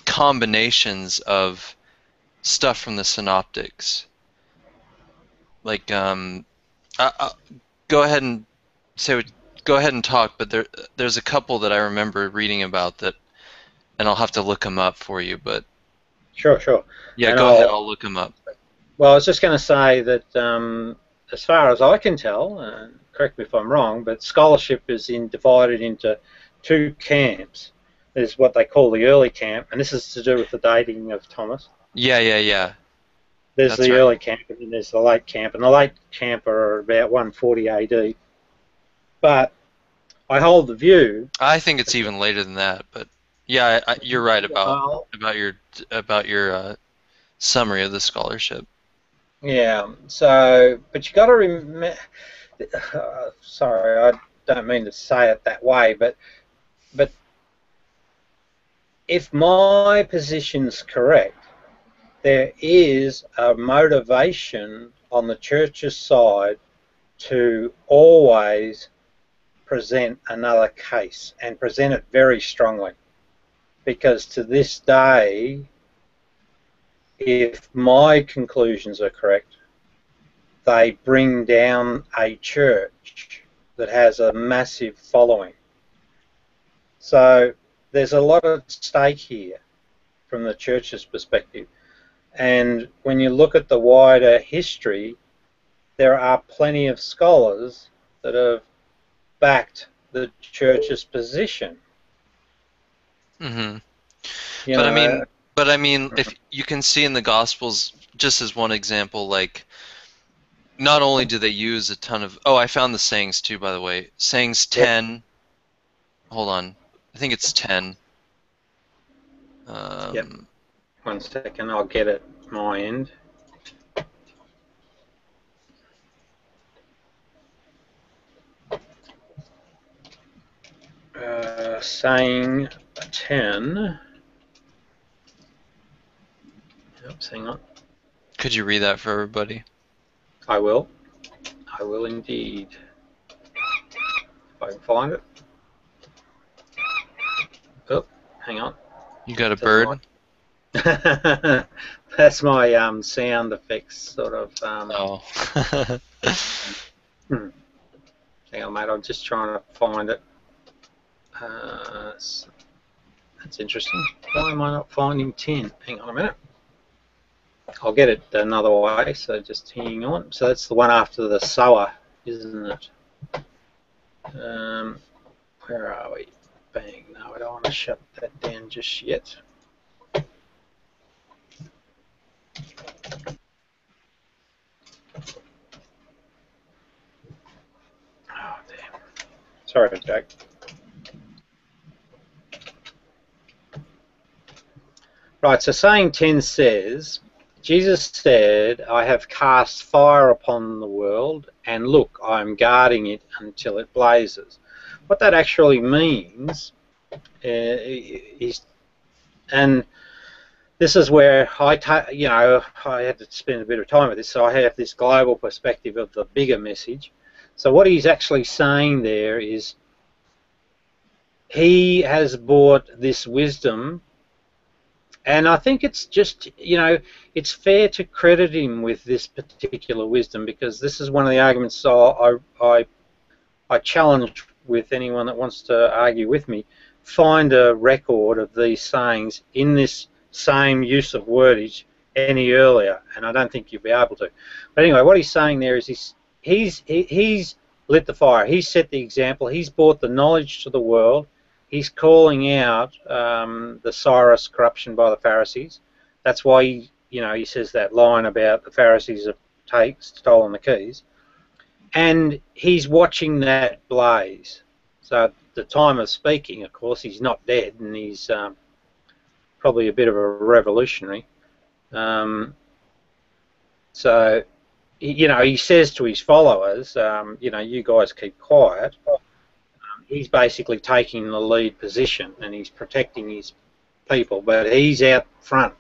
combinations of stuff from the synoptics. Like, go ahead and go ahead and talk. But there's a couple that I remember reading about that, and I'll have to look them up for you. But Sure. yeah, And go ahead. I'll look them up. Well, I was just going to say that as far as I can tell, correct me if I'm wrong, but scholarship is divided into two camps. There's what they call the early camp, and this is to do with the dating of Thomas. Yeah. There's That's the right. early camp, and then there's the late camp, and the late camp are about 140 AD. But I hold the view. I think it's even later than that, but yeah, you're right about Well, your summary of the scholarship. yeah. So, but you got to remember. Sorry, I don't mean to say it that way, but if my position's correct, there is a motivation on the church's side to always present another case, and present it very strongly, because to this day, if my conclusions are correct, they bring down a church that has a massive following. So there's a lot at stake here from the church's perspective. And when you look at the wider history, there are plenty of scholars that have backed the church's position. Mm-hmm. You But know, I mean, if you can see in the Gospels, just as one example, like, not only do they use a ton of, I found the sayings too, by the way. Sayings 10. Hold on, I think it's 10. Yep. 1 second, I'll get it my end. saying 10. Oops, hang on. Could you read that for everybody? I will. I will indeed. If I can find it. Oh, hang on. You got a Doesn't bird? That's my sound effects sort of. Oh. Hang on, mate. I'm just trying to find it. That's interesting. Why am I not finding 10? Hang on a minute. I'll get it another way, so just hang on. So that's the one after the sower, isn't it? Where are we? Bang. No, I don't want to shut that down just yet. Oh, damn. Sorry, Jack. Right, so saying 10 says, Jesus said, I have cast fire upon the world, and look, I am guarding it until it blazes. What that actually means is, and this is where I had to spend a bit of time with this, so I have this global perspective of the bigger message. So what he's actually saying there is he has brought this wisdom, and I think it's just, it's fair to credit him with this particular wisdom, because this is one of the arguments I challenge with anyone that wants to argue with me. Find a record of these sayings in this same use of wordage any earlier, and I don't think you'll be able to. But anyway, what he's saying there is he's lit the fire. He's set the example. He's brought the knowledge to the world. He's calling out the Cyrus corruption by the Pharisees. That's why he says that line about the Pharisees have stolen the keys. And he's watching that blaze. So at the time of speaking, of course, he's not dead, and he's probably a bit of a revolutionary. So, he says to his followers, you guys keep quiet. He's basically taking the lead position, and he's protecting his people, but he's out front,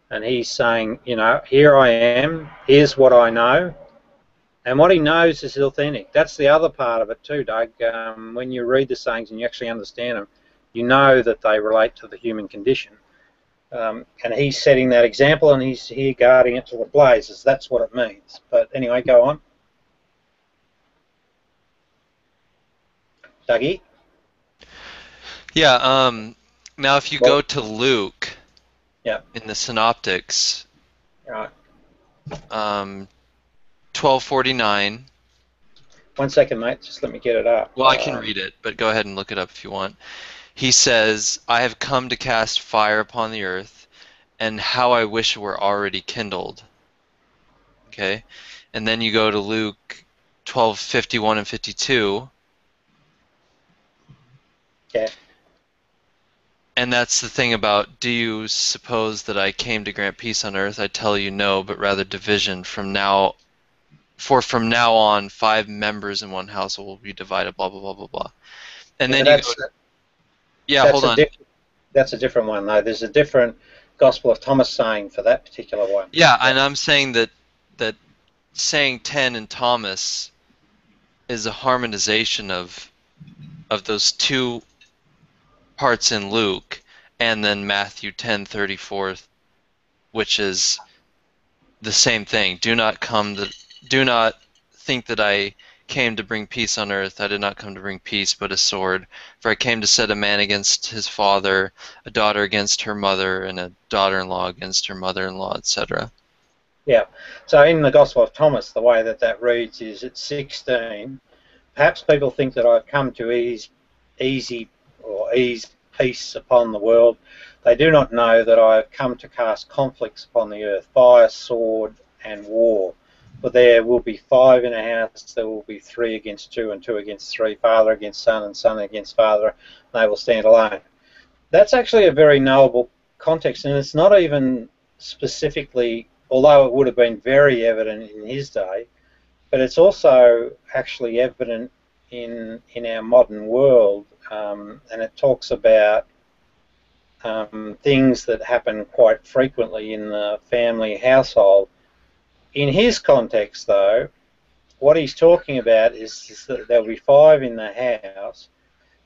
and he's saying, here I am, here's what I know, and what he knows is authentic. That's the other part of it too, Doug. When you read the sayings and you actually understand them, you know that they relate to the human condition, and he's setting that example, and he's here guarding it till it blazes. That's what it means. But anyway, go on. Dougie? Yeah, now if you go to Luke, yeah, in the Synoptics, right. 1249. 1 second, mate. Just let me get it up. Well, I can read it, but go ahead and look it up if you want. He says, I have come to cast fire upon the earth, and how I wish it were already kindled. Okay? And then you go to Luke 12:51 and 52. Okay. And that's the thing about, do you suppose that I came to grant peace on earth? I tell you no, but rather division. From now on, 5 members in one household will be divided, blah, blah, blah, blah, blah. And then hold on. That's a different one, though. There's a different Gospel of Thomas saying for that particular one. Yeah, and I'm saying that saying 10 in Thomas is a harmonization of those two parts in Luke, and then Matthew 10:34, which is the same thing. Do not think that I came to bring peace on earth. I did not come to bring peace, but a sword. For I came to set a man against his father, a daughter against her mother, and a daughter-in-law against her mother-in-law, etc. Yeah. So in the Gospel of Thomas, the way that reads is at 16. Perhaps people think that I've come to ease peace upon the world. They do not know that I have come to cast conflicts upon the earth, fire, sword, and war. For there will be 5 in a house, there will be 3 against 2, and 2 against 3, father against son, and son against father, and they will stand alone. That's actually a very knowable context, and it's not even specifically, although it would have been very evident in his day, but it's also actually evident in our modern world, and it talks about things that happen quite frequently in the family household. In his context, though, what he's talking about is that there'll be 5 in the house,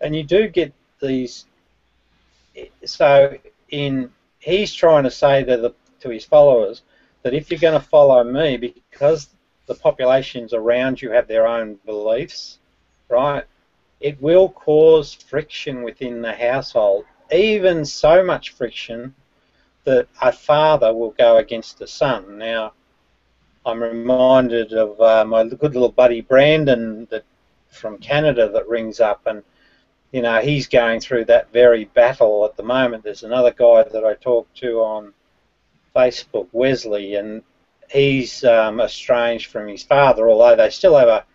and you do get these. So he's trying to say to his followers that if you're going to follow me, because the populations around you have their own beliefs, right, it will cause friction within the household, even so much friction that a father will go against a son. Now, I'm reminded of my good little buddy Brandon from Canada that rings up, and you know, he's going through that very battle at the moment. There's another guy that I talk to on Facebook, Wesley, and he's estranged from his father, although they still have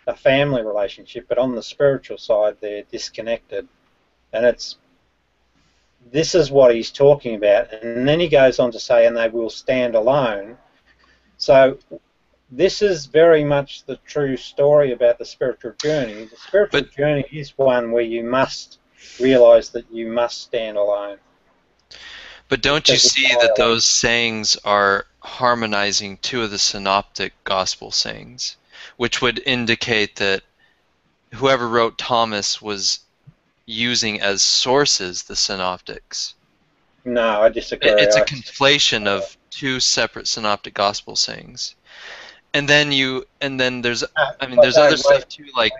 a family relationship, but on the spiritual side they're disconnected. And this is what he's talking about. And then he goes on to say, and they will stand alone. So this is very much the true story about the spiritual journey. The spiritual journey is one where you must realize that you must stand alone. But don't you see that those sayings are harmonizing 2 of the synoptic gospel sayings, which would indicate that whoever wrote Thomas was using as sources the synoptics? No, I disagree. It's a conflation of 2 separate synoptic gospel sayings. And then there's there's other stuff too, like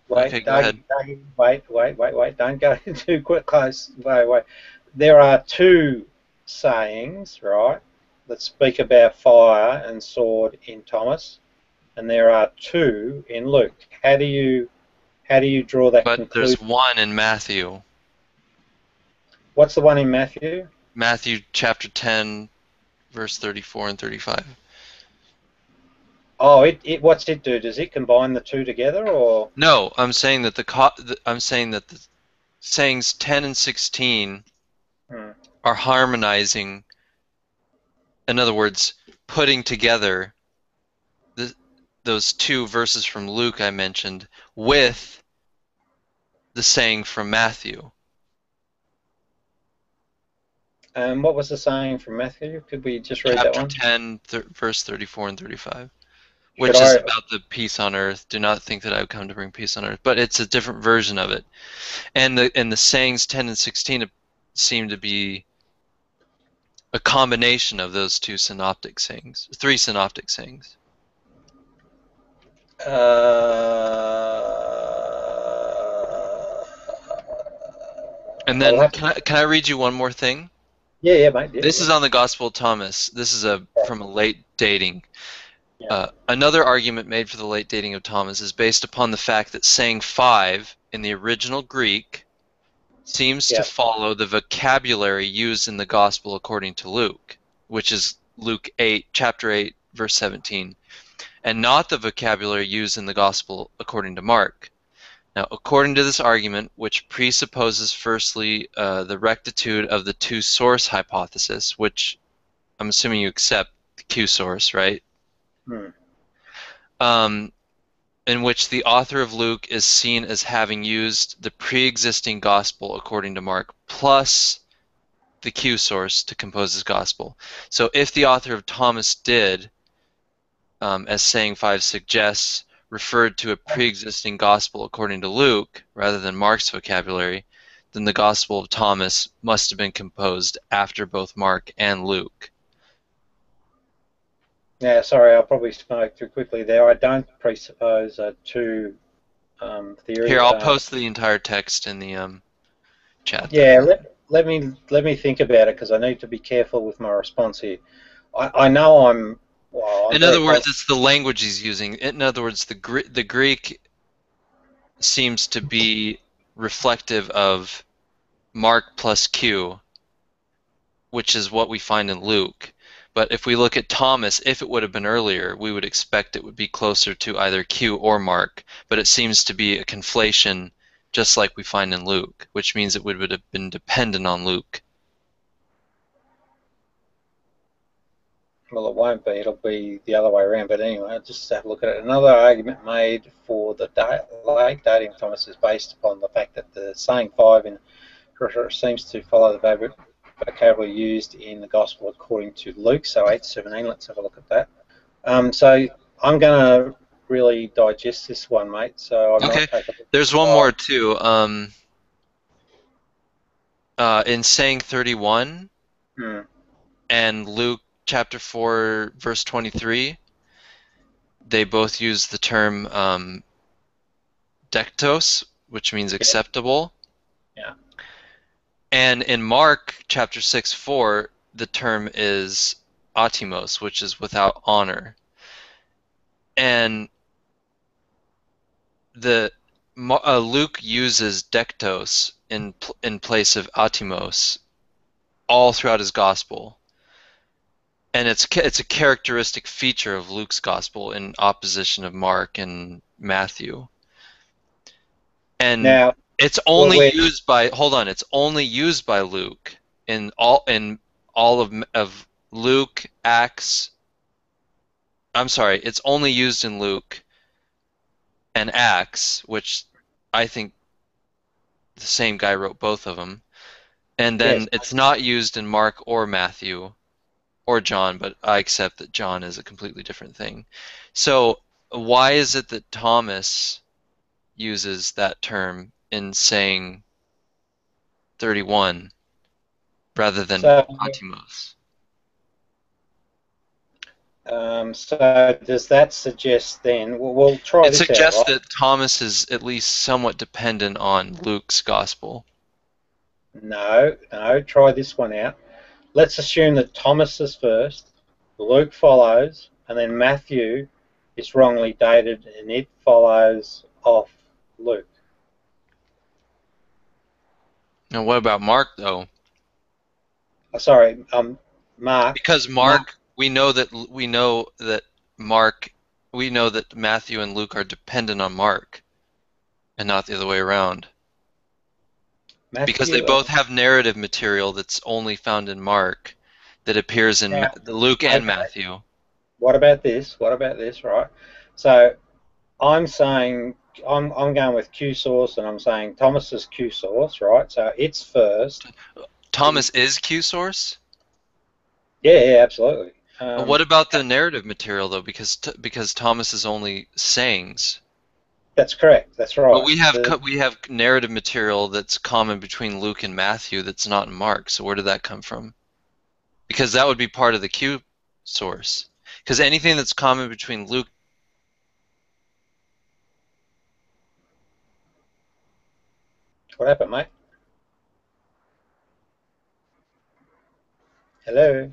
okay, go ahead. Wait, don't go too quick, close. Wait. There are 2 sayings, right, that speak about fire and sword in Thomas, and there are 2 in Luke. How do you draw that conclusion? But there's 1 in Matthew. What's the one in Matthew? Matthew chapter 10, verse 34 and 35. Oh, what's it do? Does it combine the 2 together, or? No, I'm saying that the sayings 10 and 16 are harmonizing. In other words, putting together those 2 verses from Luke I mentioned with the saying from Matthew. What was the saying from Matthew? Could we just read that one? Chapter 10, verse 34 and 35. Which is about the peace on earth. Do not think that I have come to bring peace on earth. But it's a different version of it. And the sayings 10 and 16 seem to be a combination of those 2 synoptic sayings. 3 synoptic sayings. And then, can I read you one more thing? Yeah, mate. Yeah, this is on the Gospel of Thomas. This is from a late dating. Another argument made for the late dating of Thomas is based upon the fact that saying 5 in the original Greek seems to follow the vocabulary used in the Gospel according to Luke, which is Luke 8, chapter 8, verse 17, and not the vocabulary used in the Gospel according to Mark. Now, according to this argument, which presupposes firstly the rectitude of the 2 source hypothesis, which I'm assuming you accept the Q source, right? In which the author of Luke is seen as having used the pre-existing gospel according to Mark plus the Q source to compose his gospel. So if the author of Thomas did, as saying 5 suggests, referred to a pre-existing gospel according to Luke rather than Mark's vocabulary, then the Gospel of Thomas must have been composed after both Mark and Luke. Yeah, sorry, I'll probably spoke too quickly there. I don't presuppose 2 theories. Here, I'll post the entire text in the chat. Yeah, let me think about it, because I need to be careful with my response here. I know I'm in other words, it's the language he's using. In other words, the Greek seems to be reflective of Mark plus Q, which is what we find in Luke. But if we look at Thomas, if it would have been earlier, we would expect it would be closer to either Q or Mark. But it seems to be a conflation, just like we find in Luke, which means it would have been dependent on Luke. Well, it won't be. It'll be the other way around. But anyway, I'll just have a look at it. Another argument made for the late dating of Thomas is based upon the fact that the saying 5 in Scripture seems to follow the vocabulary used in the Gospel according to Luke. So 8:17. Let's have a look at that. So I'm going to really digest this one, mate. So I Okay. might take a look. There's one more too. In saying 31 and Luke chapter 4 verse 23, they both use the term dektos, which means acceptable. Yeah. And in Mark chapter 6:4, the term is atimos, which is without honor. And Luke uses dektos in place of atimos all throughout his gospel. And it's a characteristic feature of Luke's gospel in opposition of Mark and Matthew. And Now, it's only used by it's only used by Luke in all of Luke, Acts. I'm sorry, it's only used in Luke and Acts, which I think the same guy wrote both of them. And then it's not used in Mark or Matthew or John, but I accept that John is a completely different thing. So why is it that Thomas uses that term in saying 31 rather than atimos? So does that suggest then, we'll try it this out, suggests right? that Thomas is at least somewhat dependent on Luke's gospel. No, try this one out. Let's assume that Thomas is first, Luke follows, and then Matthew is wrongly dated and it follows off Luke. Now what about Mark though? Sorry, Mark. Because Mark, we know that Matthew and Luke are dependent on Mark, and not the other way around. Because they both have narrative material that's only found in Mark, that appears in Luke and Matthew. What about this? Right? So I'm saying I'm going with Q source, and I'm saying Thomas is Q source, right? So it's first. Thomas is Q source? Yeah, absolutely. What about the narrative material though? Because Thomas is only sayings. That's correct. That's right. But we have narrative material that's common between Luke and Matthew that's not in Mark. So where did that come from? Because that would be part of the Q source. Because anything that's common between Luke. What happened, mate? Hello.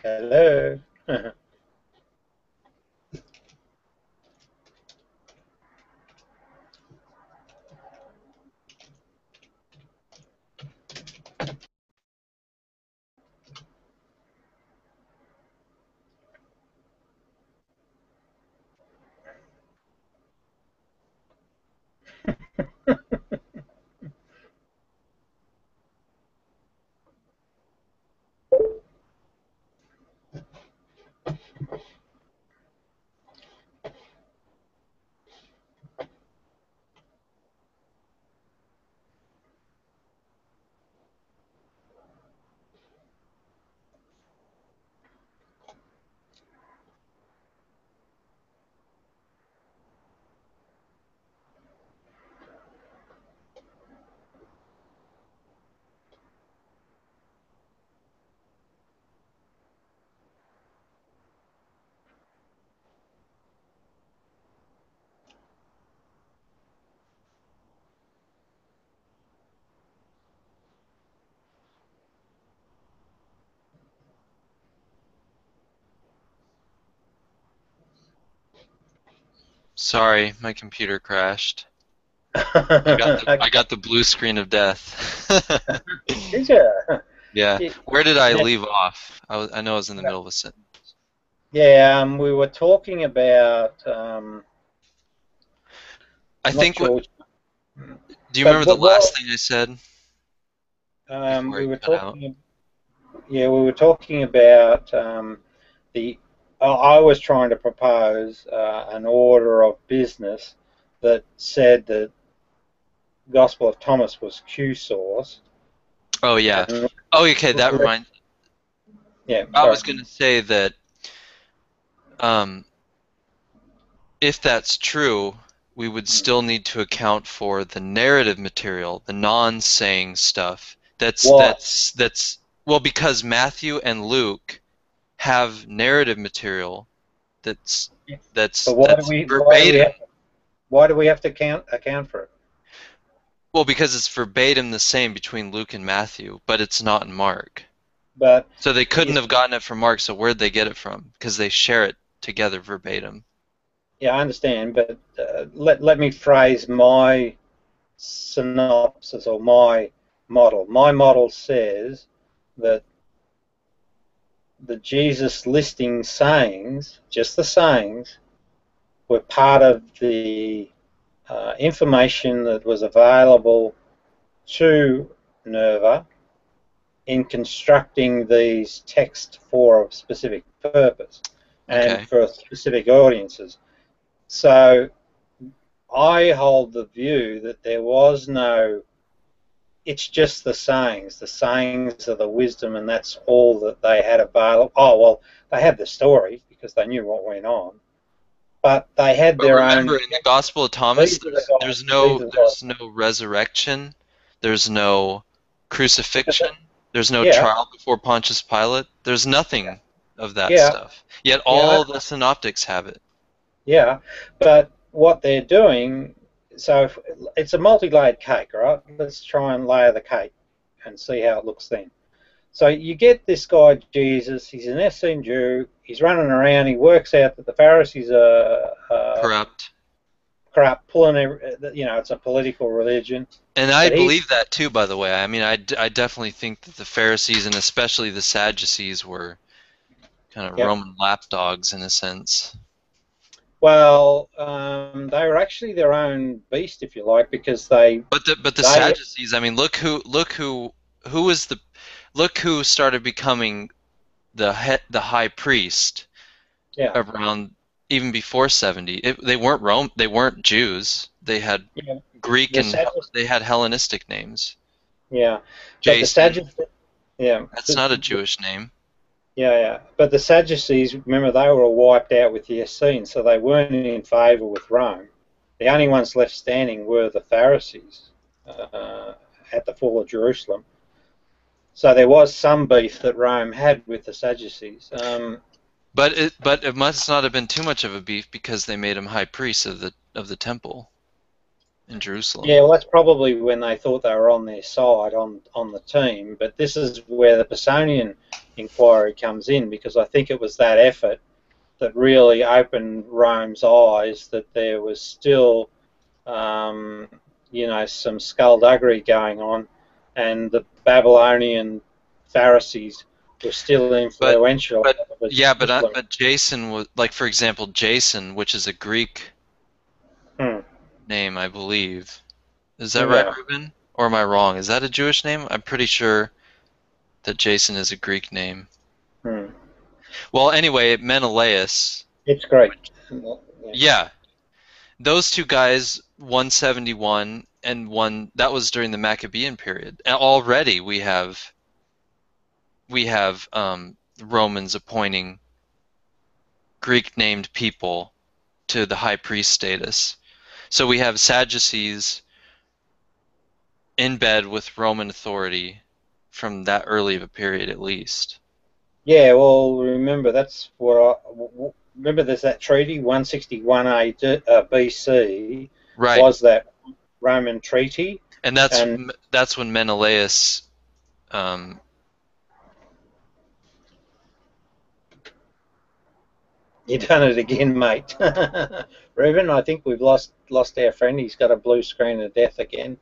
Hello. Sorry, my computer crashed. I got the blue screen of death. Did you? Yeah. it, Where did I that, leave off? I know I was in the middle of a sentence. yeah, we were talking about. I I'm not think what. sure, Do you but remember the what last thing I said before we I were cut out? talking. Yeah, we were talking about the. I was trying to propose an order of business that said that Gospel of Thomas was Q source, Oh yeah. and Oh, okay. That reminds. yeah, I sorry. was going to say that um, if that's true, we would still need to account for the narrative material, the non-saying stuff. What? That's well, because Matthew and Luke have narrative material that's But that's verbatim. why do we have to account for it? Well, because it's verbatim the same between Luke and Matthew, but it's not in Mark. But So they you, couldn't have gotten it from Mark, so where'd they get it from? Because they share it together verbatim. yeah, I understand, but let me phrase my synopsis or my model. My model says that the Jesus listing sayings, just the sayings, were part of the information that was available to Nerva in constructing these texts for a specific purpose and Okay. for specific audiences. So I hold the view that there was no, it's just the sayings. The sayings are the wisdom, and that's all that they had available. Oh, well, they had the story because they knew what went on, but they had But their remember, own. in the Gospel of Thomas, These are the guys. These are the there's guys. no resurrection, there's no crucifixion, there's no Yeah, trial before Pontius Pilate. There's nothing of that yeah, stuff. Yet yeah, all the synoptics have it. yeah. But what they're doing, so it's a multi-layered cake, right? Let's try and layer the cake and see how it looks then. So you get this guy Jesus. He's an Essene Jew. He's running around. He works out that the Pharisees are Corrupt. corrupt, pulling. It's a political religion. And I But he, believe that too, by the way. I mean, I definitely think that the Pharisees and especially the Sadducees were kind of yep. Roman lapdogs in a sense. Well, they were actually their own beast, if you like, because But the they Sadducees, I mean, who was the look who started becoming the high priest yeah, around even before 70. They weren't Jews. They had yeah, Greek the and Sadducees, they had Hellenistic names. yeah, but the Jason, Sadducees, yeah, that's not a Jewish name. yeah. But the Sadducees, remember, they were all wiped out with the Essenes, so they weren't in favour with Rome. The only ones left standing were the Pharisees at the fall of Jerusalem. So there was some beef that Rome had with the Sadducees. But it must not have been too much of a beef because they made him high priest of the temple in Jerusalem. Yeah, well, that's probably when they thought they were on their side on the team. But this is where the Pisonian inquiry comes in, because I think it was that effort that really opened Rome's eyes that there was still, some skullduggery going on, and the Babylonian Pharisees were still But influential but over yeah, Jerusalem. but Jason was like, for example, Jason, which is a Greek Hmm. name, I believe. Is that right, Yeah. Ruben? Or am I wrong? Is that a Jewish name? I'm pretty sure that Jason is a Greek name. Hmm. Well, anyway, Menelaus. It's great. Yeah, those two guys, 171 and one that was during the Maccabean period. And already we have Romans appointing Greek-named people to the high priest status. So we have Sadducees in bed with Roman authority from that early of a period at least. Yeah, well, remember remember. There's that treaty, 161 BC, Right. was that Roman treaty, And and that's when Menelaus um, you done it again, mate. Reuben, I think we've lost our friend. He's got a blue screen of death again.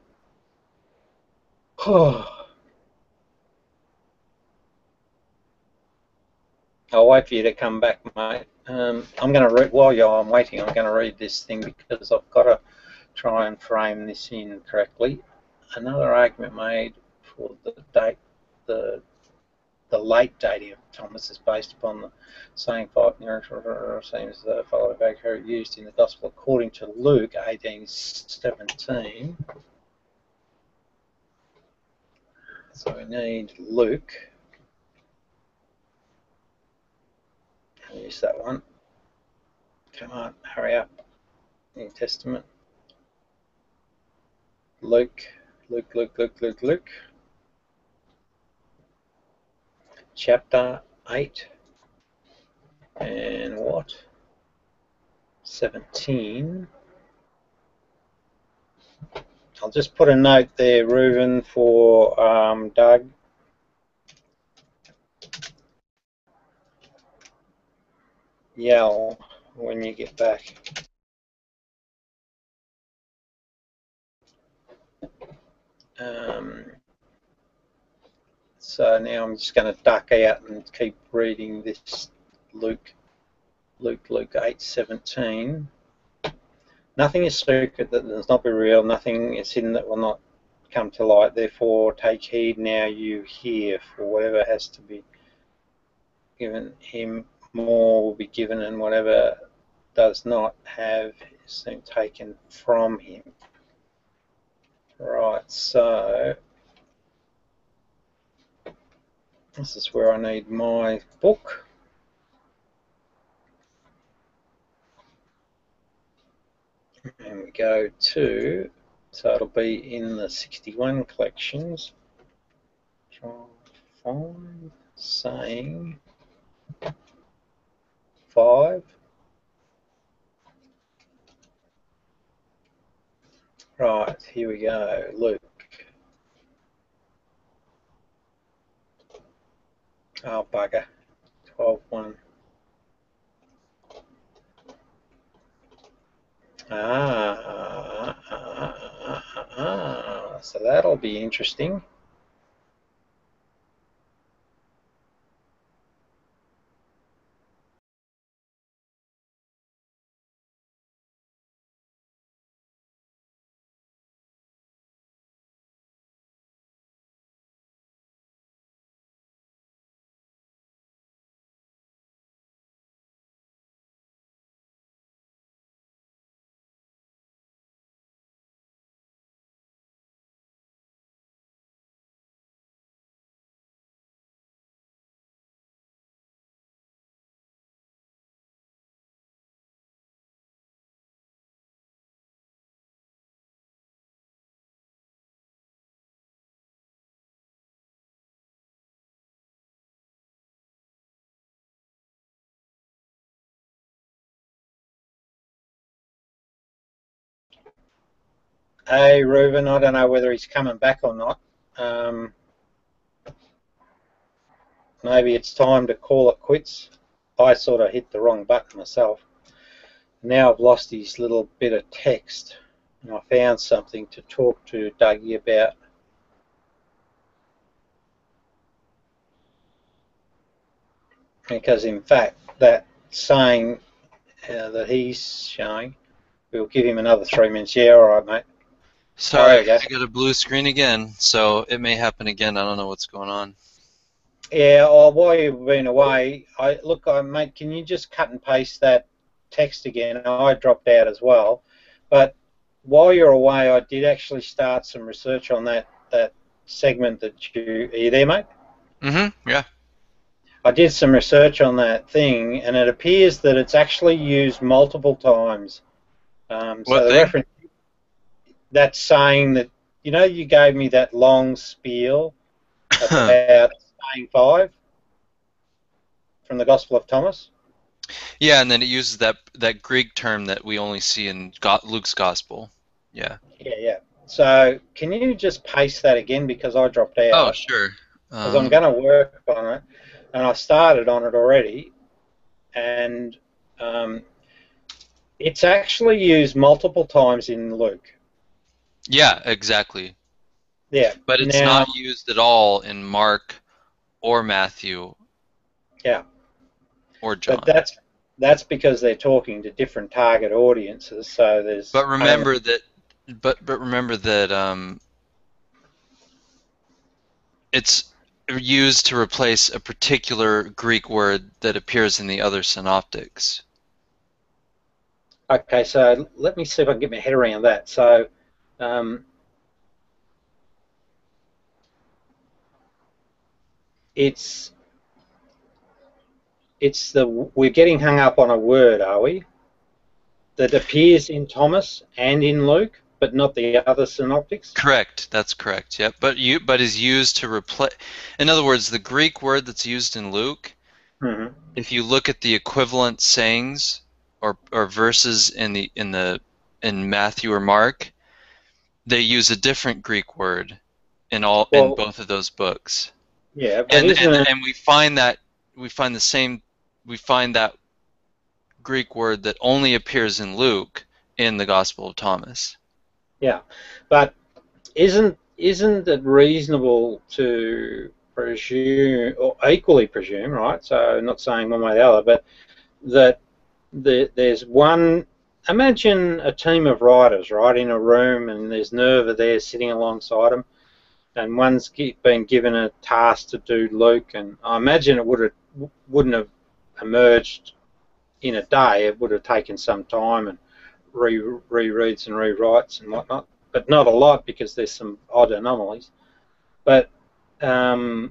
I'll wait for you to come back, mate. I'm going to read, while I'm waiting, I'm going to read this thing because I've got to try and frame this in correctly. Another argument made for the date, the late dating of Thomas is based upon the saying seems the following backer used in the Gospel according to Luke 18:17. So we need Luke. I'll use that one. Come on, hurry up. New Testament. Luke. Chapter 8. And what? 17. I'll just put a note there, Reuben, for Doug. Yell when you get back. So now I'm just going to duck out and keep reading this Luke 8:17. Nothing is secret that does not be real. Nothing is hidden that will not come to light. Therefore, take heed now you hear, for whatever has to be given him, more will be given, and whatever does not have is taken from him. Right, so this is where I need my book. And we go to, so it'll be in the 61 collections. Try and find saying 5. Right, here we go, Luke. Oh, bugger. 12:1. So that'll be interesting. Hey, Reuben, I don't know whether he's coming back or not. Maybe it's time to call it quits. I sort of hit the wrong button myself. Now I've lost his little bit of text, and I found something to talk to Dougie about. Because in fact, that saying that he's showing, we'll give him another 3 minutes. Yeah, all right, mate. Sorry, I I got a blue screen again, so it may happen again. I don't know what's going on. Yeah, or while you've been away, mate, can you just cut and paste that text again? I dropped out as well, but while you're away, I did actually start some research on that segment that are you there, mate? Yeah. I did some research on that thing, and it appears that it's actually used multiple times. So the reference, that's saying that, you gave me that long spiel about saying 5 from the Gospel of Thomas. Yeah, and then it uses that Greek term that we only see in Luke's Gospel. Yeah. Yeah. So can you just paste that again, because I dropped out? Oh, sure. Because I'm going to work on it, and I started on it already, and it's actually used multiple times in Luke. Yeah, exactly. Yeah. But it's not used at all in Mark or Matthew. Yeah. Or John. But that's because they're talking to different target audiences. So there's. But remember that. But remember that it's used to replace a particular Greek word that appears in the other synoptics. Okay, so let me see if I can get my head around that. So, it's we're getting hung up on a word, are we? That appears in Thomas and in Luke, but not the other synoptics. Correct. That's correct. Yep. But is used to replace. In other words, the Greek word that's used in Luke. Mm-hmm. If you look at the equivalent sayings or verses in Matthew or Mark, they use a different Greek word in both of those books. Yeah, but and we find that Greek word that only appears in Luke in the Gospel of Thomas. Yeah, but isn't it reasonable to presume, or equally presume, right? So I'm not saying one way or the other, but that there's one. Imagine a team of writers, right, in a room, and there's Nerva there sitting alongside them, and one's been given a task to do Luke, and I imagine it wouldn't have emerged in a day. It would have taken some time and rereads and rewrites and whatnot, but not a lot because there's some odd anomalies. But that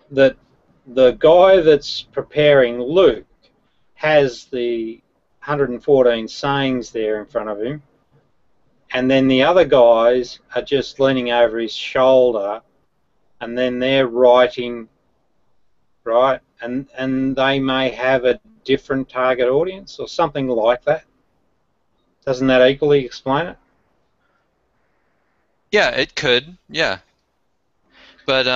the guy that's preparing Luke has the 114 sayings there in front of him, and then the other guys are just leaning over his shoulder, and then they're writing, right? And they may have a different target audience or something like that. Doesn't that equally explain it? Yeah, it could. Yeah. But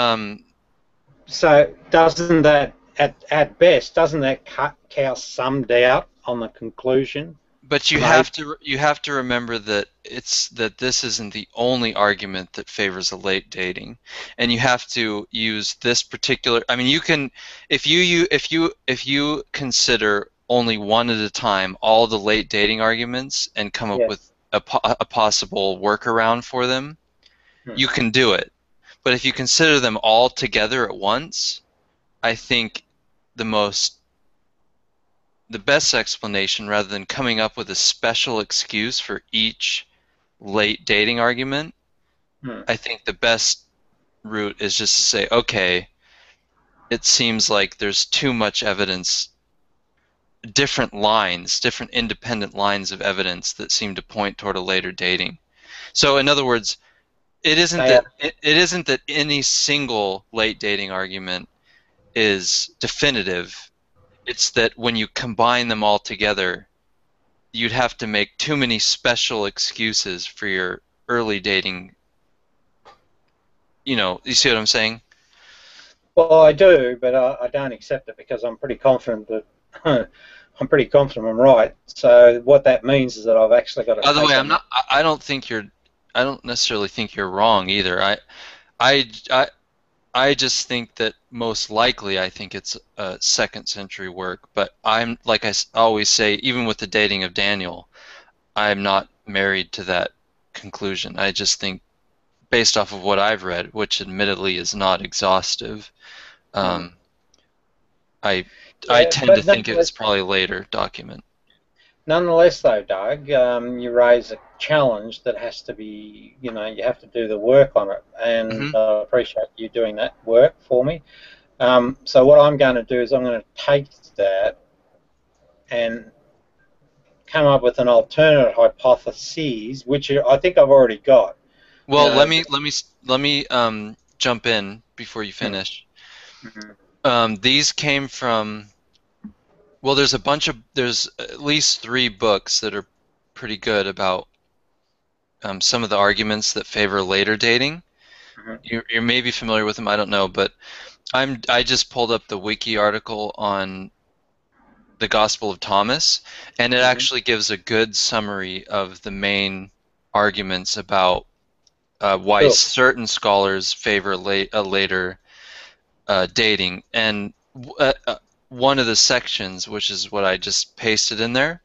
so doesn't that at best doesn't that cast some doubt on the conclusion? But you have to remember that this isn't the only argument that favors a late dating, and you have to use this particular. I mean, you can if you consider only one at a time all the late dating arguments and come up with a possible workaround for them, you can do it. But if you consider them all together at once, I think the best explanation, rather than coming up with a special excuse for each late dating argument, I think the best route is just to say, okay, it seems like there's too much evidence, different independent lines of evidence that seem to point toward a later dating. So in other words, it isn't that any single late dating argument is definitive. It's that when you combine them all together, you'd have to make too many special excuses for your early dating. You see what I'm saying? Well, I do, but I don't accept it because I'm pretty confident that I'm right. So what that means is that I've actually got to. By the way, I don't necessarily think you're wrong either. I just think that most likely I think it's a second century work, but I'm, like I always say, even with the dating of Daniel, I'm not married to that conclusion. I just think, based off of what I've read, which admittedly is not exhaustive, I tend to think it's probably a later document. Nonetheless, though, Doug, you raise a challenge that has to be, you have to do the work on it, and I appreciate you doing that work for me. So what I'm going to do is I'm going to take that and come up with an alternate hypothesis, which I think I've already got. Well, let me jump in before you finish. These came from. Well, there's at least 3 books that are pretty good about some of the arguments that favor later dating. You may be familiar with them, I don't know, but I just pulled up the wiki article on the Gospel of Thomas, and it actually gives a good summary of the main arguments about why certain scholars favor a later dating. And one of the sections, which is what I just pasted in there.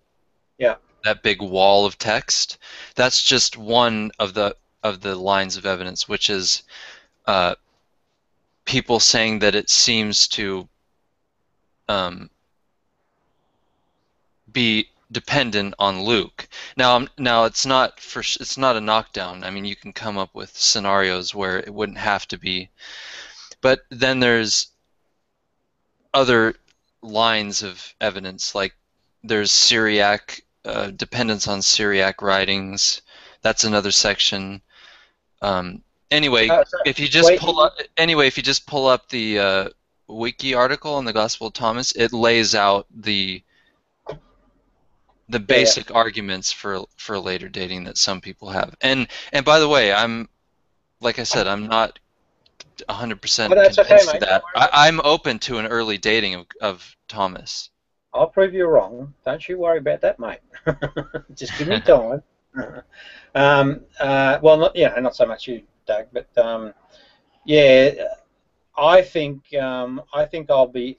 Yeah. That big wall of text. That's just one of the lines of evidence, which is people saying that it seems to be dependent on Luke. Now it's not a knockdown. I mean, you can come up with scenarios where it wouldn't have to be, but then there's other lines of evidence, like there's Syriac dependence on Syriac writings. That's another section. Anyway, if you just pull up the wiki article on the Gospel of Thomas, it lays out the basic arguments for later dating that some people have. And by the way, like I said, I'm not 100% that's okay, convinced of mate. that. I'm open to an early dating of Thomas. I'll prove you wrong. Don't you worry about that, mate. Just give me time. Well, not so much you, Doug, but I think I'll be.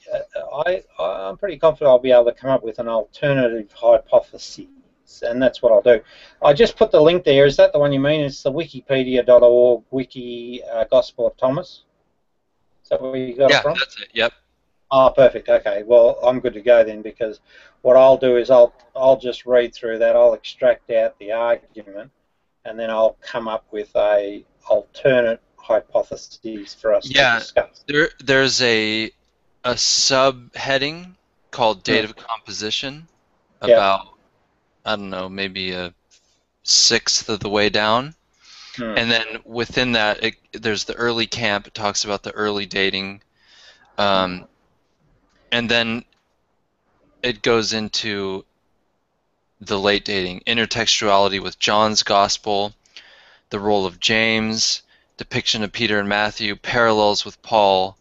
I'm pretty confident I'll be able to come up with an alternative hypothesis, and that's what I'll do. I just put the link there. Is that the one you mean? It's the Wikipedia.org wiki Gospel of Thomas. Is that where you got it from? Yeah, that's it. Yep. Oh, perfect. Okay. Well, I'm good to go then, because what I'll do is I'll just read through that. I'll extract out the argument, and then I'll come up with a alternate hypotheses for us to discuss. There's a subheading called date of composition, about I don't know, maybe a sixth of the way down, and then within that there's the early camp. It talks about the early dating, and then it goes into the late dating, intertextuality with John's Gospel, the role of James, depiction of Peter and Matthew, parallels with Paul,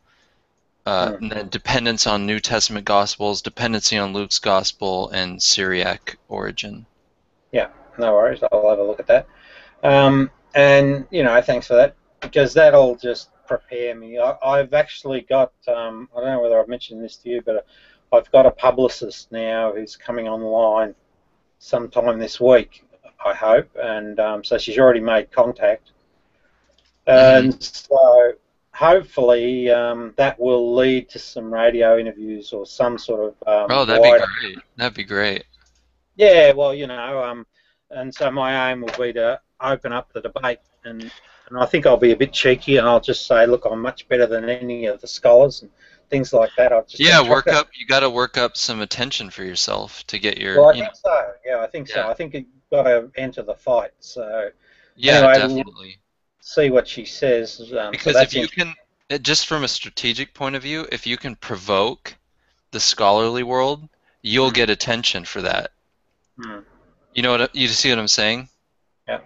and then dependence on New Testament Gospels, dependency on Luke's Gospel, and Syriac origin. Yeah, no worries. I'll have a look at that. And, thanks for that, because that'll just prepare me. I've actually got, I don't know whether I've mentioned this to you, but I've got a publicist now who's coming online sometime this week, I hope, and so she's already made contact. And so hopefully that will lead to some radio interviews or some sort of that'd be great. That'd be great. Yeah, well, and so my aim will be to open up the debate, and I think I'll be a bit cheeky, and I'll just say, look, I'm much better than any of the scholars and things like that. You got to work up some attention for yourself to get your. Well, I think so. Yeah, I think so. I think you've got to enter the fight. So yeah, anyway, definitely. See what she says. Because if you can, just from a strategic point of view, if you can provoke the scholarly world, you'll get attention for that. You know you see what I'm saying? Yeah.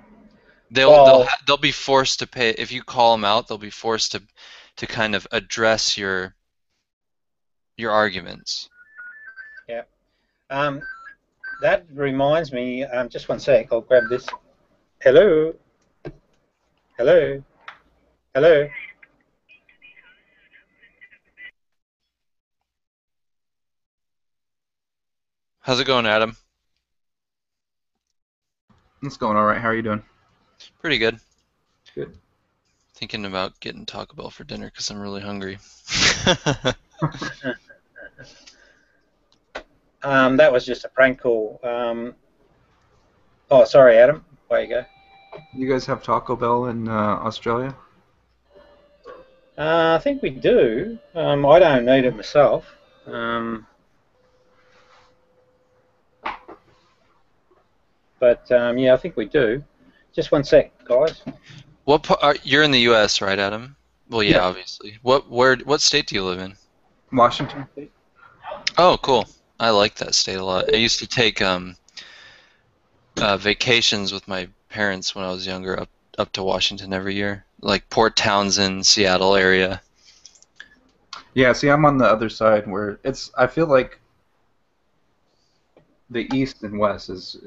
They'll be forced to pay if you call them out. They'll be forced to kind of address your arguments. Yeah. That reminds me. Just one sec. I'll grab this. Hello. Hello. Hello. How's it going, Adam? It's going all right. How are you doing? Pretty good. Good. Thinking about getting Taco Bell for dinner because I'm really hungry. That was just a prank call. Oh, sorry, Adam. Way you go. You guys have Taco Bell in Australia? I think we do. I don't need it myself. But yeah, I think we do. Just one sec, guys. You're in the U.S., right, Adam? Well, yeah, obviously. What state do you live in? Washington State. Oh, cool. I like that state a lot. I used to take vacations with my parents when I was younger up to Washington every year, like Port Townsend, Seattle area. Yeah, see, I'm on the other side where I feel like the east and west is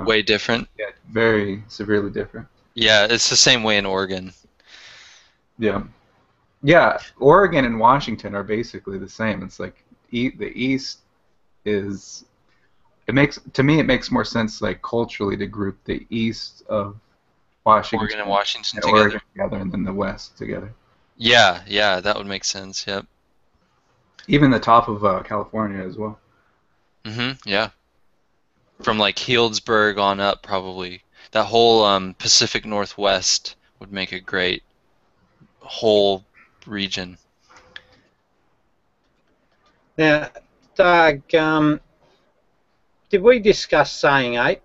way different. Yeah, very severely different. Yeah, it's the same way in Oregon. Yeah. Yeah, Oregon and Washington are basically the same. It's like the East is. It makes more sense, like, culturally, to group the East of Oregon and Washington Washington and together. Oregon together, and then the West together. Yeah, yeah, that would make sense. Yep. Even the top of California as well. Yeah. From like Healdsburg on up, probably. That whole Pacific Northwest would make a great whole region. Now, Doug, did we discuss saying 8?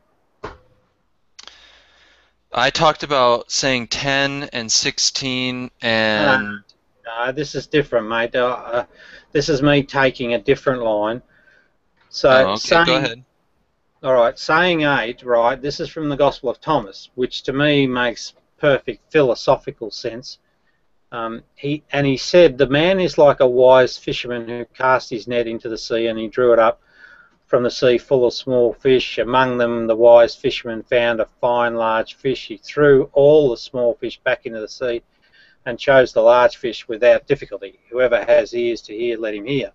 I talked about saying 10 and 16 and... No, this is different, mate. This is me taking a different line. So Oh, okay, saying, go ahead. all right, saying 8, right, this is from the Gospel of Thomas, which to me makes perfect philosophical sense. He said, the man is like a wise fisherman who cast his net into the sea, and he drew it up from the sea full of small fish. Among them the wise fisherman found a fine large fish. He threw all the small fish back into the sea and chose the large fish without difficulty. Whoever has ears to hear, let him hear.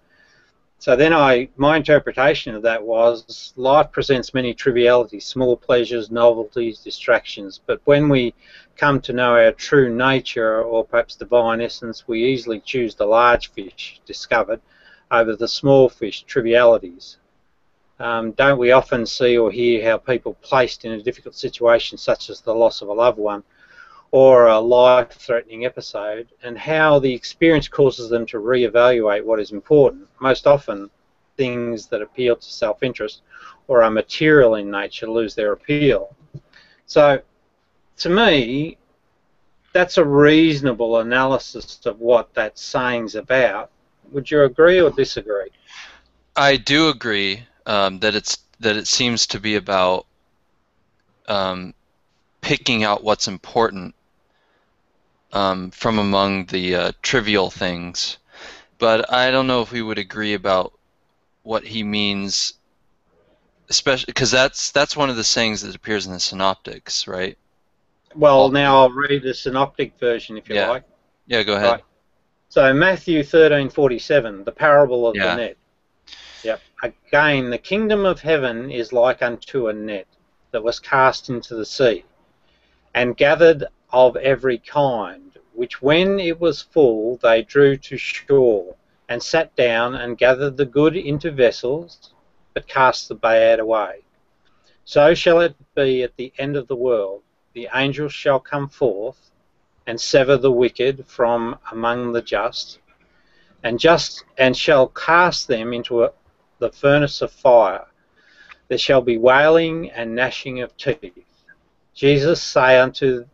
So then my interpretation of that was, life presents many trivialities, small pleasures, novelties, distractions, but when we come to know our true nature, or perhaps divine essence, we easily choose the large fish discovered over the small fish trivialities. Don't we often see or hear how people placed in a difficult situation, such as the loss of a loved one or a life-threatening episode, and how the experience causes them to reevaluate what is important? Most often, things that appeal to self-interest or are material in nature lose their appeal. So, to me, that's a reasonable analysis of what that saying's about. Would you agree or disagree? I do agree that it seems to be about picking out what's important from among the trivial things, but I don't know if we would agree about what he means, especially because that's one of the sayings that appears in the Synoptics, right? Well, now I'll read the synoptic version if you Yeah. like. Yeah, go ahead. Right. So Matthew 13:47, the parable of the Yeah. net. Yep. Again, the kingdom of heaven is like unto a net that was cast into the sea, and gathered of every kind, which when it was full they drew to shore, and sat down and gathered the good into vessels, but cast the bad away. So shall it be at the end of the world. The angels shall come forth and sever the wicked from among the just, and shall cast them into the furnace of fire. There shall be wailing and gnashing of teeth. Jesus say unto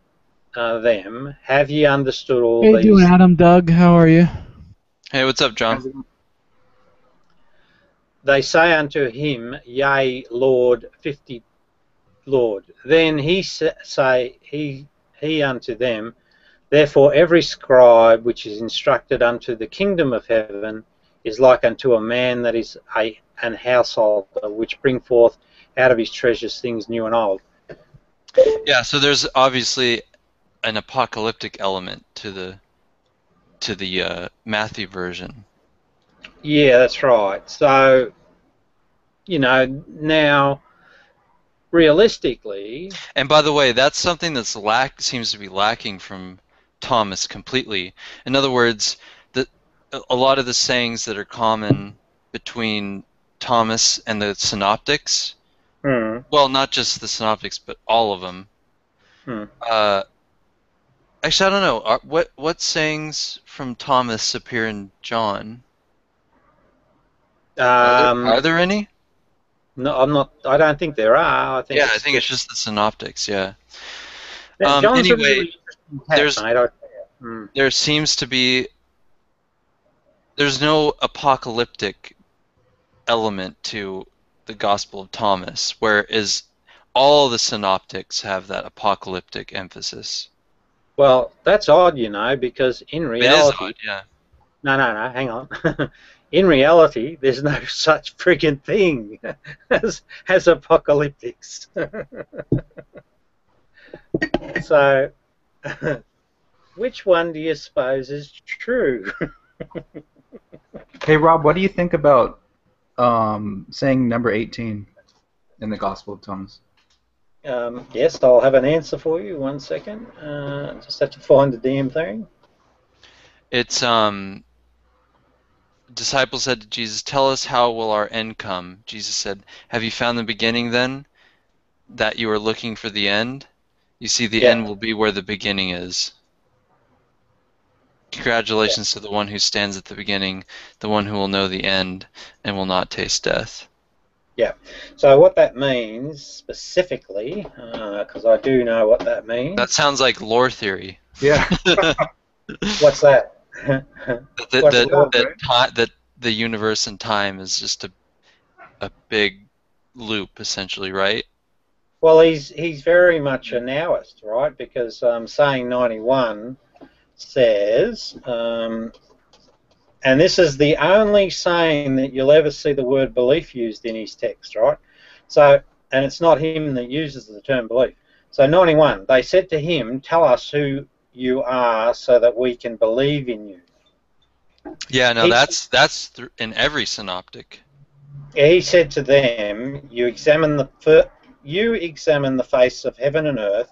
them, have ye understood all How you these? doing, Adam? Doug, how are you? Hey, what's up, John? They say unto him, yea, Lord, 50 Lord. Then he unto them, therefore every scribe which is instructed unto the kingdom of heaven is like unto a man that is an householder, which bring forth out of his treasures things new and old. Yeah, so there's obviously an apocalyptic element to the Matthew version. Yeah, that's right. So, now realistically. And by the way, that's something that's seems to be lacking from Thomas completely. In other words, a lot of the sayings that are common between Thomas and the Synoptics, well, not just the Synoptics, but all of them. Actually, I don't know. What sayings from Thomas appear in John? Are there any? No, I'm not. I don't think there are. I think. Yeah, I think it's just the Synoptics. Yeah. John's Anyway, a really interesting cat, mate. There seems to be. There's no apocalyptic element to the Gospel of Thomas, whereas all the Synoptics have that apocalyptic emphasis. Well, that's odd, because in reality. It is odd, yeah. No, hang on. In reality, there's no such friggin' thing as apocalyptics. So, which one do you suppose is true? Hey, Rob, what do you think about saying number 18 in the Gospel of Thomas? Yes, I'll have an answer for you. 1 second. Just have to find the damn thing. It's disciples said to Jesus, "Tell us, how will our end come?" Jesus said, "Have you found the beginning then, that you are looking for the end? You see, the Yeah. end will be where the beginning is." Congratulations to the one who stands at the beginning, the one who will know the end and will not taste death. Yeah. So what that means specifically, because I do know what that means. That sounds like lore theory. Yeah. What's that? That the universe and time is just a big loop, essentially, right? Well, he's very much a nowist, right? Because saying 91 says, and this is the only saying that you'll ever see the word belief used in his text, right? So, and it's not him that uses the term belief. So 91, they said to him, "Tell us who you are so that we can believe in you." Yeah, no, that's in every synoptic. He said to them, you examine the face of heaven and earth,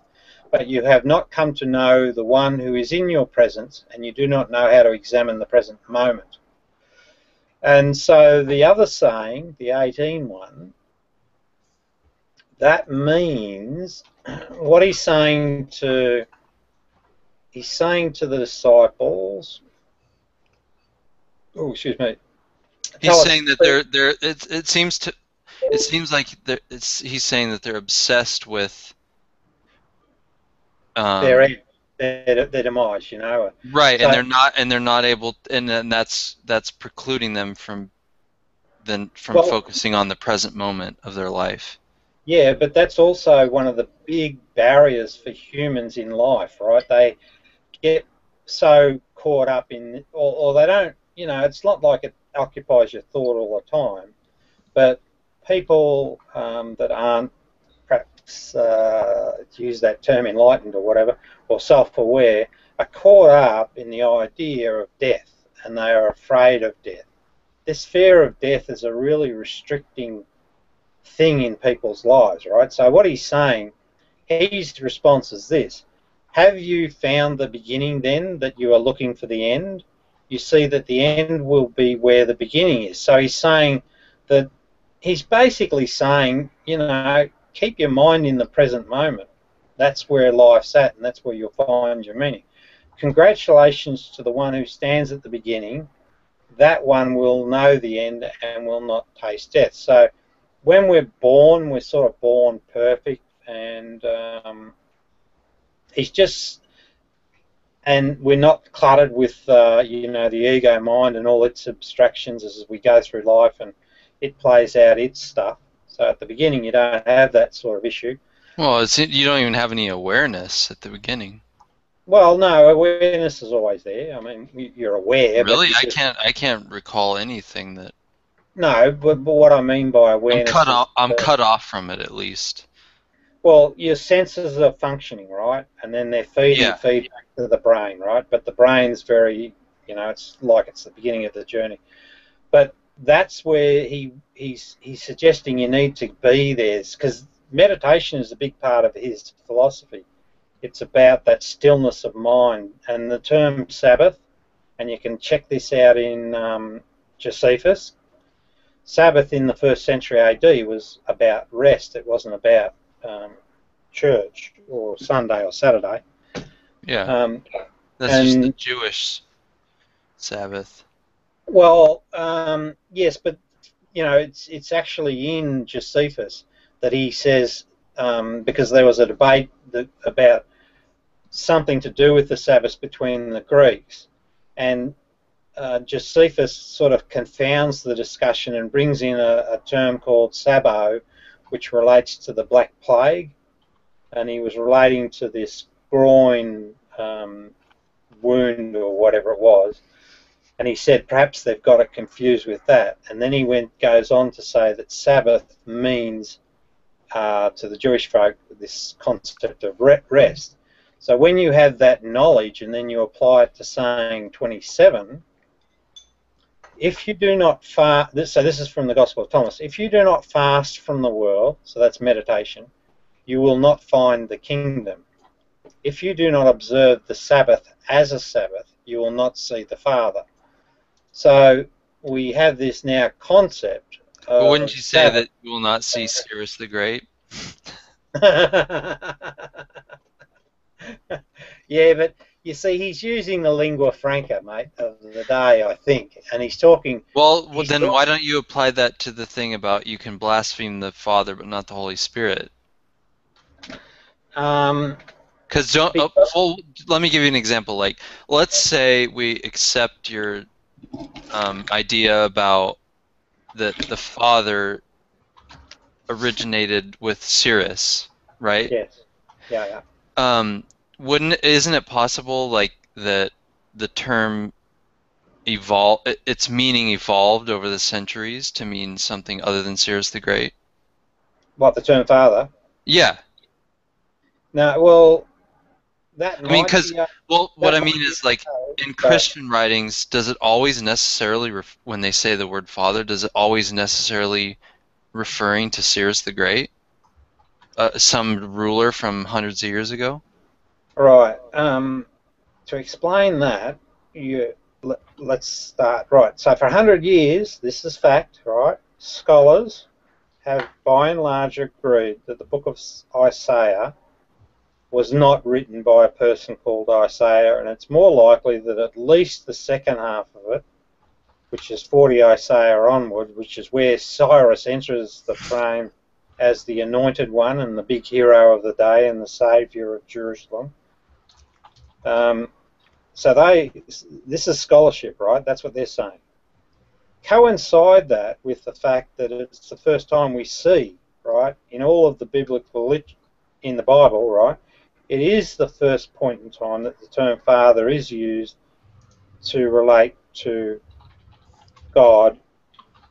but you have not come to know the one who is in your presence, and you do not know how to examine the present moment. And so the other saying, the 18 one, that means what he's saying to the disciples. Oh, excuse me. He's saying that it seems like he's saying that they're obsessed with their demise, you know. Right, So, and they're not able, and then that's precluding them from focusing on the present moment of their life. Yeah, but that's also one of the big barriers for humans in life, right? They get so caught up in, or they don't, you know, it's not like it occupies your thought all the time, but people that aren't perhaps, to use that term, enlightened or whatever, or self-aware, are caught up in the idea of death, and they are afraid of death. This fear of death is a really restricting thing in people's lives, right? So what he's saying, his response is this: have you found the beginning then, that you are looking for the end? You see that the end will be where the beginning is. So he's saying that, he's basically saying, you know, keep your mind in the present moment. That's where life's at, and that's where you'll find your meaning. Congratulations to the one who stands at the beginning. That one will know the end and will not taste death. So when we're born, we're sort of born perfect, and he's just, and we're not cluttered with you know, the ego mind and all its abstractions as we go through life, and it plays out its stuff. So at the beginning, you don't have that sort of issue. Well, you don't even have any awareness at the beginning. Well, no, awareness is always there. I mean, you're aware. Really, but I can't recall anything that. No, but what I mean by awareness, I'm cut off from it, at least. Well, your senses are functioning, right? And then they're feeding feedback to the brain, right? But the brain's very, you know, it's like it's the beginning of the journey. But that's where he's suggesting you need to be there, because meditation is a big part of his philosophy. It's about that stillness of mind. And the term Sabbath, and you can check this out in Josephus, Sabbath in the 1st century AD was about rest. It wasn't about church or Sunday or Saturday. Yeah, that's just the Jewish Sabbath. Well, yes, but you know, it's actually in Josephus that he says, because there was a debate about something to do with the Sabbath between the Greeks, and Josephus sort of confounds the discussion and brings in a term called Sabo, which relates to the Black Plague, and he was relating to this groin wound or whatever it was, and he said perhaps they've got it confused with that, and then he goes on to say that Sabbath means to the Jewish folk this concept of rest. So when you have that knowledge and then you apply it to saying 27, if you do not fast, so this is from the Gospel of Thomas, if you do not fast from the world, so that's meditation, you will not find the kingdom. If you do not observe the Sabbath as a Sabbath, you will not see the Father. So we have this now concept of But wouldn't you say Sabbath. that you will not see Cyrus the Great? Yeah, but you see, he's using the lingua franca, mate, of the day, I think, and he's talking. Well, then why don't you apply that to the thing about you can blaspheme the Father but not the Holy Spirit? Because well, let me give you an example. Like, let's say we accept your idea about that the Father originated with Cyrus, right? Yes. Yeah, yeah. Isn't it possible like that the term its meaning evolved over the centuries to mean something other than Cyrus the Great? What, the term father? Yeah. No, well, that I mean, might because be, what I mean is like in Christian writings, does it always necessarily when they say the word Father, does it always necessarily referring to Cyrus the Great, some ruler from hundreds of years ago? Right. To explain that, let's start. Right. So for 100 years, this is fact, right? Scholars have by and large agreed that the book of Isaiah was not written by a person called Isaiah, and it's more likely that at least the second half of it, which is 40 Isaiah onward, which is where Cyrus enters the frame as the anointed one and the big hero of the day and the saviour of Jerusalem. So this is scholarship, right? That's what they're saying. Coincide that with the fact that it's the first time we see, right, in all of the biblical in the Bible, right, it is the first point in time that the term Father is used to relate to God.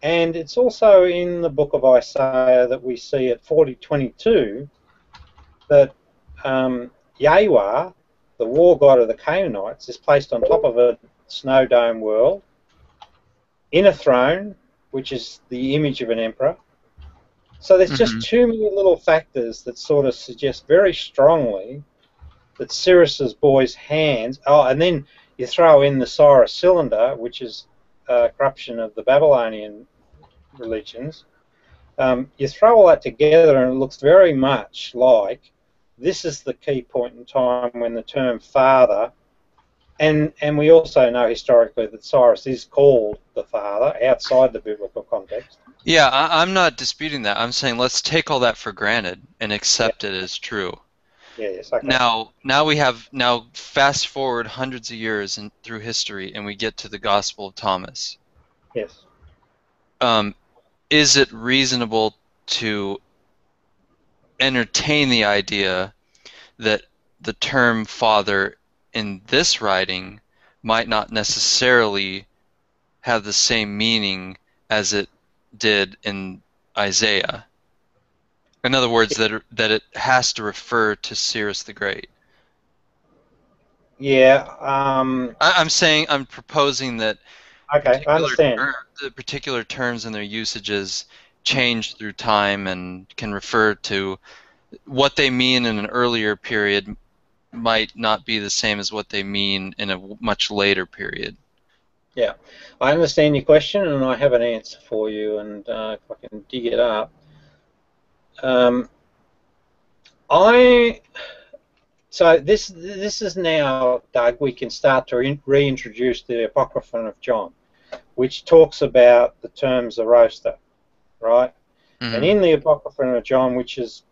And it's also in the book of Isaiah that we see at 40:22 that Yahweh, the war god of the Canaanites, is placed on top of a snow dome world in a throne, which is the image of an emperor. So there's just too many little factors that sort of suggest very strongly that Cyrus's boy's hands. Oh, and then you throw in the Cyrus cylinder, which is a corruption of the Babylonian religions. You throw all that together, and it looks very much like this is the key point in time when the term father, and we also know historically that Cyrus is called the father outside the biblical context. Yeah, I'm not disputing that. I'm saying let's take all that for granted and accept it as true. Yes, okay. Now fast forward hundreds of years through history, and we get to the Gospel of Thomas. Yes. Is it reasonable to entertain the idea that the term father in this writing might not necessarily have the same meaning as it did in Isaiah? In other words, that it has to refer to Cyrus the Great. Yeah. I'm proposing that Okay, I understand. the particular terms and their usages change through time and can refer to what they mean in an earlier period might not be the same as what they mean in a much later period. Yeah, I understand your question, and I have an answer for you, and if I can dig it up. So this is now, Doug, we can start to reintroduce the Apocryphon of John, which talks about the term Zoroaster, right? And in the Apocryphon of John, which is,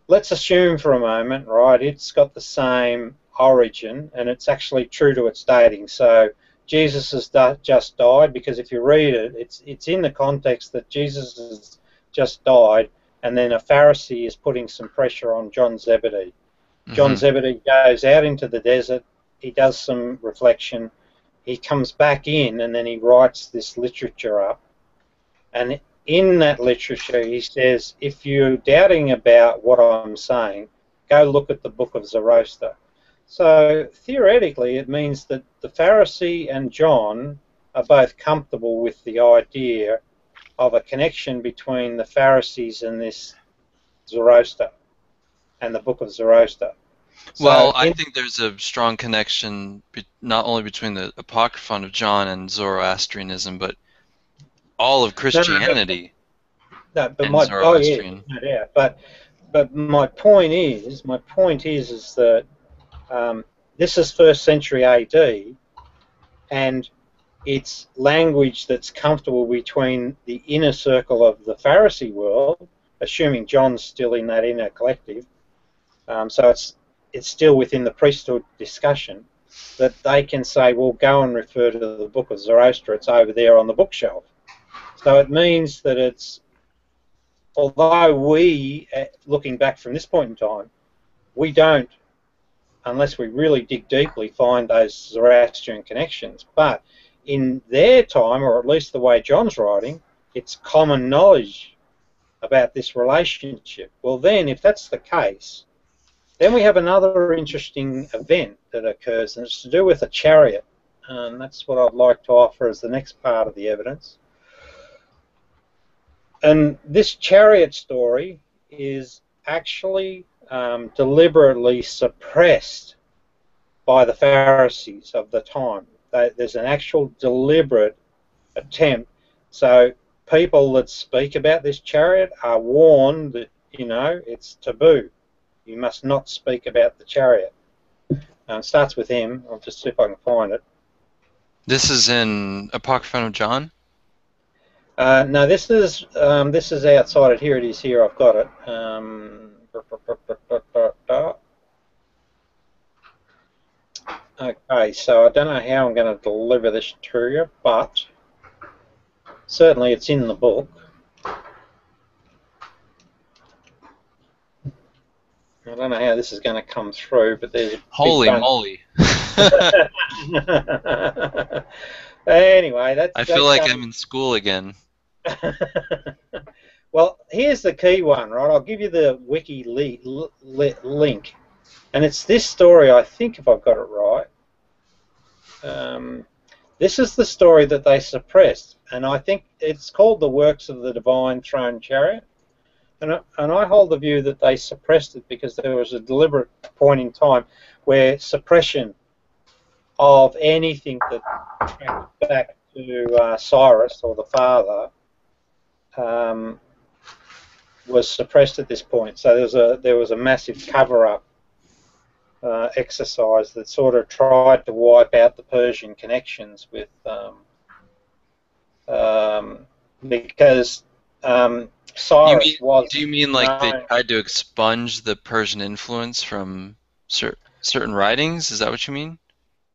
let's assume for a moment, right, it's got the same origin, and it's actually true to its dating. So Jesus has just died, because if you read it, it's in the context that Jesus has just died, and then a Pharisee is putting some pressure on John Zebedee. John Zebedee goes out into the desert, he does some reflection, he comes back in, and then he writes this literature up. And in that literature he says, if you're doubting about what I'm saying, go look at the book of Zoroaster. So theoretically it means that the Pharisee and John are both comfortable with the idea of a connection between the Pharisees and this Zoroaster and the Book of Zoroaster. Well, So I think there's a strong connection not only between the Apocryphon of John and Zoroastrianism, but all of no, no, Christianity but and oh yeah, Zoroastrian. no doubt. But my point is that this is first century AD, and it's language that's comfortable between the inner circle of the Pharisee world, assuming John's still in that inner collective. So it's still within the priesthood discussion, that they can say, well, go and refer to the Book of Zoroaster, it's over there on the bookshelf. So it means that it's, although we, looking back from this point in time, we don't, unless we really dig deeply, find those Zoroastrian connections. But in their time, or at least the way John's writing, it's common knowledge about this relationship. Well then, if that's the case, then we have another interesting event that occurs, and it's to do with a chariot. And that's what I'd like to offer as the next part of the evidence. And this chariot story is actually deliberately suppressed by the Pharisees of the time. There's an actual deliberate attempt. So people that speak about this chariot are warned that, you know, it's taboo. You must not speak about the chariot. It starts with M. I'll just see if I can find it. This is in Apocryphon of John? No, this is outside it. Here it is. Here I've got it. Okay, so I don't know how I'm going to deliver this to you, but certainly it's in the book. I don't know how this is going to come through, but there's a Holy moly. Anyway, I feel like I'm in school again. Well, here's the key one, right? I'll give you the wiki link. And it's this story, I think, if I've got it right. This is the story that they suppressed. And I think it's called The Works of the Divine Throne Chariot. And I hold the view that they suppressed it because there was a deliberate point in time where suppression of anything that tracked back to Cyrus, or the father, was suppressed at this point. So there was a massive cover-up exercise that sort of tried to wipe out the Persian connections with, because Cyrus was. Do you mean like they tried to expunge the Persian influence from certain writings? Is that what you mean?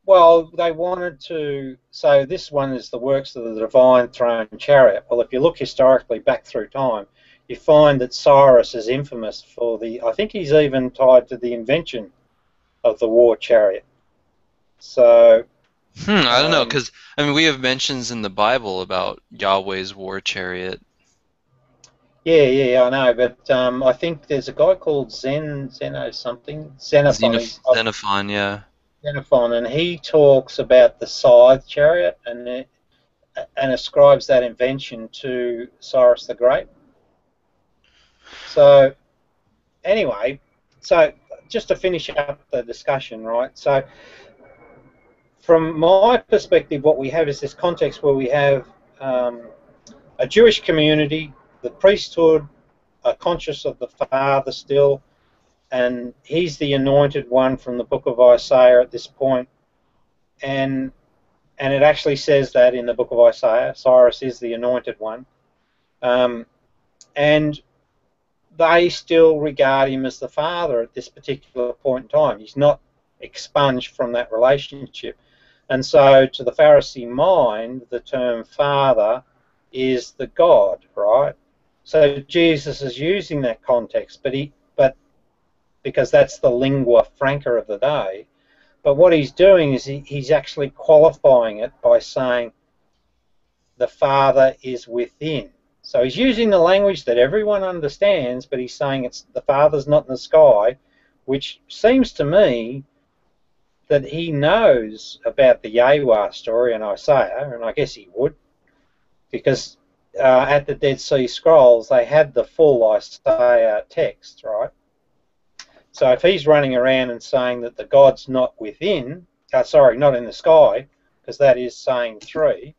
Well, they wanted to. So this one is The Works of the Divine Throne Chariot. Well, if you look historically back through time, you find that Cyrus is infamous for the. I think he's even tied to the invention of the war chariot. So. I don't know, because I mean we have mentions in the Bible about Yahweh's war chariot. Yeah, I know, but I think there's a guy called Xenophon, Yeah. Xenophon, and he talks about the scythe chariot and ascribes that invention to Cyrus the Great. So, anyway, so just to finish up the discussion, right? So, from my perspective, what we have is this context where we have a Jewish community. The priesthood are conscious of the Father still, and he's the anointed one from the book of Isaiah at this point. And it actually says that in the book of Isaiah, Cyrus is the anointed one. And they still regard him as the Father at this particular point in time. He's not expunged from that relationship. And so to the Pharisee mind, the term Father is the God, right? So Jesus is using that context, but because that's the lingua franca of the day. But what he's doing is he's actually qualifying it by saying the Father is within. So he's using the language that everyone understands, but he's saying it's the Father's not in the sky, which seems to me that he knows about the Yahweh story and Isaiah, and I guess he would, because at the Dead Sea Scrolls they had the full Isaiah text, right? So if he's running around and saying that the God's not within, sorry, not in the sky, because that is saying 3.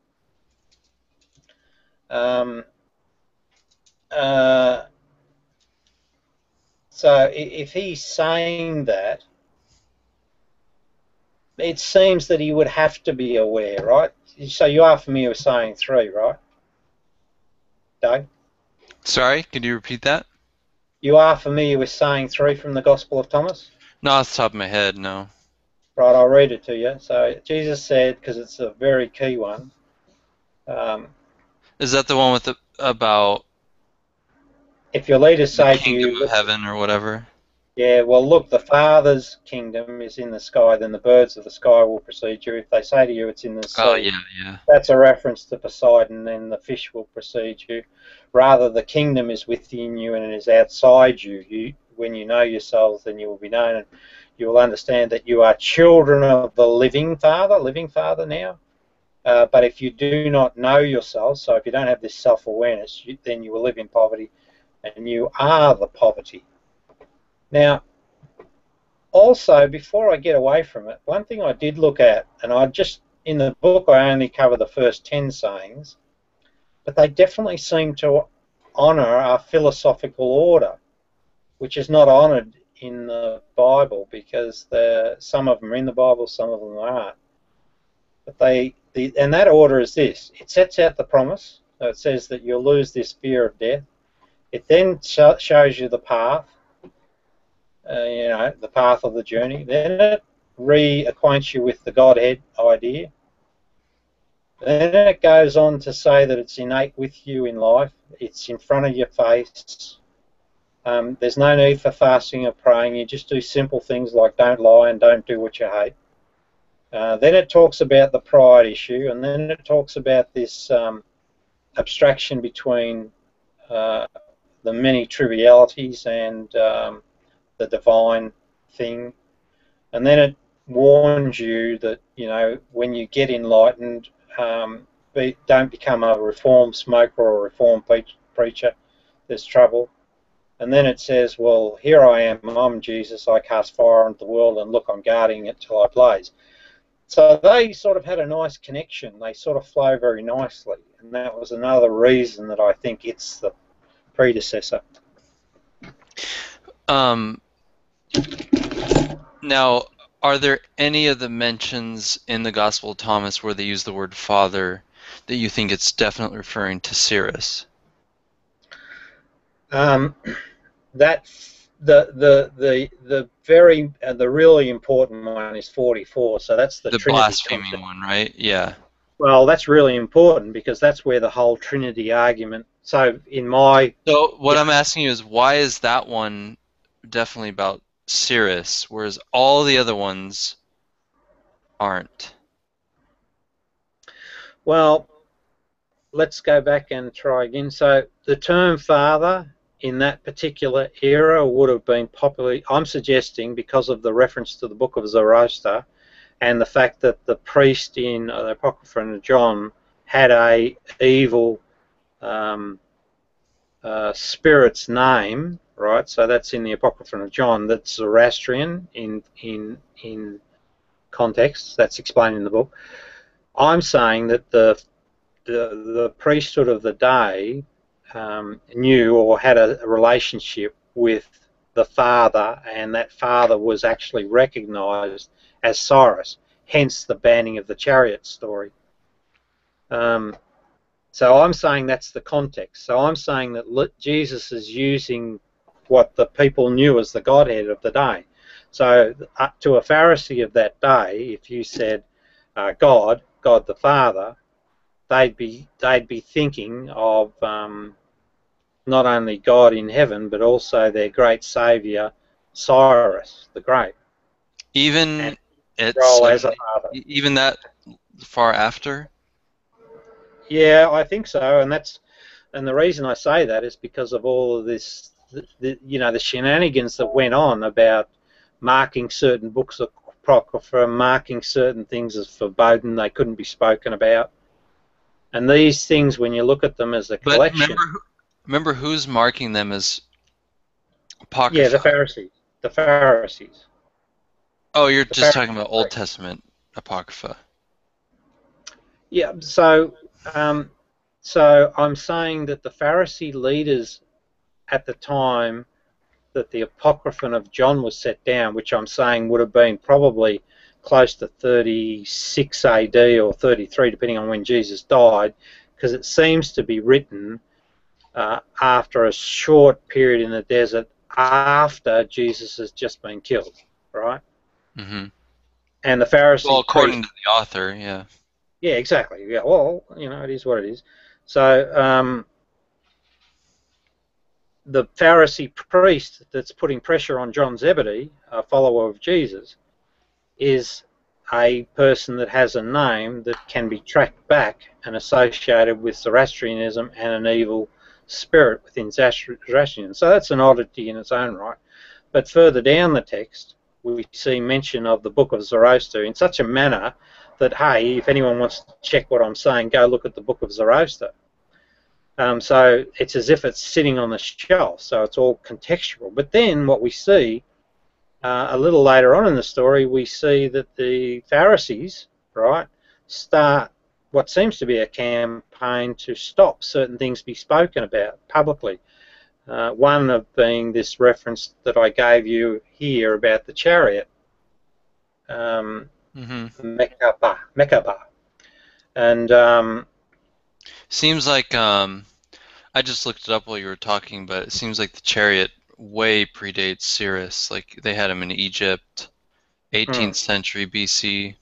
So if he's saying that, it seems that he would have to be aware, right? So you are familiar with saying 3, right, Doug? Sorry, could you repeat that? You are familiar with saying 3 from the Gospel of Thomas? No, off the top of my head, no. Right, I'll read it to you. So Jesus said, because it's a very key one. Is that the one with about If your leaders the say to kingdom you, of heaven or whatever? yeah, well, look, the Father's kingdom is in the sky, then the birds of the sky will precede you. If they say to you it's in the sea, Oh, yeah, yeah. that's a reference to Poseidon, then the fish will precede you. Rather, the kingdom is within you and it is outside you. When you know yourselves, then you will be known, and you will understand that you are children of the living Father now. But if you do not know yourselves, so if you don't have this self-awareness, then you will live in poverty, and you are the poverty. Now, also, before I get away from it, one thing I did look at, and in the book I only cover the first 10 sayings, but they definitely seem to honour our philosophical order, which is not honoured in the Bible, because some of them are in the Bible, some of them aren't. But and that order is this: it sets out the promise, so it says that you'll lose this fear of death. It then shows you the path, the path of the journey. Then it reacquaints you with the Godhead idea. Then it goes on to say that it's innate with you in life. It's in front of your face. There's no need for fasting or praying. You just do simple things like don't lie and don't do what you hate. Then it talks about the pride issue, and then it talks about this abstraction between the many trivialities and the divine thing. And then it warns you that, when you get enlightened, don't become a reformed smoker or a reformed preacher. There's trouble. And then it says, well, here I am, I'm Jesus, I cast fire into the world, and look, I'm guarding it till I blaze. So they sort of had a nice connection. They sort of flow very nicely. And that was another reason that I think it's the predecessor. Now, are there any of the mentions in the Gospel of Thomas where they use the word Father that you think it's definitely referring to Sirius? The really important one is 44. So that's the Trinity blaspheming concept. one, right? Yeah. Well, that's really important because that's where the whole Trinity argument. So what I'm asking you is, why is that one definitely about Sirius, whereas all the other ones aren't? Well, let's go back and try again. So the term Father in that particular era would have been popularly, I'm suggesting, because of the reference to the Book of Zoroaster and the fact that the priest in the Apocrypha of John had a evil spirit's name, right? So that's in the Apocrypha of John. That's Zoroastrian in context. That's explained in the book. I'm saying that the priesthood of the day knew or had a relationship with the Father, and that Father was actually recognized as Cyrus, hence the banning of the chariot story. So I'm saying that's the context. So I'm saying that Jesus is using what the people knew as the Godhead of the day. So to a Pharisee of that day, if you said God the Father, they'd be thinking of not only God in heaven, but also their great saviour, Cyrus the Great. Even even that far after? Yeah, I think so, and the reason I say that is because of all of this, the shenanigans that went on about marking certain books of Apocrypha, marking certain things as forbidden, they couldn't be spoken about. And these things, when you look at them as a But collection... remember who's marking them as Apocrypha? Yeah, the Pharisees. The Pharisees. Oh, you're The just Pharisees. talking about Old Testament Apocrypha. Yeah, so I'm saying that the Pharisee leaders at the time that the Apocryphon of John was set down, which I'm saying would have been probably close to 36 AD or 33, depending on when Jesus died, because it seems to be written after a short period in the desert after Jesus has just been killed, right? Mm-hmm. And the Pharisee Well, according priest, to the author, yeah. yeah, exactly. Yeah, well, it is what it is. So the Pharisee priest that's putting pressure on John Zebedee, a follower of Jesus, is a person that has a name that can be tracked back and associated with Zoroastrianism and an evil spirit within Zoroastrianism. So that's an oddity in its own right. But further down the text, we see mention of the Book of Zoroaster in such a manner that, hey, if anyone wants to check what I'm saying, go look at the Book of Zoroaster. So it's as if it's sitting on the shelf, so it's all contextual. But then what we see a little later on in the story, we see that the Pharisees, right, start what seems to be a campaign to stop certain things be spoken about publicly. One of being this reference that I gave you here about the chariot, Mekabah. And seems like I just looked it up while you were talking, but it seems like the chariot way predates Cyrus. Like they had him in Egypt, 18th century BC.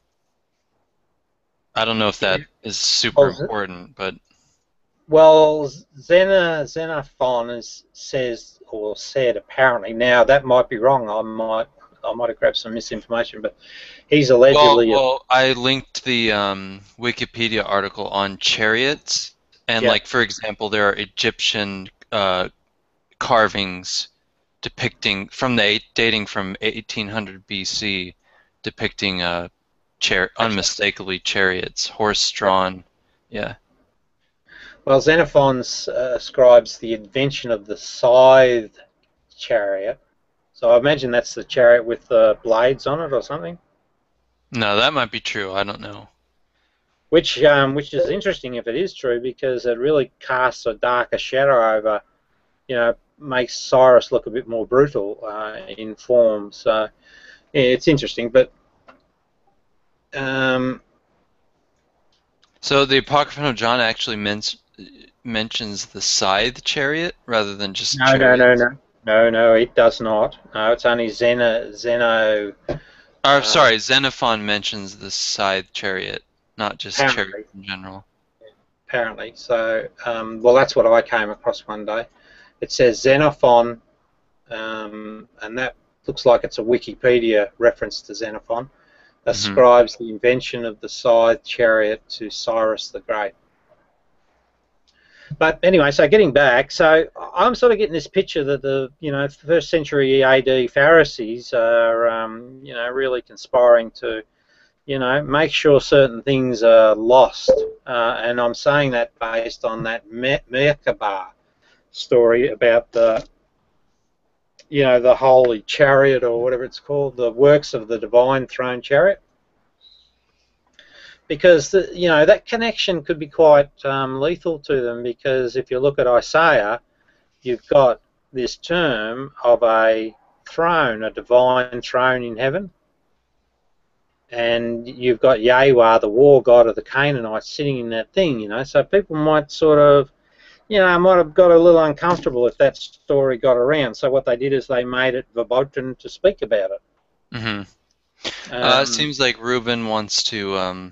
I don't know if that is super important, but well, Xenophon said apparently. Now that might be wrong. I might have grabbed some misinformation, but he's allegedly. Well, I linked the Wikipedia article on chariots, and like for example, there are Egyptian carvings depicting dating from 1800 BC, depicting unmistakably chariots, horse-drawn. Yeah. Well, Xenophon ascribes the invention of the scythe chariot. So I imagine that's the chariot with the blades on it or something. No, that might be true. I don't know. Which is interesting if it is true, because it really casts a darker shadow over, makes Cyrus look a bit more brutal in form. So yeah, it's interesting, but. So the Apocryphon of John actually mentions the scythe chariot rather than just chariots? No, it does not. No, it's only Xenophon mentions the scythe chariot, not just chariot in general. Apparently. So, well, that's what I came across one day. It says Xenophon, and that looks like it's a Wikipedia reference to Xenophon, ascribes the invention of the scythe chariot to Cyrus the Great. But anyway, so getting back, so I'm sort of getting this picture that the first century AD Pharisees are really conspiring to make sure certain things are lost, and I'm saying that based on that Merkabah story about the the holy chariot, or whatever it's called, the works of the divine throne chariot. Because that connection could be quite lethal to them, because if you look at Isaiah, you've got this term of a throne, a divine throne in heaven, and you've got Yahweh, the war god of the Canaanites, sitting in that thing. So people might sort of, might have got a little uncomfortable if that story got around. So what they did is they made it verboten to speak about it. It seems like Ruben wants to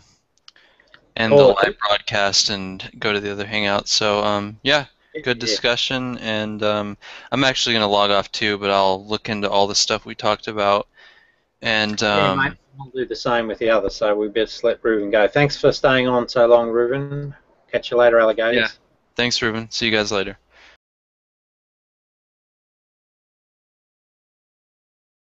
end the live broadcast and go to the other hangout. So yeah, good discussion, and I'm actually going to log off too, but I'll look into all the stuff we talked about. And yeah, mate, we'll do the same with the others, so we best let Ruben go. Thanks for staying on so long, Ruben. Catch you later, alligators. Yeah, thanks, Ruben. See you guys later.